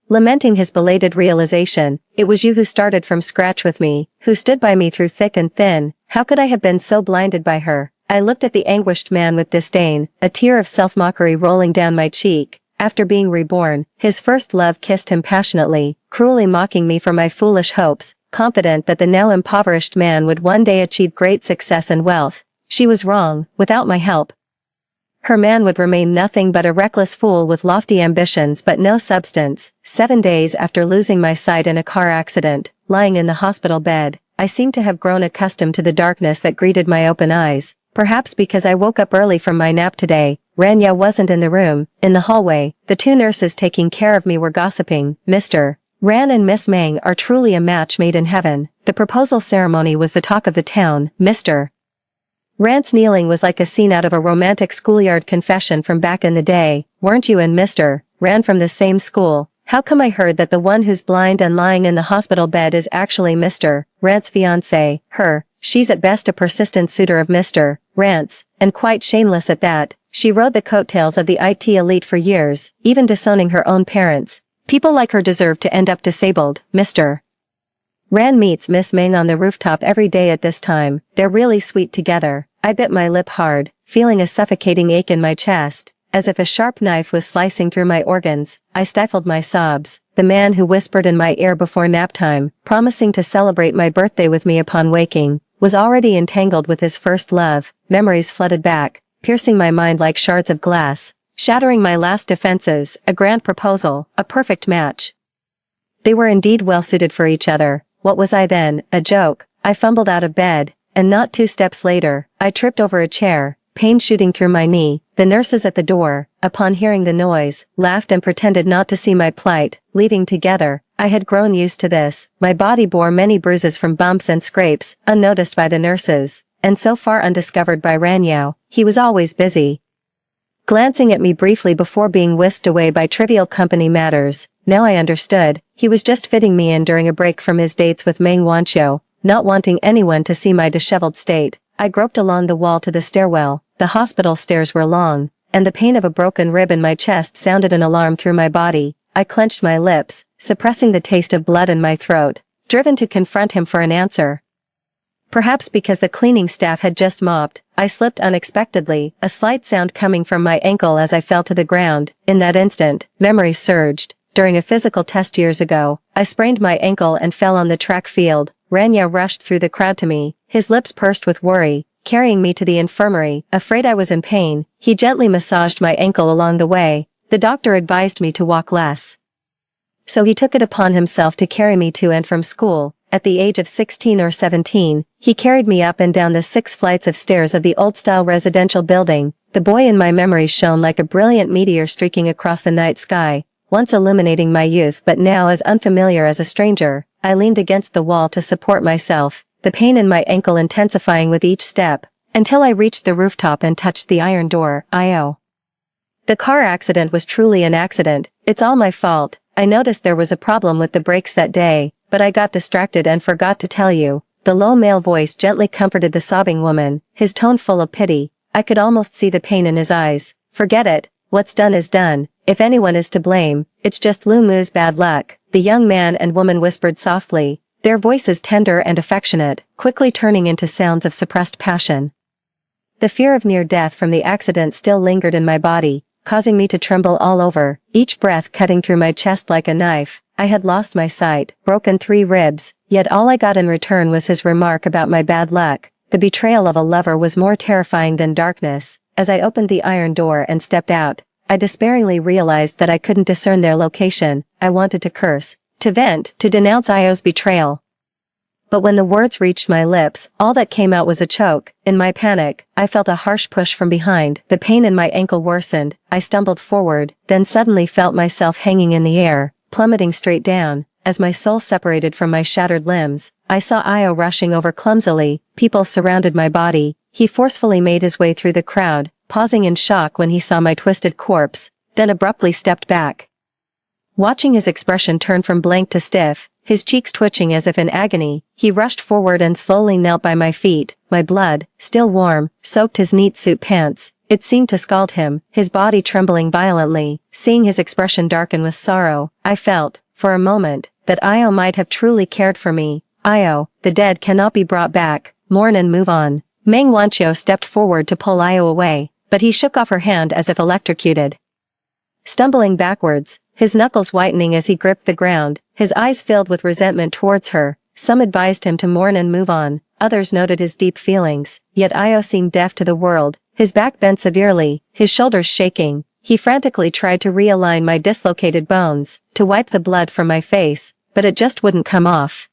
Lamenting his belated realization, it was you who started from scratch with me, who stood by me through thick and thin. How could I have been so blinded by her? I looked at the anguished man with disdain, a tear of self-mockery rolling down my cheek. After being reborn, his first love kissed him passionately, cruelly mocking me for my foolish hopes, confident that the now impoverished man would one day achieve great success and wealth. She was wrong. Without my help, her man would remain nothing but a reckless fool with lofty ambitions but no substance. 7 days after losing my sight in a car accident, lying in the hospital bed, I seemed to have grown accustomed to the darkness that greeted my open eyes. Perhaps because I woke up early from my nap today. Rania wasn't in the room. In the hallway, the 2 nurses taking care of me were gossiping. Mr. Ran and Miss Meng are truly a match made in heaven. The proposal ceremony was the talk of the town. Mr. Ran's kneeling was like a scene out of a romantic schoolyard confession from back in the day. Weren't you and Mr. Ran from the same school? How come I heard that the one who's blind and lying in the hospital bed is actually Mr. Rant's fiancé? Her. She's at best a persistent suitor of Mr. Rant's, and quite shameless at that. She rode the coattails of the IT elite for years, even disowning her own parents. People like her deserve to end up disabled. Mr. Ran meets Miss Meng on the rooftop every day at this time. They're really sweet together. I bit my lip hard, feeling a suffocating ache in my chest. As if a sharp knife was slicing through my organs, I stifled my sobs. The man who whispered in my ear before nap time, promising to celebrate my birthday with me upon waking, was already entangled with his first love. Memories flooded back, piercing my mind like shards of glass, shattering my last defenses. A grand proposal, a perfect match. They were indeed well suited for each other. What was I then? A joke? I fumbled out of bed, and not 2 steps later, I tripped over a chair, pain shooting through my knee. The nurses at the door, upon hearing the noise, laughed and pretended not to see my plight. Leaving together, I had grown used to this. My body bore many bruises from bumps and scrapes, unnoticed by the nurses, and so far undiscovered by Ranyao. He was always busy, glancing at me briefly before being whisked away by trivial company matters. Now I understood. He was just fitting me in during a break from his dates with Meng Wanqiu, not wanting anyone to see my disheveled state. I groped along the wall to the stairwell. The hospital stairs were long, and the pain of a broken rib in my chest sounded an alarm through my body. I clenched my lips, suppressing the taste of blood in my throat, driven to confront him for an answer. Perhaps because the cleaning staff had just mopped, I slipped unexpectedly, a slight sound coming from my ankle as I fell to the ground. In that instant, memory surged. During a physical test years ago, I sprained my ankle and fell on the track field. Ranya rushed through the crowd to me, his lips pursed with worry, carrying me to the infirmary. Afraid I was in pain, he gently massaged my ankle along the way. The doctor advised me to walk less, so he took it upon himself to carry me to and from school. At the age of 16 or 17, he carried me up and down the 6 flights of stairs of the old-style residential building. The boy in my memories shone like a brilliant meteor streaking across the night sky, once illuminating my youth but now as unfamiliar as a stranger. I leaned against the wall to support myself, the pain in my ankle intensifying with each step, until I reached the rooftop and touched the iron door. The car accident was truly an accident, it's all my fault. I noticed there was a problem with the brakes that day, but I got distracted and forgot to tell you. The low male voice gently comforted the sobbing woman, his tone full of pity. I could almost see the pain in his eyes. Forget it, what's done is done. If anyone is to blame, it's just Lu Mu's bad luck, the young man and woman whispered softly, their voices tender and affectionate, quickly turning into sounds of suppressed passion. The fear of near death from the accident still lingered in my body, causing me to tremble all over, each breath cutting through my chest like a knife. I had lost my sight, broken 3 ribs, yet all I got in return was his remark about my bad luck. The betrayal of a lover was more terrifying than darkness. As I opened the iron door and stepped out, I despairingly realized that I couldn't discern their location. I wanted to curse, to vent, to denounce Io's betrayal. But when the words reached my lips, all that came out was a choke. In my panic, I felt a harsh push from behind. The pain in my ankle worsened. I stumbled forward, then suddenly felt myself hanging in the air, plummeting straight down. As my soul separated from my shattered limbs, I saw Io rushing over clumsily. People surrounded my body. He forcefully made his way through the crowd, pausing in shock when he saw my twisted corpse, then abruptly stepped back. Watching his expression turn from blank to stiff, his cheeks twitching as if in agony, he rushed forward and slowly knelt by my feet. My blood, still warm, soaked his neat suit pants. It seemed to scald him, his body trembling violently. Seeing his expression darken with sorrow, I felt, for a moment, that Io might have truly cared for me. Io, the dead cannot be brought back. Mourn and move on. Meng Wanqiu stepped forward to pull Io away, but he shook off her hand as if electrocuted. Stumbling backwards, his knuckles whitening as he gripped the ground, his eyes filled with resentment towards her, some advised him to mourn and move on, others noted his deep feelings, yet Io seemed deaf to the world, his back bent severely, his shoulders shaking. He frantically tried to realign my dislocated bones, to wipe the blood from my face, but it just wouldn't come off.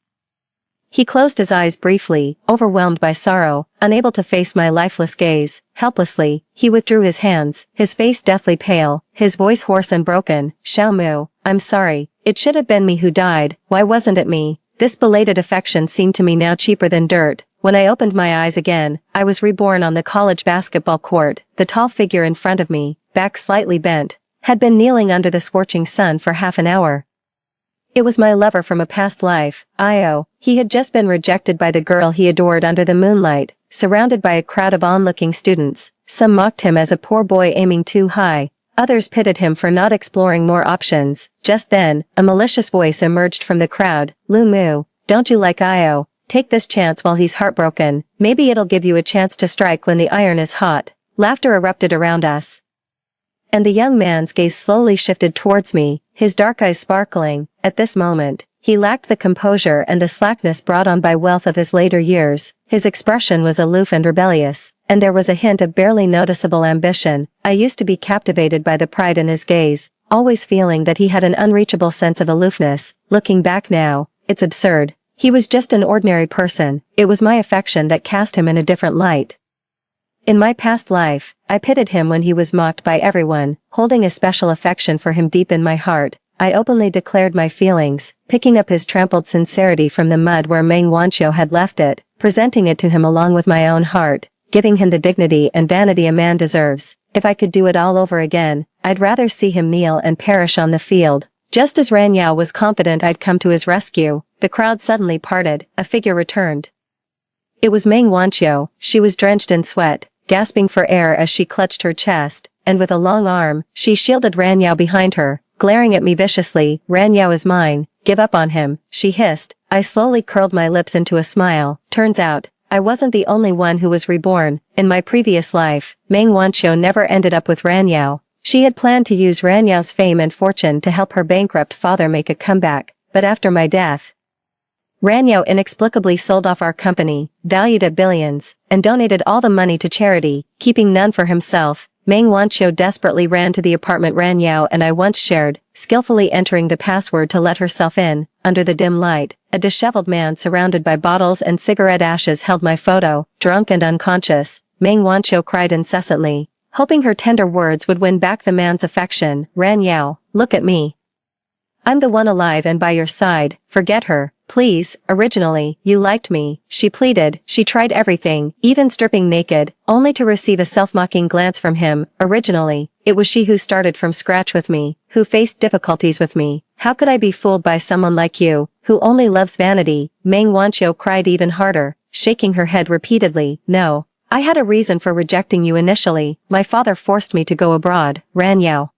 He closed his eyes briefly, overwhelmed by sorrow, unable to face my lifeless gaze. Helplessly, he withdrew his hands, his face deathly pale, his voice hoarse and broken. Xiaomu, I'm sorry. It should have been me who died. Why wasn't it me? This belated affection seemed to me now cheaper than dirt. When I opened my eyes again, I was reborn on the college basketball court. The tall figure in front of me, back slightly bent, had been kneeling under the scorching sun for half an hour. It was my lover from a past life, Io. He had just been rejected by the girl he adored under the moonlight, surrounded by a crowd of onlooking students. Some mocked him as a poor boy aiming too high. Others pitied him for not exploring more options. Just then, a malicious voice emerged from the crowd. Lu Mu, don't you like Io? Take this chance while he's heartbroken. Maybe it'll give you a chance to strike when the iron is hot. Laughter erupted around us. And the young man's gaze slowly shifted towards me, his dark eyes sparkling. At this moment, he lacked the composure and the slackness brought on by wealth of his later years. His expression was aloof and rebellious, and there was a hint of barely noticeable ambition. I used to be captivated by the pride in his gaze, always feeling that he had an unreachable sense of aloofness. Looking back now, it's absurd. He was just an ordinary person. It was my affection that cast him in a different light. In my past life, I pitied him when he was mocked by everyone, holding a special affection for him deep in my heart. I openly declared my feelings, picking up his trampled sincerity from the mud where Meng Wanqiu had left it, presenting it to him along with my own heart, giving him the dignity and vanity a man deserves. If I could do it all over again, I'd rather see him kneel and perish on the field. Just as Ran Yao was confident I'd come to his rescue, the crowd suddenly parted, a figure returned. It was Meng Wanqiu. She was drenched in sweat, gasping for air as she clutched her chest, and with a long arm, she shielded Ran Yao behind her, glaring at me viciously. Ran Yao is mine, give up on him, she hissed. I slowly curled my lips into a smile. Turns out, I wasn't the only one who was reborn. In my previous life, Meng Wanqiu never ended up with Ran Yao. She had planned to use Ran Yao's fame and fortune to help her bankrupt father make a comeback, but after my death, Ran Yao inexplicably sold off our company, valued at billions, and donated all the money to charity, keeping none for himself. Meng Wanqiu desperately ran to the apartment Ran Yao and I once shared, skillfully entering the password to let herself in. Under the dim light, a disheveled man surrounded by bottles and cigarette ashes held my photo. Drunk and unconscious, Meng Wanqiu cried incessantly, hoping her tender words would win back the man's affection. Ran Yao, look at me. I'm the one alive and by your side. Forget her. Please, originally, you liked me, she pleaded. She tried everything, even stripping naked, only to receive a self-mocking glance from him. Originally, it was she who started from scratch with me, who faced difficulties with me. How could I be fooled by someone like you, who only loves vanity? Meng Wanqiu cried even harder, shaking her head repeatedly. No. I had a reason for rejecting you initially. My father forced me to go abroad. Ran Yao.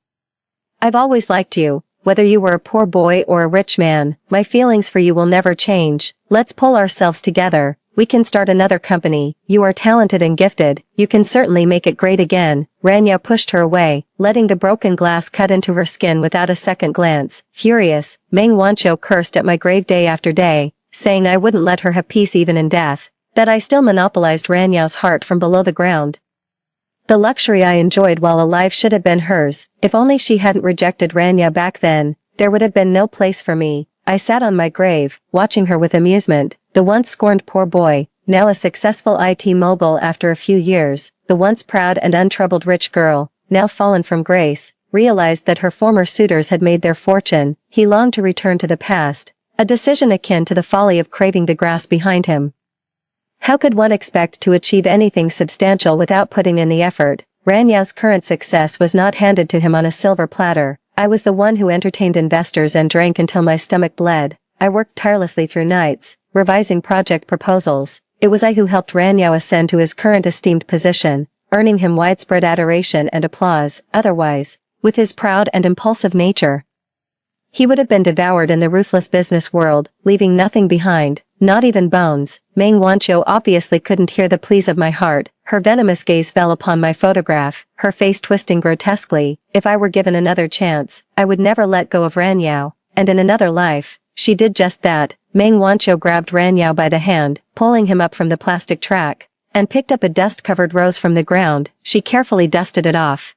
I've always liked you. Whether you were a poor boy or a rich man, my feelings for you will never change. Let's pull ourselves together. We can start another company. You are talented and gifted. You can certainly make it great again. Ran Yao pushed her away, letting the broken glass cut into her skin without a second glance. Furious, Meng Wanqiu cursed at my grave day after day, saying I wouldn't let her have peace even in death. That I still monopolized Ran Yao's heart from below the ground. The luxury I enjoyed while alive should have been hers. If only she hadn't rejected Ran Yao back then, there would have been no place for me. I sat on my grave, watching her with amusement. The once scorned poor boy, now a successful IT mogul after a few years, the once proud and untroubled rich girl, now fallen from grace, realized that her former suitors had made their fortune. He longed to return to the past, a decision akin to the folly of craving the grass behind him. How could one expect to achieve anything substantial without putting in the effort? Ran Yao's current success was not handed to him on a silver platter. I was the one who entertained investors and drank until my stomach bled. I worked tirelessly through nights, revising project proposals. It was I who helped Ran Yao ascend to his current esteemed position, earning him widespread adoration and applause. Otherwise, with his proud and impulsive nature, he would have been devoured in the ruthless business world, leaving nothing behind, not even bones. Meng Wanqiu obviously couldn't hear the pleas of my heart. Her venomous gaze fell upon my photograph, her face twisting grotesquely. If I were given another chance, I would never let go of Ran Yao, and in another life, she did just that. Meng Wanqiu grabbed Ran Yao by the hand, pulling him up from the plastic track, and picked up a dust-covered rose from the ground. She carefully dusted it off.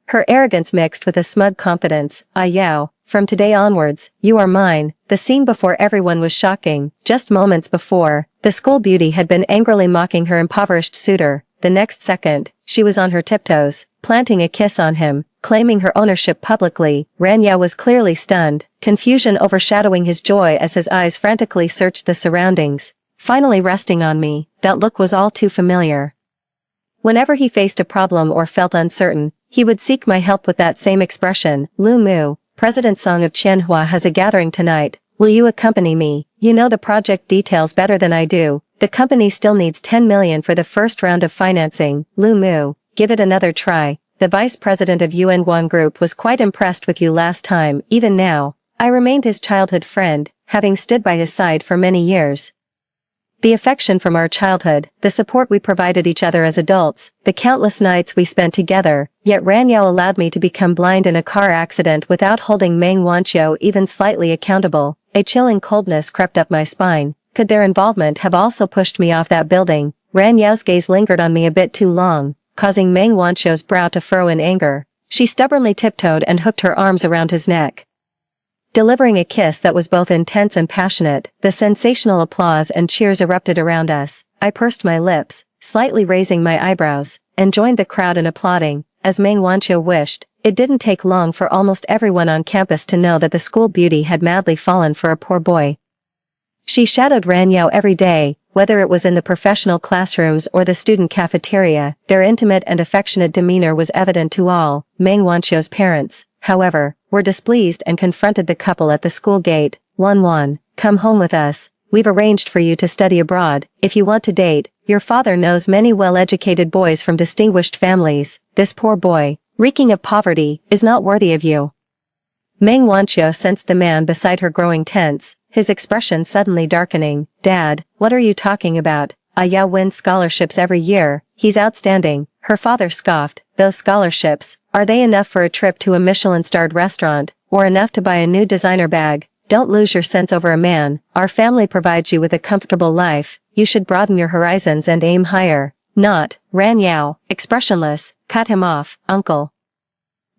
Her arrogance mixed with a smug confidence. Ah Yao, from today onwards, you are mine. The scene before everyone was shocking. Just moments before, the school beauty had been angrily mocking her impoverished suitor. The next second, she was on her tiptoes, planting a kiss on him, claiming her ownership publicly. Ran Yao was clearly stunned, confusion overshadowing his joy as his eyes frantically searched the surroundings. Finally resting on me, that look was all too familiar. Whenever he faced a problem or felt uncertain, he would seek my help with that same expression. Lu Mu, President Song of Qianhua has a gathering tonight. Will you accompany me? You know the project details better than I do. The company still needs 10 million for the first round of financing. Lu Mu, give it another try. The vice president of Yuanguan Group was quite impressed with you last time. Even now, I remained his childhood friend, having stood by his side for many years. The affection from our childhood, the support we provided each other as adults, the countless nights we spent together, yet Ran Yao allowed me to become blind in a car accident without holding Meng Wanqiu even slightly accountable. A chilling coldness crept up my spine. Could their involvement have also pushed me off that building? Ran Yao's gaze lingered on me a bit too long, causing Meng Wanqiu's brow to furrow in anger. She stubbornly tiptoed and hooked her arms around his neck, delivering a kiss that was both intense and passionate. The sensational applause and cheers erupted around us. I pursed my lips, slightly raising my eyebrows, and joined the crowd in applauding. As Meng Wanqiu wished, it didn't take long for almost everyone on campus to know that the school beauty had madly fallen for a poor boy. She shadowed Ran Yao every day, whether it was in the professional classrooms or the student cafeteria. Their intimate and affectionate demeanor was evident to all. Meng Wanqiu's parents, however, were displeased and confronted the couple at the school gate. Wan, come home with us. We've arranged for you to study abroad. If you want to date, your father knows many well-educated boys from distinguished families. This poor boy, reeking of poverty, is not worthy of you. Meng Wanqiu sensed the man beside her growing tense, his expression suddenly darkening. Dad, what are you talking about? Ah Yao wins scholarships every year. He's outstanding. Her father scoffed. Those scholarships, are they enough for a trip to a Michelin-starred restaurant, or enough to buy a new designer bag? Don't lose your sense over a man. Our family provides you with a comfortable life. You should broaden your horizons and aim higher. Not. Ran Yao, expressionless, cut him off. Uncle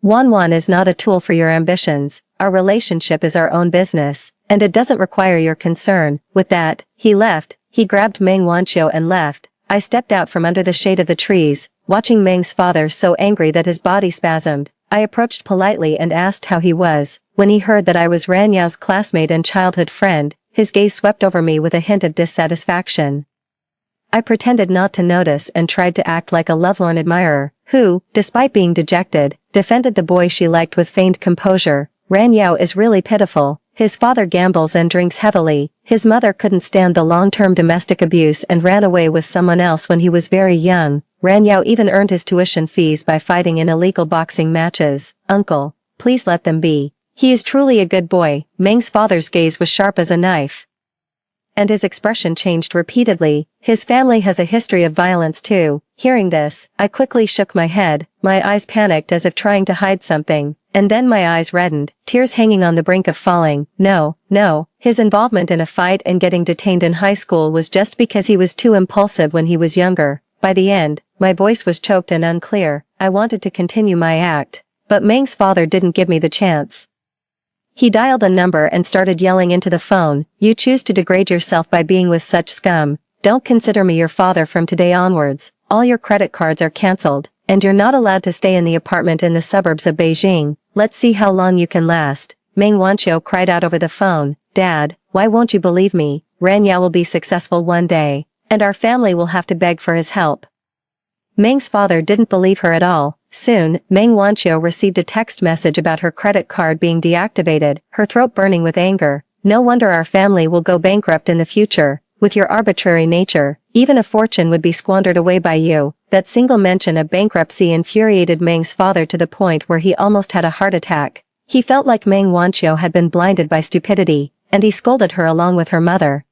Wan is not a tool for your ambitions. Our relationship is our own business, and it doesn't require your concern. With that, he left. He grabbed Meng Wanqiu and left. I stepped out from under the shade of the trees, watching Meng's father so angry that his body spasmed. I approached politely and asked how he was. When he heard that I was Ran Yao's classmate and childhood friend, his gaze swept over me with a hint of dissatisfaction. I pretended not to notice and tried to act like a lovelorn admirer, who, despite being dejected, defended the boy she liked with feigned composure. Ran Yao is really pitiful. His father gambles and drinks heavily, his mother couldn't stand the long-term domestic abuse and ran away with someone else when he was very young. Ran Yao even earned his tuition fees by fighting in illegal boxing matches. Uncle, please let them be. He is truly a good boy. Meng's father's gaze was sharp as a knife, and his expression changed repeatedly. His family has a history of violence too. Hearing this, I quickly shook my head, my eyes panicked as if trying to hide something, and then my eyes reddened, tears hanging on the brink of falling. No, his involvement in a fight and getting detained in high school was just because he was too impulsive when he was younger. By the end, my voice was choked and unclear. I wanted to continue my act, but Meng's father didn't give me the chance. He dialed a number and started yelling into the phone, "You choose to degrade yourself by being with such scum. Don't consider me your father from today onwards. All your credit cards are cancelled, and you're not allowed to stay in the apartment in the suburbs of Beijing. Let's see how long you can last." Meng Wanqiu cried out over the phone, "Dad, why won't you believe me? Ran Yao will be successful one day, and our family will have to beg for his help." Meng's father didn't believe her at all. Soon, Meng Wanqiu received a text message about her credit card being deactivated, her throat burning with anger. "No wonder our family will go bankrupt in the future. With your arbitrary nature, even a fortune would be squandered away by you." That single mention of bankruptcy infuriated Meng's father to the point where he almost had a heart attack. He felt like Meng Wanqiu had been blinded by stupidity, and he scolded her along with her mother,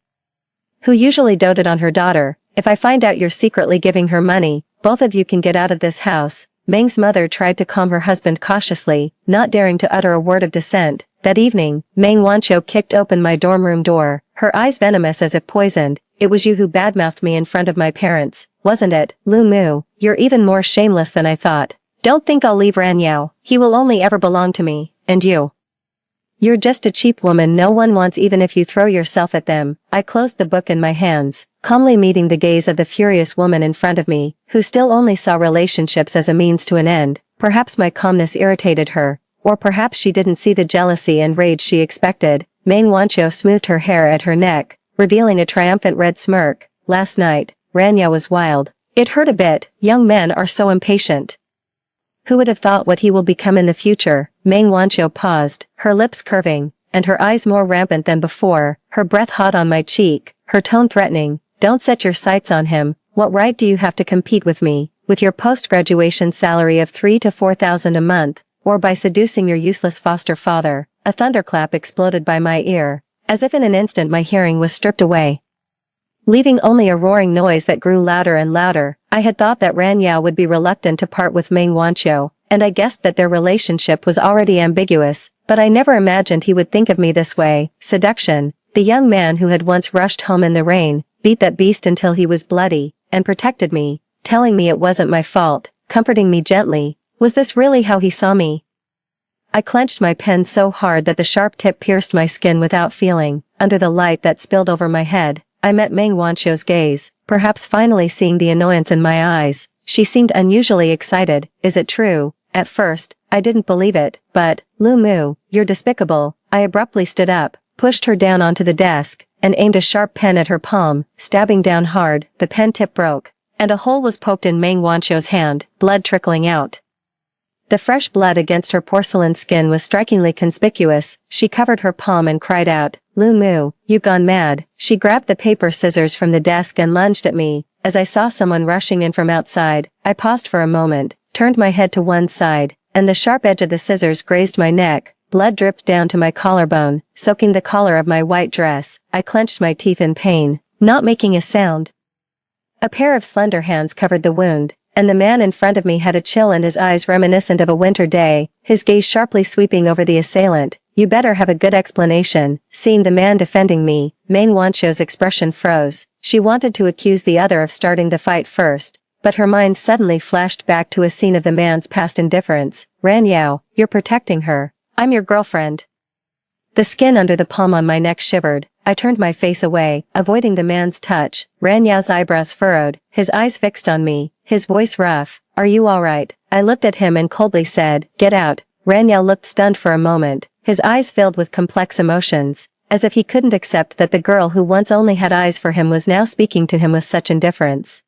who usually doted on her daughter. "If I find out you're secretly giving her money, both of you can get out of this house." Meng's mother tried to calm her husband cautiously, not daring to utter a word of dissent. That evening, Meng Wanqiu kicked open my dorm room door, her eyes venomous as if poisoned. "It was you who badmouthed me in front of my parents, wasn't it, Lu Mu? You're even more shameless than I thought. Don't think I'll leave Ran Yao. He will only ever belong to me, and you're just a cheap woman no one wants even if you throw yourself at them." I closed the book in my hands, calmly meeting the gaze of the furious woman in front of me, who still only saw relationships as a means to an end. Perhaps my calmness irritated her, or perhaps she didn't see the jealousy and rage she expected. Meng Wanqiu smoothed her hair at her neck, revealing a triumphant red smirk. "Last night, Ran Yao was wild. It hurt a bit. Young men are so impatient. Who would have thought what he will become in the future?" Meng Wanqiu paused, her lips curving, and her eyes more rampant than before, her breath hot on my cheek, her tone threatening. "Don't set your sights on him. What right do you have to compete with me, with your post-graduation salary of 3,000 to 4,000 a month, or by seducing your useless foster father?" A thunderclap exploded by my ear. As if in an instant my hearing was stripped away, leaving only a roaring noise that grew louder and louder. I had thought that Ran Yao would be reluctant to part with Meng Wanqiu, and I guessed that their relationship was already ambiguous, but I never imagined he would think of me this way. Seduction. The young man who had once rushed home in the rain, beat that beast until he was bloody, and protected me, telling me it wasn't my fault, comforting me gently. Was this really how he saw me? I clenched my pen so hard that the sharp tip pierced my skin without feeling. Under the light that spilled over my head, I met Meng Wanqiu's gaze, perhaps finally seeing the annoyance in my eyes. She seemed unusually excited. "Is it true?" At first, I didn't believe it, but, "Lu Mu, you're despicable." I abruptly stood up, pushed her down onto the desk, and aimed a sharp pen at her palm, stabbing down hard. The pen tip broke, and a hole was poked in Meng Wanqiu's hand, blood trickling out. The fresh blood against her porcelain skin was strikingly conspicuous. She covered her palm and cried out, "Lu Mu, you've gone mad." She grabbed the paper scissors from the desk and lunged at me. As I saw someone rushing in from outside, I paused for a moment, turned my head to one side, and the sharp edge of the scissors grazed my neck. Blood dripped down to my collarbone, soaking the collar of my white dress. I clenched my teeth in pain, not making a sound. A pair of slender hands covered the wound, and the man in front of me had a chill and his eyes reminiscent of a winter day, his gaze sharply sweeping over the assailant. "You better have a good explanation." Seeing the man defending me, Meng Wanqiu's expression froze. She wanted to accuse the other of starting the fight first, but her mind suddenly flashed back to a scene of the man's past indifference. "Ran Yao, you're protecting her. I'm your girlfriend." The skin under the palm on my neck shivered. I turned my face away, avoiding the man's touch. Ran Yao's eyebrows furrowed, his eyes fixed on me, his voice rough. "Are you all right?" I looked at him and coldly said, "Get out." Ran Yao looked stunned for a moment, his eyes filled with complex emotions. as if he couldn't accept that the girl who once only had eyes for him was now speaking to him with such indifference.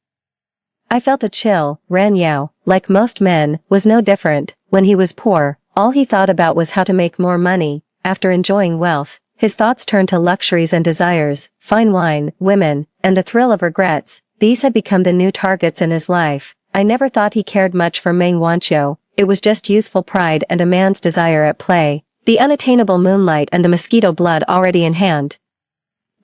I felt a chill. Ran Yao, like most men, was no different. When he was poor, all he thought about was how to make more money. After enjoying wealth, his thoughts turned to luxuries and desires, fine wine, women, and the thrill of regrets. These had become the new targets in his life. I never thought he cared much for Meng Wanqiu. It was just youthful pride and a man's desire at play. The unattainable moonlight and the mosquito blood already in hand.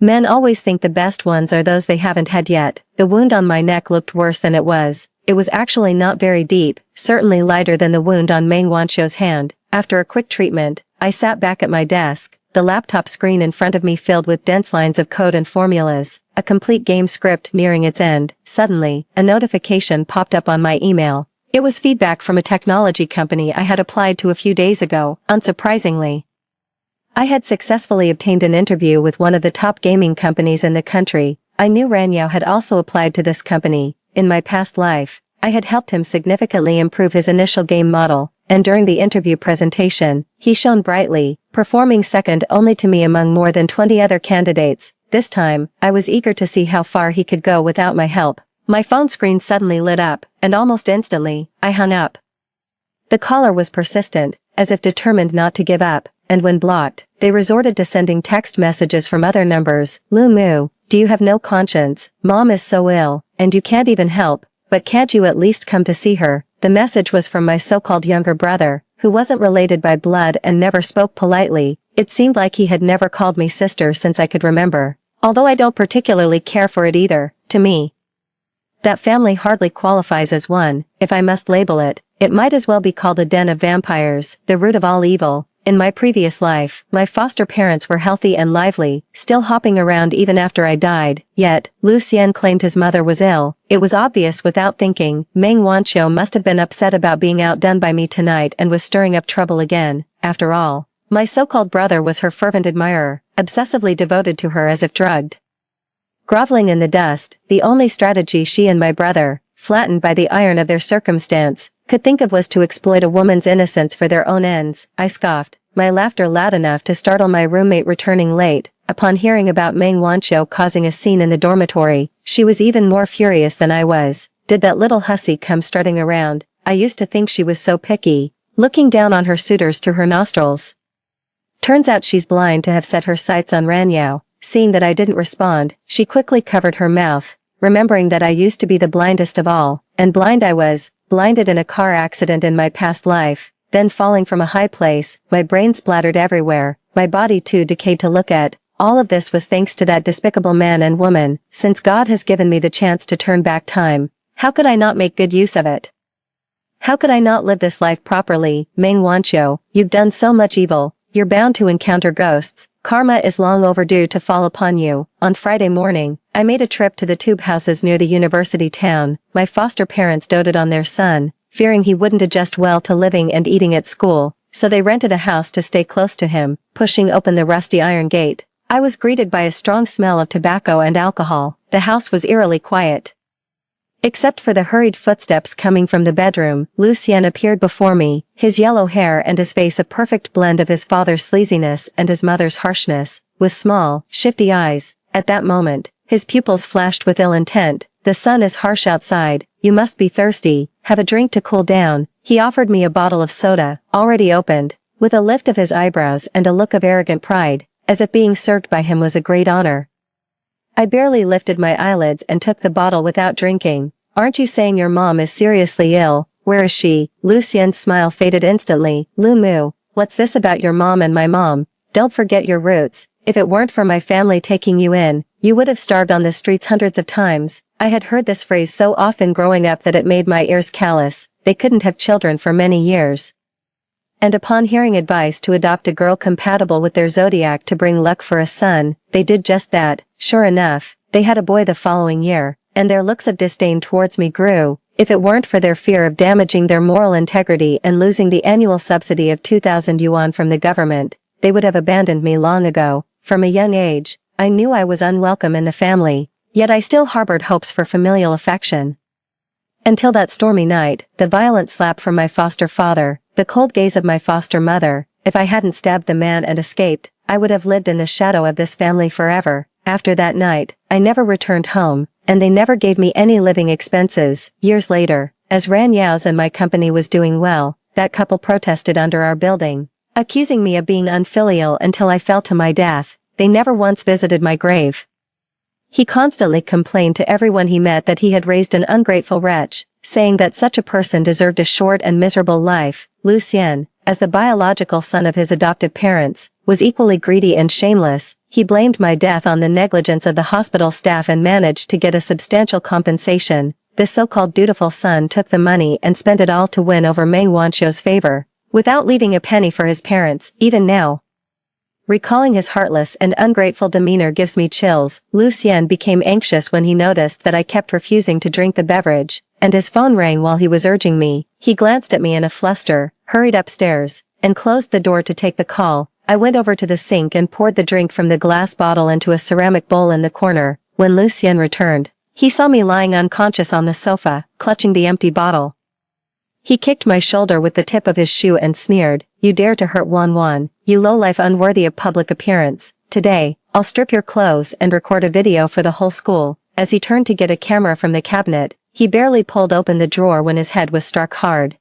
Men always think the best ones are those they haven't had yet. The wound on my neck looked worse than it was. It was actually not very deep, certainly lighter than the wound on Meng Wanqiu's hand. After a quick treatment, I sat back at my desk, the laptop screen in front of me filled with dense lines of code and formulas, a complete game script nearing its end. Suddenly, a notification popped up on my email. It was feedback from a technology company I had applied to a few days ago. Unsurprisingly, I had successfully obtained an interview with one of the top gaming companies in the country. I knew Ran Yao had also applied to this company. In my past life, I had helped him significantly improve his initial game model, and during the interview presentation, he shone brightly, performing second only to me among more than 20 other candidates. This time, I was eager to see how far he could go without my help. My phone screen suddenly lit up, and almost instantly, I hung up. The caller was persistent, as if determined not to give up, and when blocked, they resorted to sending text messages from other numbers. Lu Mu, do you have no conscience? Mom is so ill, and you can't even help, but can't you at least come to see her? The message was from my so-called younger brother, who wasn't related by blood and never spoke politely. It seemed like he had never called me sister since I could remember. Although I don't particularly care for it either, to me, that family hardly qualifies as one. If I must label it, it might as well be called a den of vampires, the root of all evil. In my previous life, my foster parents were healthy and lively, still hopping around even after I died, yet, Lu Xian claimed his mother was ill. It was obvious without thinking, Meng Wanqiu must have been upset about being outdone by me tonight and was stirring up trouble again. After all, my so-called brother was her fervent admirer, obsessively devoted to her as if drugged. Groveling in the dust, the only strategy she and my brother, flattened by the iron of their circumstance, could think of was to exploit a woman's innocence for their own ends. I scoffed, my laughter loud enough to startle my roommate returning late. Upon hearing about Meng Wanqiu causing a scene in the dormitory, she was even more furious than I was. Did that little hussy come strutting around? I used to think she was so picky, looking down on her suitors through her nostrils. Turns out she's blind to have set her sights on Ran Yao. Seeing that I didn't respond, she quickly covered her mouth, remembering that I used to be the blindest of all, and blind I was, blinded in a car accident in my past life, then falling from a high place, my brain splattered everywhere, my body too decayed to look at. All of this was thanks to that despicable man and woman. Since God has given me the chance to turn back time, how could I not make good use of it? How could I not live this life properly? Meng Wanqiu, you've done so much evil, you're bound to encounter ghosts. Karma is long overdue to fall upon you. On Friday morning, I made a trip to the tube houses near the university town. My foster parents doted on their son, fearing he wouldn't adjust well to living and eating at school, so they rented a house to stay close to him. Pushing open the rusty iron gate, I was greeted by a strong smell of tobacco and alcohol. The house was eerily quiet. Except for the hurried footsteps coming from the bedroom, Lu Xian appeared before me, his yellow hair and his face a perfect blend of his father's sleaziness and his mother's harshness, with small, shifty eyes. At that moment, his pupils flashed with ill intent. The sun is harsh outside, you must be thirsty, have a drink to cool down. He offered me a bottle of soda, already opened, with a lift of his eyebrows and a look of arrogant pride, as if being served by him was a great honor. I barely lifted my eyelids and took the bottle without drinking. Aren't you saying your mom is seriously ill? Where is she? Lu Xian's smile faded instantly. Lu Mu, what's this about your mom and my mom? Don't forget your roots. If it weren't for my family taking you in, you would have starved on the streets hundreds of times. I had heard this phrase so often growing up that it made my ears callous. They couldn't have children for many years. And upon hearing advice to adopt a girl compatible with their zodiac to bring luck for a son, they did just that. Sure enough, they had a boy the following year, and their looks of disdain towards me grew. If it weren't for their fear of damaging their moral integrity and losing the annual subsidy of 2,000 yuan from the government, they would have abandoned me long ago. From a young age, I knew I was unwelcome in the family, yet I still harbored hopes for familial affection. Until that stormy night, the violent slap from my foster father, the cold gaze of my foster mother. If I hadn't stabbed the man and escaped, I would have lived in the shadow of this family forever. After that night, I never returned home, and they never gave me any living expenses. Years later, as Ran Yao's and my company was doing well, that couple protested under our building, accusing me of being unfilial until I fell to my death. They never once visited my grave. He constantly complained to everyone he met that he had raised an ungrateful wretch, saying that such a person deserved a short and miserable life. Lucien, as the biological son of his adoptive parents, was equally greedy and shameless. He blamed my death on the negligence of the hospital staff and managed to get a substantial compensation. The so-called dutiful son took the money and spent it all to win over Meng Wanqiu's favor, without leaving a penny for his parents. Even now, recalling his heartless and ungrateful demeanor gives me chills. Lucien became anxious when he noticed that I kept refusing to drink the beverage, and his phone rang while he was urging me. He glanced at me in a fluster, hurried upstairs, and closed the door to take the call. I went over to the sink and poured the drink from the glass bottle into a ceramic bowl in the corner. When Lucien returned, he saw me lying unconscious on the sofa, clutching the empty bottle. He kicked my shoulder with the tip of his shoe and sneered, "You dare to hurt Wan, you lowlife unworthy of public appearance. Today, I'll strip your clothes and record a video for the whole school." As he turned to get a camera from the cabinet, he barely pulled open the drawer when his head was struck hard,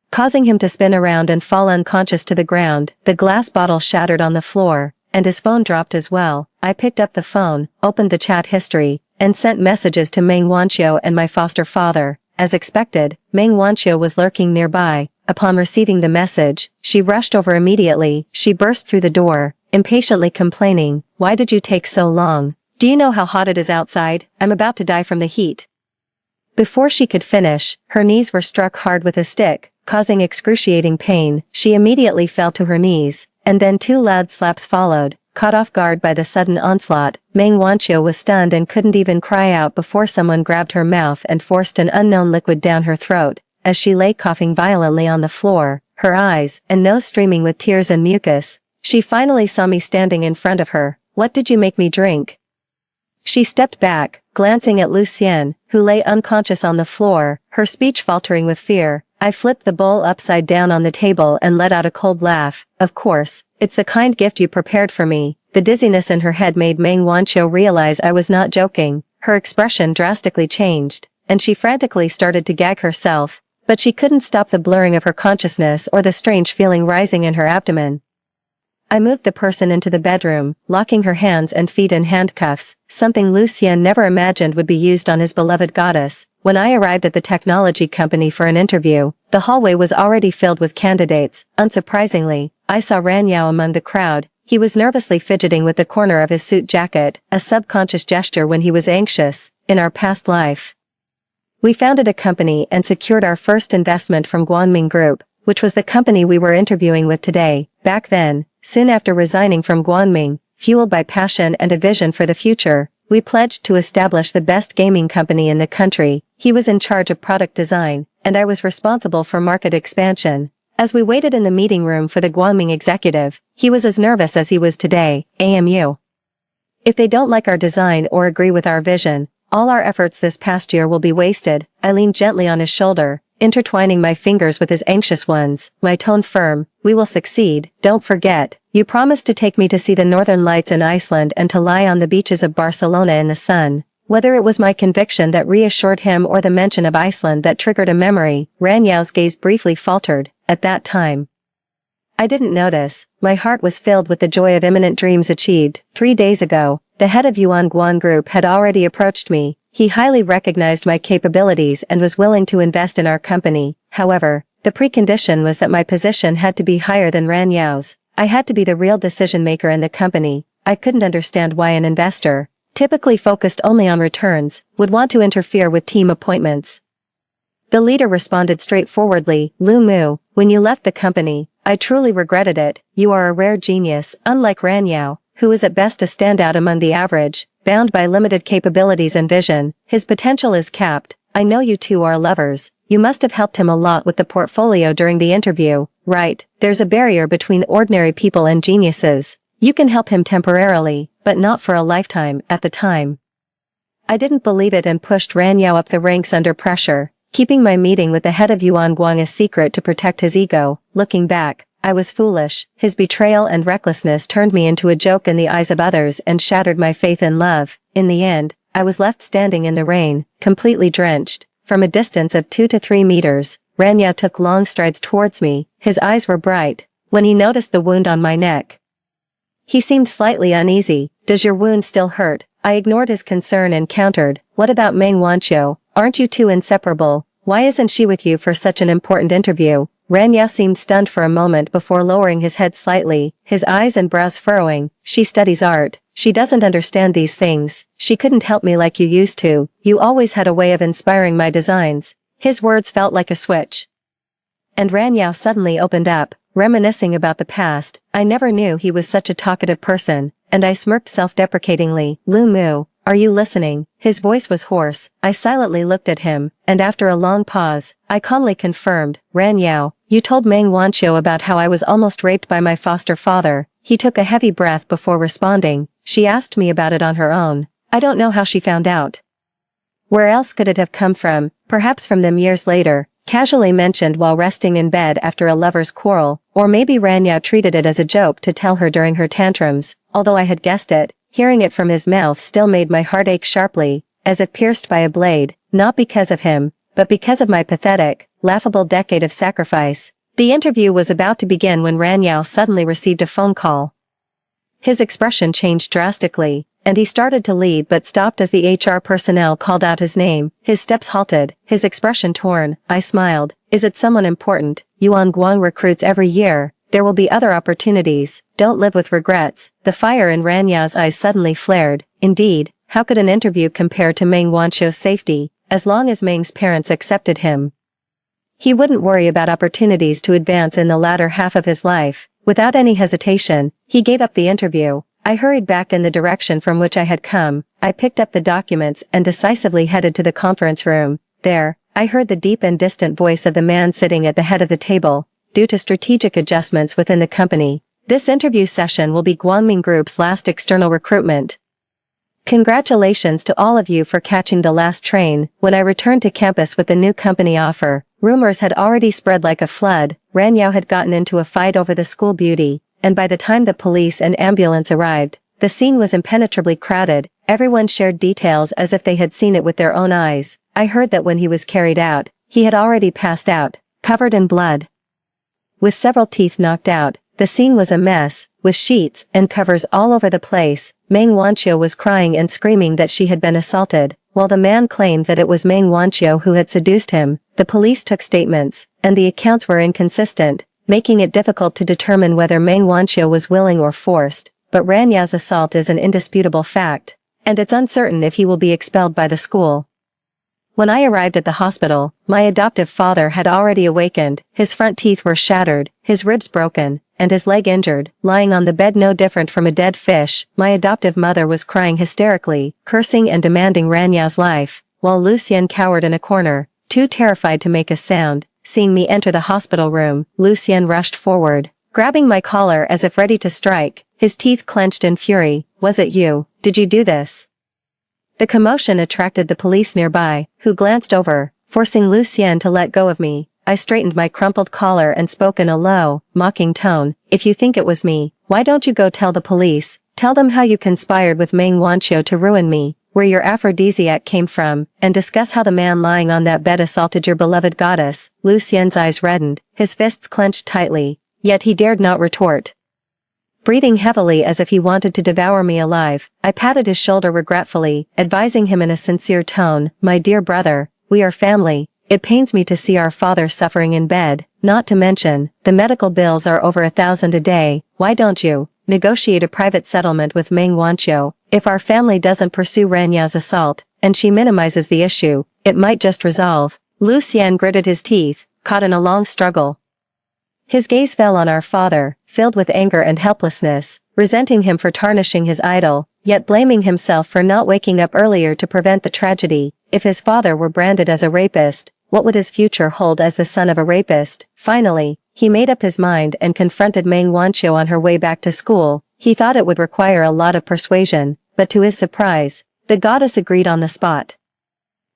causing him to spin around and fall unconscious to the ground. The glass bottle shattered on the floor, and his phone dropped as well. I picked up the phone, opened the chat history, and sent messages to Meng Wanqiu and my foster father. As expected, Meng Wanqiu was lurking nearby. Upon receiving the message, she rushed over immediately. She burst through the door, impatiently complaining, "Why did you take so long? Do you know how hot it is outside? I'm about to die from the heat." Before she could finish, her knees were struck hard with a stick, causing excruciating pain. She immediately fell to her knees, and then 2 loud slaps followed. Caught off guard by the sudden onslaught, Meng Wanqiu was stunned and couldn't even cry out before someone grabbed her mouth and forced an unknown liquid down her throat. As she lay coughing violently on the floor, her eyes and nose streaming with tears and mucus, she finally saw me standing in front of her. "What did you make me drink?" She stepped back, glancing at Lucien, who lay unconscious on the floor, her speech faltering with fear. I flipped the bowl upside down on the table and let out a cold laugh. "Of course, it's the kind gift you prepared for me." The dizziness in her head made Meng Wanqiu realize I was not joking. Her expression drastically changed, and she frantically started to gag herself, but she couldn't stop the blurring of her consciousness or the strange feeling rising in her abdomen. I moved the person into the bedroom, locking her hands and feet in handcuffs, something Lucien never imagined would be used on his beloved goddess. When I arrived at the technology company for an interview, the hallway was already filled with candidates. Unsurprisingly, I saw Ran Yao among the crowd. He was nervously fidgeting with the corner of his suit jacket, a subconscious gesture when he was anxious. In our past life, we founded a company and secured our first investment from Guanming Group, which was the company we were interviewing with today. Back then, soon after resigning from Guanming, fueled by passion and a vision for the future, we pledged to establish the best gaming company in the country. He was in charge of product design, and I was responsible for market expansion. As we waited in the meeting room for the Guanming executive, he was as nervous as he was today. "AMU. If they don't like our design or agree with our vision, all our efforts this past year will be wasted." I leaned gently on his shoulder, intertwining my fingers with his anxious ones, my tone firm. "We will succeed. Don't forget, you promised to take me to see the northern lights in Iceland and to lie on the beaches of Barcelona in the sun." Whether it was my conviction that reassured him or the mention of Iceland that triggered a memory, Ran Yao's gaze briefly faltered. At that time, I didn't notice. My heart was filled with the joy of imminent dreams achieved. 3 days ago, the head of Yuan Guan Group had already approached me. He highly recognized my capabilities and was willing to invest in our company. However, the precondition was that my position had to be higher than Ran Yao's. I had to be the real decision maker in the company. I couldn't understand why an investor, typically focused only on returns, would want to interfere with team appointments. The leader responded straightforwardly, "Lu Mu, when you left the company, I truly regretted it. You are a rare genius, unlike Ran Yao, who is at best a standout among the average, bound by limited capabilities and vision. His potential is capped. I know you two are lovers. You must have helped him a lot with the portfolio during the interview, right? There's a barrier between ordinary people and geniuses. You can help him temporarily, but not for a lifetime." At the time, I didn't believe it and pushed Ran Yao up the ranks under pressure, keeping my meeting with the head of Yuan Guang a secret to protect his ego. Looking back, I was foolish. His betrayal and recklessness turned me into a joke in the eyes of others and shattered my faith in love. In the end, I was left standing in the rain, completely drenched. From a distance of 2 to 3 meters, Ranya took long strides towards me. His eyes were bright. When he noticed the wound on my neck, he seemed slightly uneasy. Does your wound still hurt? I ignored his concern and countered, what about Meng Wanqiu? Aren't you two inseparable? Why isn't she with you for such an important interview? Ranya seemed stunned for a moment before lowering his head slightly, his eyes and brows furrowing. She studies art. She doesn't understand these things. She couldn't help me like you used to. You always had a way of inspiring my designs. His words felt like a switch. And Ranya suddenly opened up, reminiscing about the past. I never knew he was such a talkative person, and I smirked self-deprecatingly. Lu Mu, are you listening? His voice was hoarse. I silently looked at him, and after a long pause, I calmly confirmed, Ranyao, you told Meng Wanqiu about how I was almost raped by my foster father. He took a heavy breath before responding. She asked me about it on her own. I don't know how she found out. Where else could it have come from? Perhaps from them years later, casually mentioned while resting in bed after a lover's quarrel, or maybe Ranya treated it as a joke to tell her during her tantrums. Although I had guessed it, hearing it from his mouth still made my heart ache sharply, as if pierced by a blade, not because of him, but because of my pathetic, laughable decade of sacrifice. The interview was about to begin when Ranyao suddenly received a phone call. His expression changed drastically, and he started to leave but stopped as the HR personnel called out his name. His steps halted, his expression torn. I smiled. Is it someone important? Yuan Guang recruits every year. There will be other opportunities. Don't live with regrets. The fire in Ranyao's eyes suddenly flared. Indeed, how could an interview compare to Meng Wanqiu's safety, as long as Meng's parents accepted him? He wouldn't worry about opportunities to advance in the latter half of his life. Without any hesitation, he gave up the interview. I hurried back in the direction from which I had come. I picked up the documents and decisively headed to the conference room. There, I heard the deep and distant voice of the man sitting at the head of the table. Due to strategic adjustments within the company, this interview session will be Guangming Group's last external recruitment. Congratulations to all of you for catching the last train. When I returned to campus with the new company offer, rumors had already spread like a flood. Ranyao had gotten into a fight over the school beauty, and by the time the police and ambulance arrived, the scene was impenetrably crowded. Everyone shared details as if they had seen it with their own eyes. I heard that when he was carried out, he had already passed out, covered in blood. With several teeth knocked out, the scene was a mess, with sheets and covers all over the place. Meng Wanqiu was crying and screaming that she had been assaulted, while the man claimed that it was Meng Wanqiu who had seduced him. The police took statements, and the accounts were inconsistent, making it difficult to determine whether Meng Wanqiu was willing or forced. But Ranya's assault is an indisputable fact, and it's uncertain if he will be expelled by the school. When I arrived at the hospital, my adoptive father had already awakened. His front teeth were shattered, his ribs broken, and his leg injured, lying on the bed no different from a dead fish. My adoptive mother was crying hysterically, cursing and demanding Ranya's life, while Lucien cowered in a corner, too terrified to make a sound. Seeing me enter the hospital room, Lucien rushed forward, grabbing my collar as if ready to strike, his teeth clenched in fury. Was it you? Did you do this? The commotion attracted the police nearby, who glanced over, forcing Lucien to let go of me. I straightened my crumpled collar and spoke in a low, mocking tone. If you think it was me, why don't you go tell the police? Tell them how you conspired with Meng Wanqiu to ruin me, where your aphrodisiac came from, and discuss how the man lying on that bed assaulted your beloved goddess. Lucien's eyes reddened, his fists clenched tightly, yet he dared not retort. Breathing heavily as if he wanted to devour me alive, I patted his shoulder regretfully, advising him in a sincere tone, my dear brother, we are family. It pains me to see our father suffering in bed, not to mention, the medical bills are over 1,000 a day. Why don't you negotiate a private settlement with Meng Wanqiu? If our family doesn't pursue Ranya's assault, and she minimizes the issue, it might just resolve. Lucien gritted his teeth, caught in a long struggle. His gaze fell on our father, filled with anger and helplessness, resenting him for tarnishing his idol, yet blaming himself for not waking up earlier to prevent the tragedy. If his father were branded as a rapist, what would his future hold as the son of a rapist? Finally, he made up his mind and confronted Meng Wanqiu on her way back to school. He thought it would require a lot of persuasion, but to his surprise, the goddess agreed on the spot.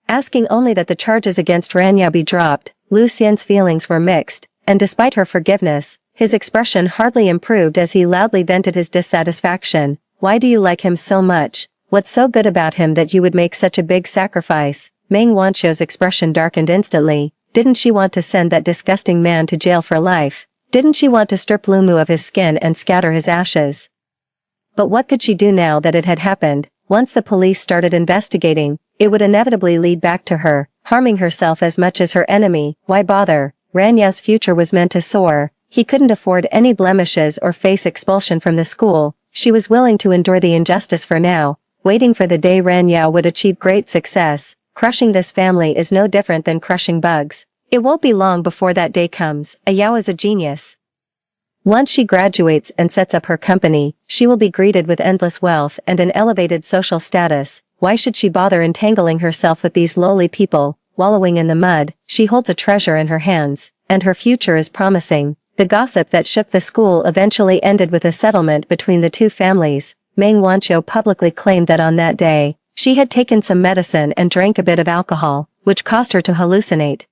Asking only that the charges against Ranya be dropped, Lucien's feelings were mixed, and despite her forgiveness, His expression hardly improved as he loudly vented his dissatisfaction. Why do you like him so much? What's so good about him that you would make such a big sacrifice? Meng Wanqiu's expression darkened instantly. Didn't she want to send that disgusting man to jail for life? Didn't she want to strip Lumu of his skin and scatter his ashes? But what could she do now that it had happened? Once the police started investigating, it would inevitably lead back to her, harming herself as much as her enemy. Why bother? Ran Yao's future was meant to soar. He couldn't afford any blemishes or face expulsion from the school. She was willing to endure the injustice for now, waiting for the day Ran Yao would achieve great success. Crushing this family is no different than crushing bugs. It won't be long before that day comes. Yao is a genius. Once she graduates and sets up her company, she will be greeted with endless wealth and an elevated social status. Why should she bother entangling herself with these lowly people, wallowing in the mud? She holds a treasure in her hands, and her future is promising. The gossip that shook the school eventually ended with a settlement between the two families. Meng Wanqiu publicly claimed that on that day, she had taken some medicine and drank a bit of alcohol, which caused her to hallucinate.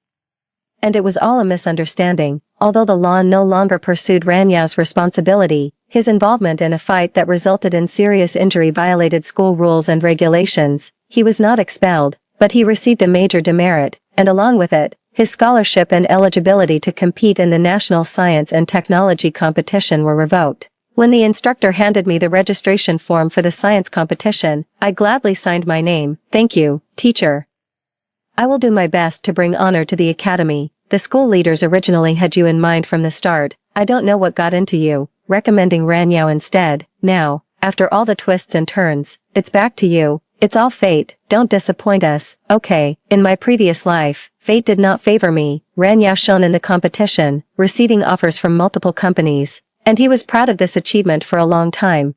And it was all a misunderstanding. Although the law no longer pursued Ran Yao's responsibility, his involvement in a fight that resulted in serious injury violated school rules and regulations. He was not expelled, but he received a major demerit, and along with it, his scholarship and eligibility to compete in the national science and technology competition were revoked. When the instructor handed me the registration form for the science competition, I gladly signed my name. Thank you, teacher. I will do my best to bring honor to the academy. The school leaders originally had you in mind from the start. I don't know what got into you, recommending Ran Yao instead. Now, after all the twists and turns, it's back to you. It's all fate. Don't disappoint us. Okay, in my previous life, fate did not favor me. Ran Yao shone in the competition, receiving offers from multiple companies, and he was proud of this achievement for a long time.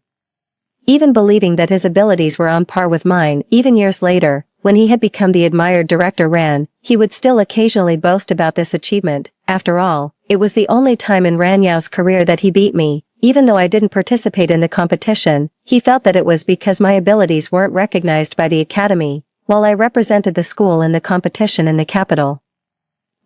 Even believing that his abilities were on par with mine. Even years later, when he had become the admired director Ran, he would still occasionally boast about this achievement. After all, it was the only time in Ran Yao's career that he beat me. Even though I didn't participate in the competition, he felt that it was because my abilities weren't recognized by the academy, while I represented the school in the competition in the capital.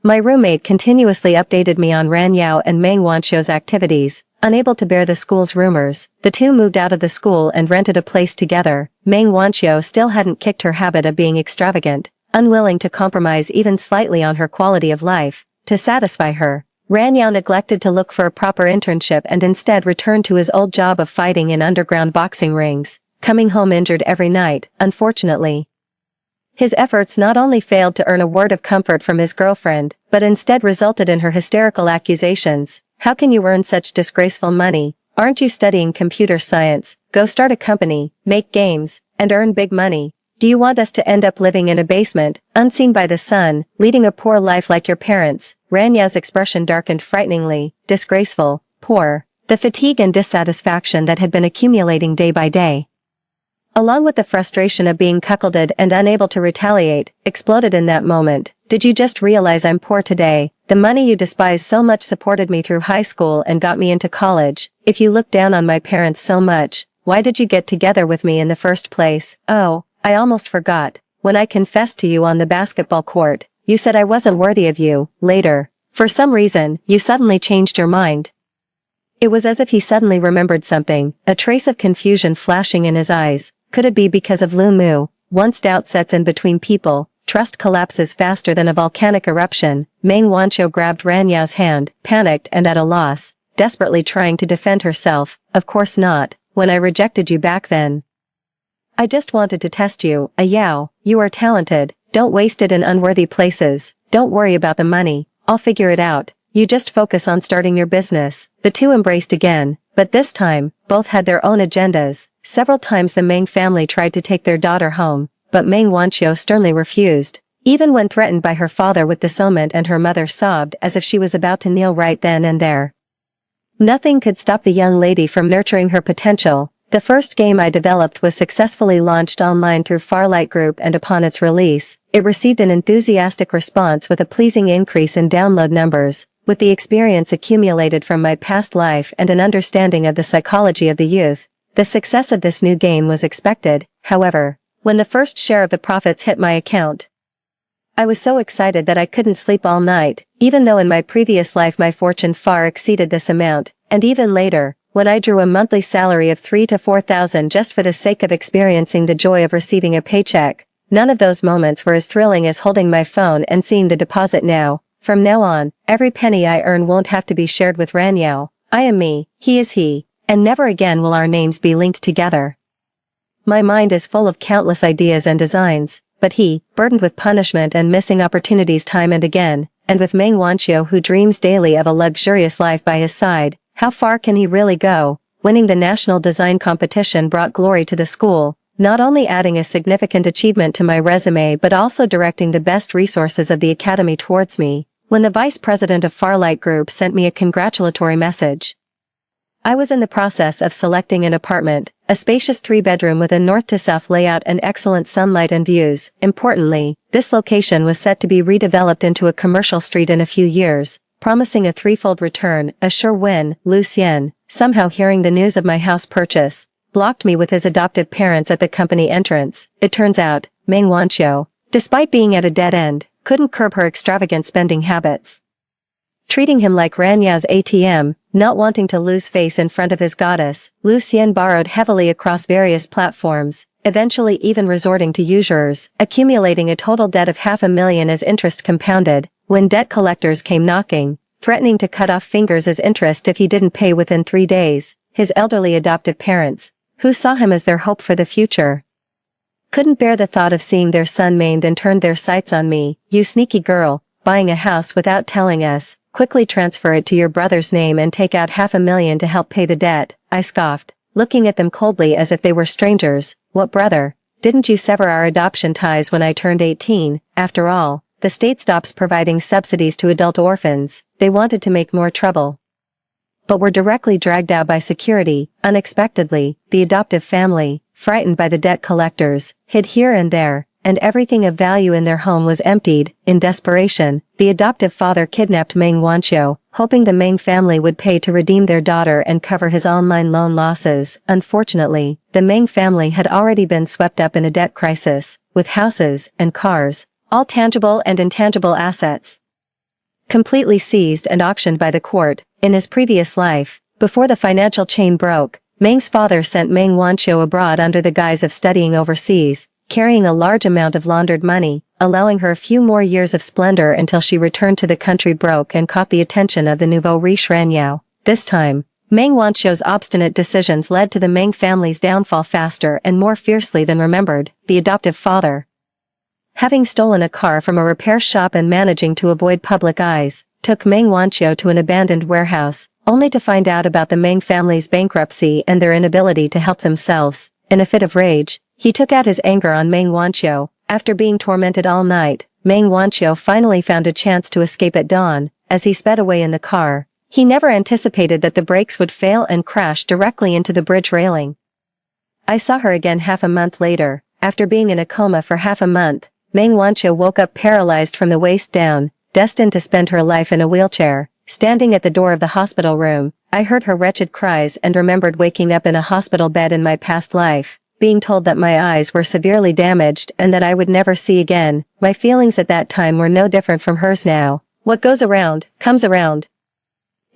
My roommate continuously updated me on Ran Yao and Meng Wanqiu's activities. Unable to bear the school's rumors, the two moved out of the school and rented a place together. Meng Wanqiu still hadn't kicked her habit of being extravagant, unwilling to compromise even slightly on her quality of life. To satisfy her, Ran Yao neglected to look for a proper internship and instead returned to his old job of fighting in underground boxing rings, coming home injured every night. Unfortunately, his efforts not only failed to earn a word of comfort from his girlfriend, but instead resulted in her hysterical accusations. How can you earn such disgraceful money? Aren't you studying computer science? Go start a company, make games, and earn big money. Do you want us to end up living in a basement, unseen by the sun, leading a poor life like your parents? Ran Yao's expression darkened frighteningly. Disgraceful, poor. The fatigue and dissatisfaction that had been accumulating day by day, along with the frustration of being cuckolded and unable to retaliate, exploded in that moment. Did you just realize I'm poor today? The money you despise so much supported me through high school and got me into college. If you look down on my parents so much, why did you get together with me in the first place? Oh, I almost forgot. When I confessed to you on the basketball court, you said I wasn't worthy of you. Later, for some reason, you suddenly changed your mind. It was as if he suddenly remembered something, a trace of confusion flashing in his eyes. Could it be because of Lu Mu? Once doubt sets in between people, trust collapses faster than a volcanic eruption. Meng Wanqiu grabbed Ran Yao's hand, panicked and at a loss, desperately trying to defend herself. Of course not, when I rejected you back then. I just wanted to test you. Yao, you are talented, don't waste it in unworthy places. Don't worry about the money, I'll figure it out. You just focus on starting your business. The two embraced again, but this time, both had their own agendas. Several times the Meng family tried to take their daughter home, but Meng Wanqiu sternly refused. Even when threatened by her father with disownment, and her mother sobbed as if she was about to kneel right then and there. Nothing could stop the young lady from nurturing her potential. The first game I developed was successfully launched online through Farlight Group, and upon its release, it received an enthusiastic response with a pleasing increase in download numbers. With the experience accumulated from my past life and an understanding of the psychology of the youth, the success of this new game was expected. However, when the first share of the profits hit my account, I was so excited that I couldn't sleep all night, even though in my previous life my fortune far exceeded this amount, and even later, when I drew a monthly salary of 3,000 to 4,000 just for the sake of experiencing the joy of receiving a paycheck. None of those moments were as thrilling as holding my phone and seeing the deposit now. From now on, every penny I earn won't have to be shared with Ranyao. I am me, he is he, and never again will our names be linked together. My mind is full of countless ideas and designs, but he, burdened with punishment and missing opportunities time and again, and with Meng Wanqiu who dreams daily of a luxurious life by his side, how far can he really go? Winning the national design competition brought glory to the school, not only adding a significant achievement to my resume but also directing the best resources of the academy towards me, when the vice president of Farlight Group sent me a congratulatory message. I was in the process of selecting an apartment, a spacious 3-bedroom with a north-to-south layout and excellent sunlight and views. Importantly, this location was set to be redeveloped into a commercial street in a few years, promising a threefold return, a sure win. Lu Xian, somehow hearing the news of my house purchase, blocked me with his adoptive parents at the company entrance. It turns out, Meng Wanqiu, despite being at a dead end, couldn't curb her extravagant spending habits. Treating him like Ranyao's ATM, not wanting to lose face in front of his goddess, Lu Xian borrowed heavily across various platforms, eventually even resorting to usurers, accumulating a total debt of $500,000 as interest compounded, when debt collectors came knocking, threatening to cut off fingers as interest if he didn't pay within 3 days. His elderly adoptive parents, who saw him as their hope for the future, couldn't bear the thought of seeing their son maimed and turned their sights on me. You sneaky girl, buying a house without telling us, quickly transfer it to your brother's name and take out $500,000 to help pay the debt, I scoffed, looking at them coldly as if they were strangers. What brother? Didn't you sever our adoption ties when I turned 18? After all, the state stops providing subsidies to adult orphans. They wanted to make more trouble, but were directly dragged out by security. Unexpectedly, the adoptive family, frightened by the debt collectors, hid here and there, and everything of value in their home was emptied. In desperation, the adoptive father kidnapped Meng Wanqiu, hoping the Meng family would pay to redeem their daughter and cover his online loan losses. Unfortunately, the Meng family had already been swept up in a debt crisis, with houses and cars, all tangible and intangible assets, completely seized and auctioned by the court. In his previous life, before the financial chain broke, Meng's father sent Meng Wanqiu abroad under the guise of studying overseas, carrying a large amount of laundered money, allowing her a few more years of splendor until she returned to the country broke and caught the attention of the nouveau riche Ranyao. This time, Meng Wanqiu's obstinate decisions led to the Meng family's downfall faster and more fiercely than remembered. The adoptive father, having stolen a car from a repair shop and managing to avoid public eyes, took Meng Wanqiu to an abandoned warehouse, only to find out about the Meng family's bankruptcy and their inability to help themselves. In a fit of rage, he took out his anger on Meng Wanqiu. After being tormented all night, Meng Wanqiu finally found a chance to escape at dawn. As he sped away in the car, he never anticipated that the brakes would fail and crash directly into the bridge railing. I saw her again half a month later. After being in a coma for half a month, Meng Wanqiu woke up paralyzed from the waist down, destined to spend her life in a wheelchair. Standing at the door of the hospital room, I heard her wretched cries and remembered waking up in a hospital bed in my past life, being told that my eyes were severely damaged and that I would never see again. My feelings at that time were no different from hers now. What goes around, comes around.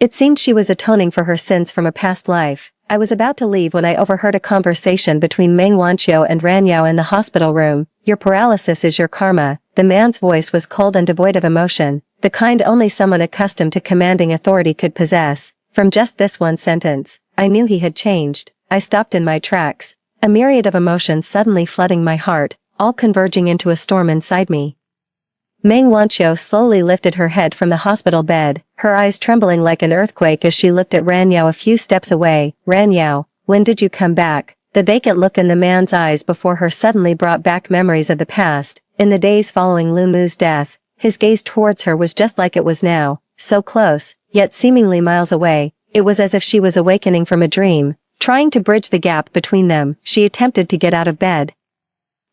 It seemed she was atoning for her sins from a past life. I was about to leave when I overheard a conversation between Meng Wanqiu and Ranyao in the hospital room. Your paralysis is your karma. The man's voice was cold and devoid of emotion, the kind only someone accustomed to commanding authority could possess. From just this one sentence, I knew he had changed. I stopped in my tracks, a myriad of emotions suddenly flooding my heart, all converging into a storm inside me. Meng Wanqiu slowly lifted her head from the hospital bed, her eyes trembling like an earthquake as she looked at Ranyao a few steps away. Ranyao, when did you come back? The vacant look in the man's eyes before her suddenly brought back memories of the past. In the days following Lu Mu's death, his gaze towards her was just like it was now, so close, yet seemingly miles away. It was as if she was awakening from a dream, trying to bridge the gap between them. She attempted to get out of bed,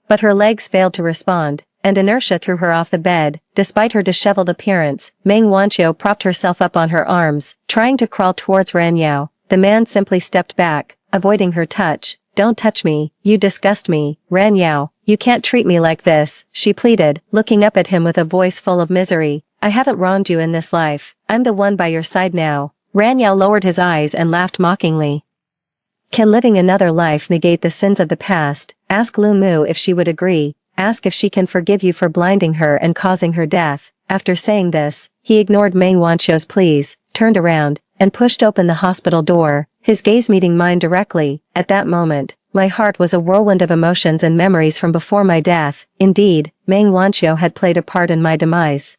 but her legs failed to respond, and inertia threw her off the bed. Despite her disheveled appearance, Meng Wanqiu propped herself up on her arms, trying to crawl towards Ranyao. The man simply stepped back, avoiding her touch, don't touch me, you disgust me, Ran Yao, you can't treat me like this, she pleaded, looking up at him with a voice full of misery. I haven't wronged you in this life, I'm the one by your side now. Ran Yao lowered his eyes and laughed mockingly. Can living another life negate the sins of the past? Ask Lu Mu if she would agree, ask if she can forgive you for blinding her and causing her death. After saying this, he ignored Meng Wanqiu's pleas, turned around, and pushed open the hospital door, his gaze meeting mine directly. At that moment, my heart was a whirlwind of emotions and memories from before my death. Indeed, Meng Wanqiu had played a part in my demise.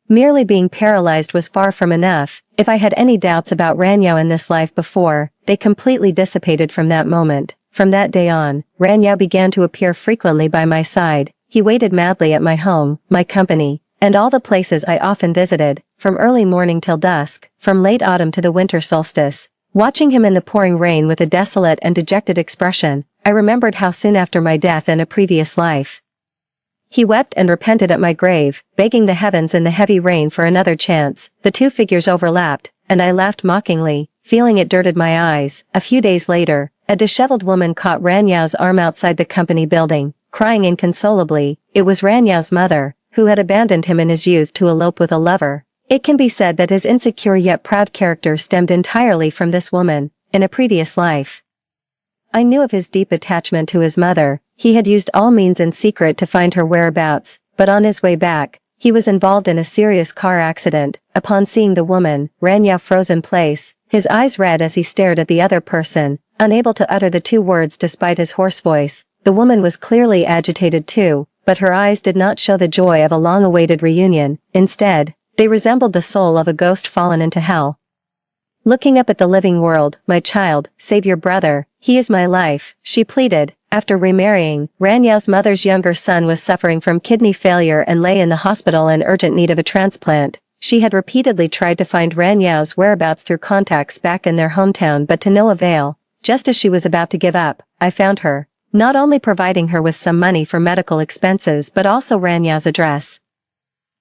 Merely being paralyzed was far from enough. If I had any doubts about Ran Yao in this life before, they completely dissipated from that moment. From that day on, Ran Yao began to appear frequently by my side. He waited madly at my home, my company, and all the places I often visited, from early morning till dusk, from late autumn to the winter solstice. Watching him in the pouring rain with a desolate and dejected expression, I remembered how soon after my death in a previous life, he wept and repented at my grave, begging the heavens in the heavy rain for another chance. The two figures overlapped, and I laughed mockingly, feeling it dirted my eyes. A few days later, a disheveled woman caught Ran Yao's arm outside the company building, crying inconsolably. It was Ran Yao's mother, who had abandoned him in his youth to elope with a lover. It can be said that his insecure yet proud character stemmed entirely from this woman. In a previous life, I knew of his deep attachment to his mother. He had used all means in secret to find her whereabouts, but on his way back, he was involved in a serious car accident. Upon seeing the woman, Ran Yao froze in place, his eyes red as he stared at the other person, unable to utter the two words despite his hoarse voice. The woman was clearly agitated too, but her eyes did not show the joy of a long-awaited reunion. Instead, they resembled the soul of a ghost fallen into hell. Looking up at the living world, my child, save your brother, he is my life, she pleaded. After remarrying, Ran Yao's mother's younger son was suffering from kidney failure and lay in the hospital in urgent need of a transplant. She had repeatedly tried to find Ran Yao's whereabouts through contacts back in their hometown but to no avail. Just as she was about to give up, I found her, not only providing her with some money for medical expenses but also Ran Yao's address.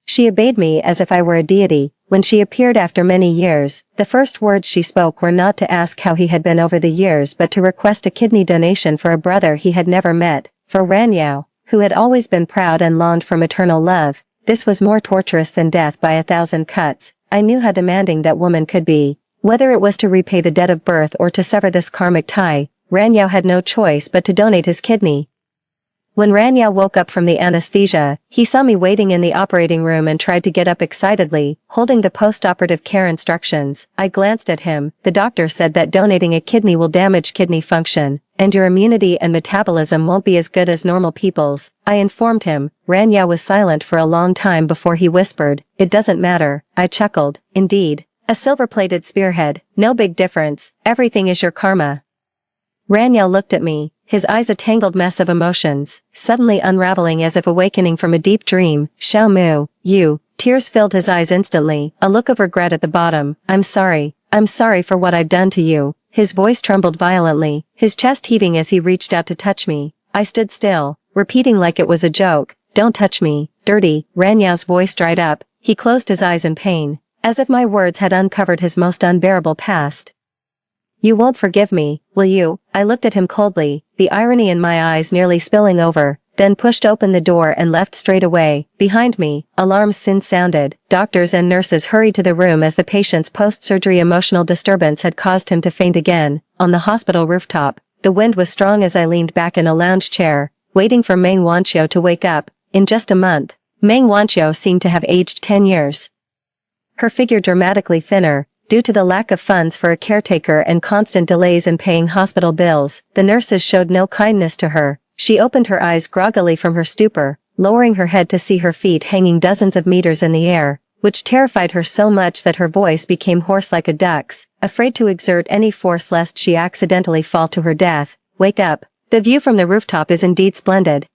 She obeyed me as if I were a deity. When she appeared after many years, the first words she spoke were not to ask how he had been over the years but to request a kidney donation for a brother he had never met. For Ran Yao, who had always been proud and longed for maternal love, this was more torturous than death by 1,000 cuts. I knew how demanding that woman could be. Whether it was to repay the debt of birth or to sever this karmic tie, Ran Yao had no choice but to donate his kidney. When Ran Yao woke up from the anesthesia, he saw me waiting in the operating room and tried to get up excitedly, holding the post-operative care instructions. I glanced at him. The doctor said that donating a kidney will damage kidney function, and your immunity and metabolism won't be as good as normal people's. I informed him. Ran Yao was silent for a long time before he whispered, "It doesn't matter." I chuckled. "Indeed. A silver-plated spearhead, no big difference, everything is your karma." Ran Yao looked at me, his eyes a tangled mess of emotions, suddenly unraveling as if awakening from a deep dream. "Xiao Mu, you." Tears filled his eyes instantly, a look of regret at the bottom. I'm sorry for what I've done to you." His voice trembled violently, his chest heaving as he reached out to touch me. I stood still, repeating like it was a joke, "Don't touch me, dirty." Ran Yao's voice dried up, he closed his eyes in pain, as if my words had uncovered his most unbearable past. "You won't forgive me, will you?" I looked at him coldly, the irony in my eyes nearly spilling over, then pushed open the door and left straight away. Behind me, alarms soon sounded. Doctors and nurses hurried to the room as the patient's post-surgery emotional disturbance had caused him to faint again. On the hospital rooftop, the wind was strong as I leaned back in a lounge chair, waiting for Meng Wanqiu to wake up. In just a month, Meng Wanqiu seemed to have aged 10 years. Her figure dramatically thinner, due to the lack of funds for a caretaker and constant delays in paying hospital bills. The nurses showed no kindness to her. She opened her eyes groggily from her stupor, lowering her head to see her feet hanging dozens of meters in the air, which terrified her so much that her voice became hoarse like a duck's, afraid to exert any force lest she accidentally fall to her death. "Wake up. The view from the rooftop is indeed splendid.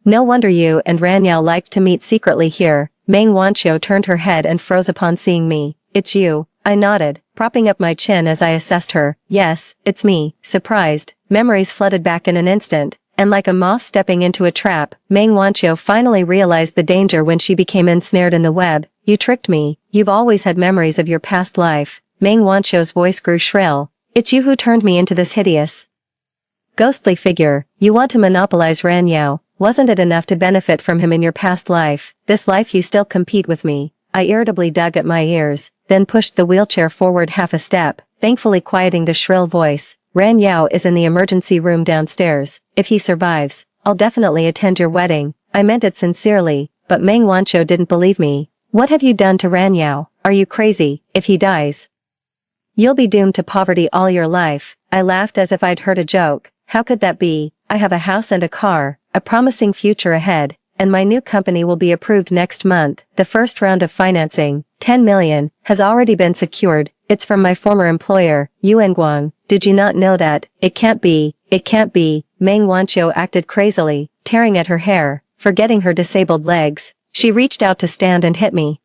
No wonder you and Ran Yao liked to meet secretly here." Meng Wanqiu turned her head and froze upon seeing me. "It's you." I nodded, propping up my chin as I assessed her. "Yes, it's me." Surprised, memories flooded back in an instant, and like a moth stepping into a trap, Meng Wanqiu finally realized the danger when she became ensnared in the web. "You tricked me. You've always had memories of your past life." Meng Wanqiu's voice grew shrill. "It's you who turned me into this hideous Ghostly figure, you want to monopolize Ran Yao. Wasn't it enough to benefit from him in your past life? This life you still compete with me. I irritably dug at my ears, then pushed the wheelchair forward half a step, thankfully quieting the shrill voice. Ran Yao is in the emergency room downstairs. If he survives, I'll definitely attend your wedding. I meant it sincerely, but Meng Wanqiu didn't believe me. What have you done to Ran Yao? Are you crazy? If he dies, you'll be doomed to poverty all your life. I laughed as if I'd heard a joke. How could that be? I have a house and a car, a promising future ahead, and my new company will be approved next month. The first round of financing, 10 million, has already been secured. It's from my former employer, Yuan Guang. Did you not know that? It can't be. It can't be. Meng Wanqiu acted crazily, tearing at her hair, forgetting her disabled legs. She reached out to stand and hit me,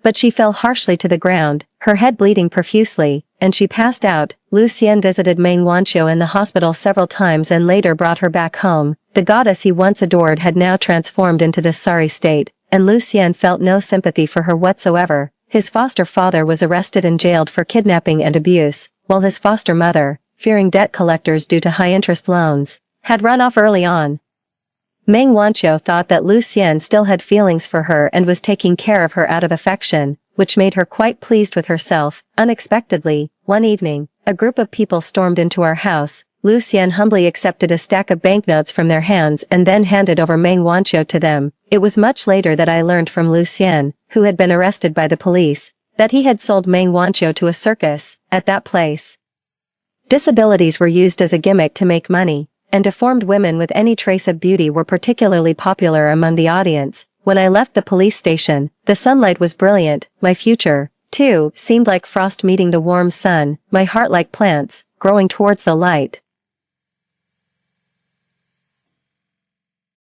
but she fell harshly to the ground, her head bleeding profusely, and she passed out. Lu Xian visited Meng Wanqiu in the hospital several times and later brought her back home. The goddess he once adored had now transformed into this sorry state, and Lu Xian felt no sympathy for her whatsoever. His foster father was arrested and jailed for kidnapping and abuse, while his foster mother, fearing debt collectors due to high-interest loans, had run off early on. Meng Wanqiu thought that Lu Xian still had feelings for her and was taking care of her out of affection, which made her quite pleased with herself. Unexpectedly, one evening, a group of people stormed into our house. Lu Xian humbly accepted a stack of banknotes from their hands and then handed over Meng Wanqiu to them. It was much later that I learned from Lu Xian, who had been arrested by the police, that he had sold Meng Wanqiu to a circus. At that place, disabilities were used as a gimmick to make money, and deformed women with any trace of beauty were particularly popular among the audience. When I left the police station, the sunlight was brilliant. My future, too, seemed like frost meeting the warm sun, my heart like plants, growing towards the light.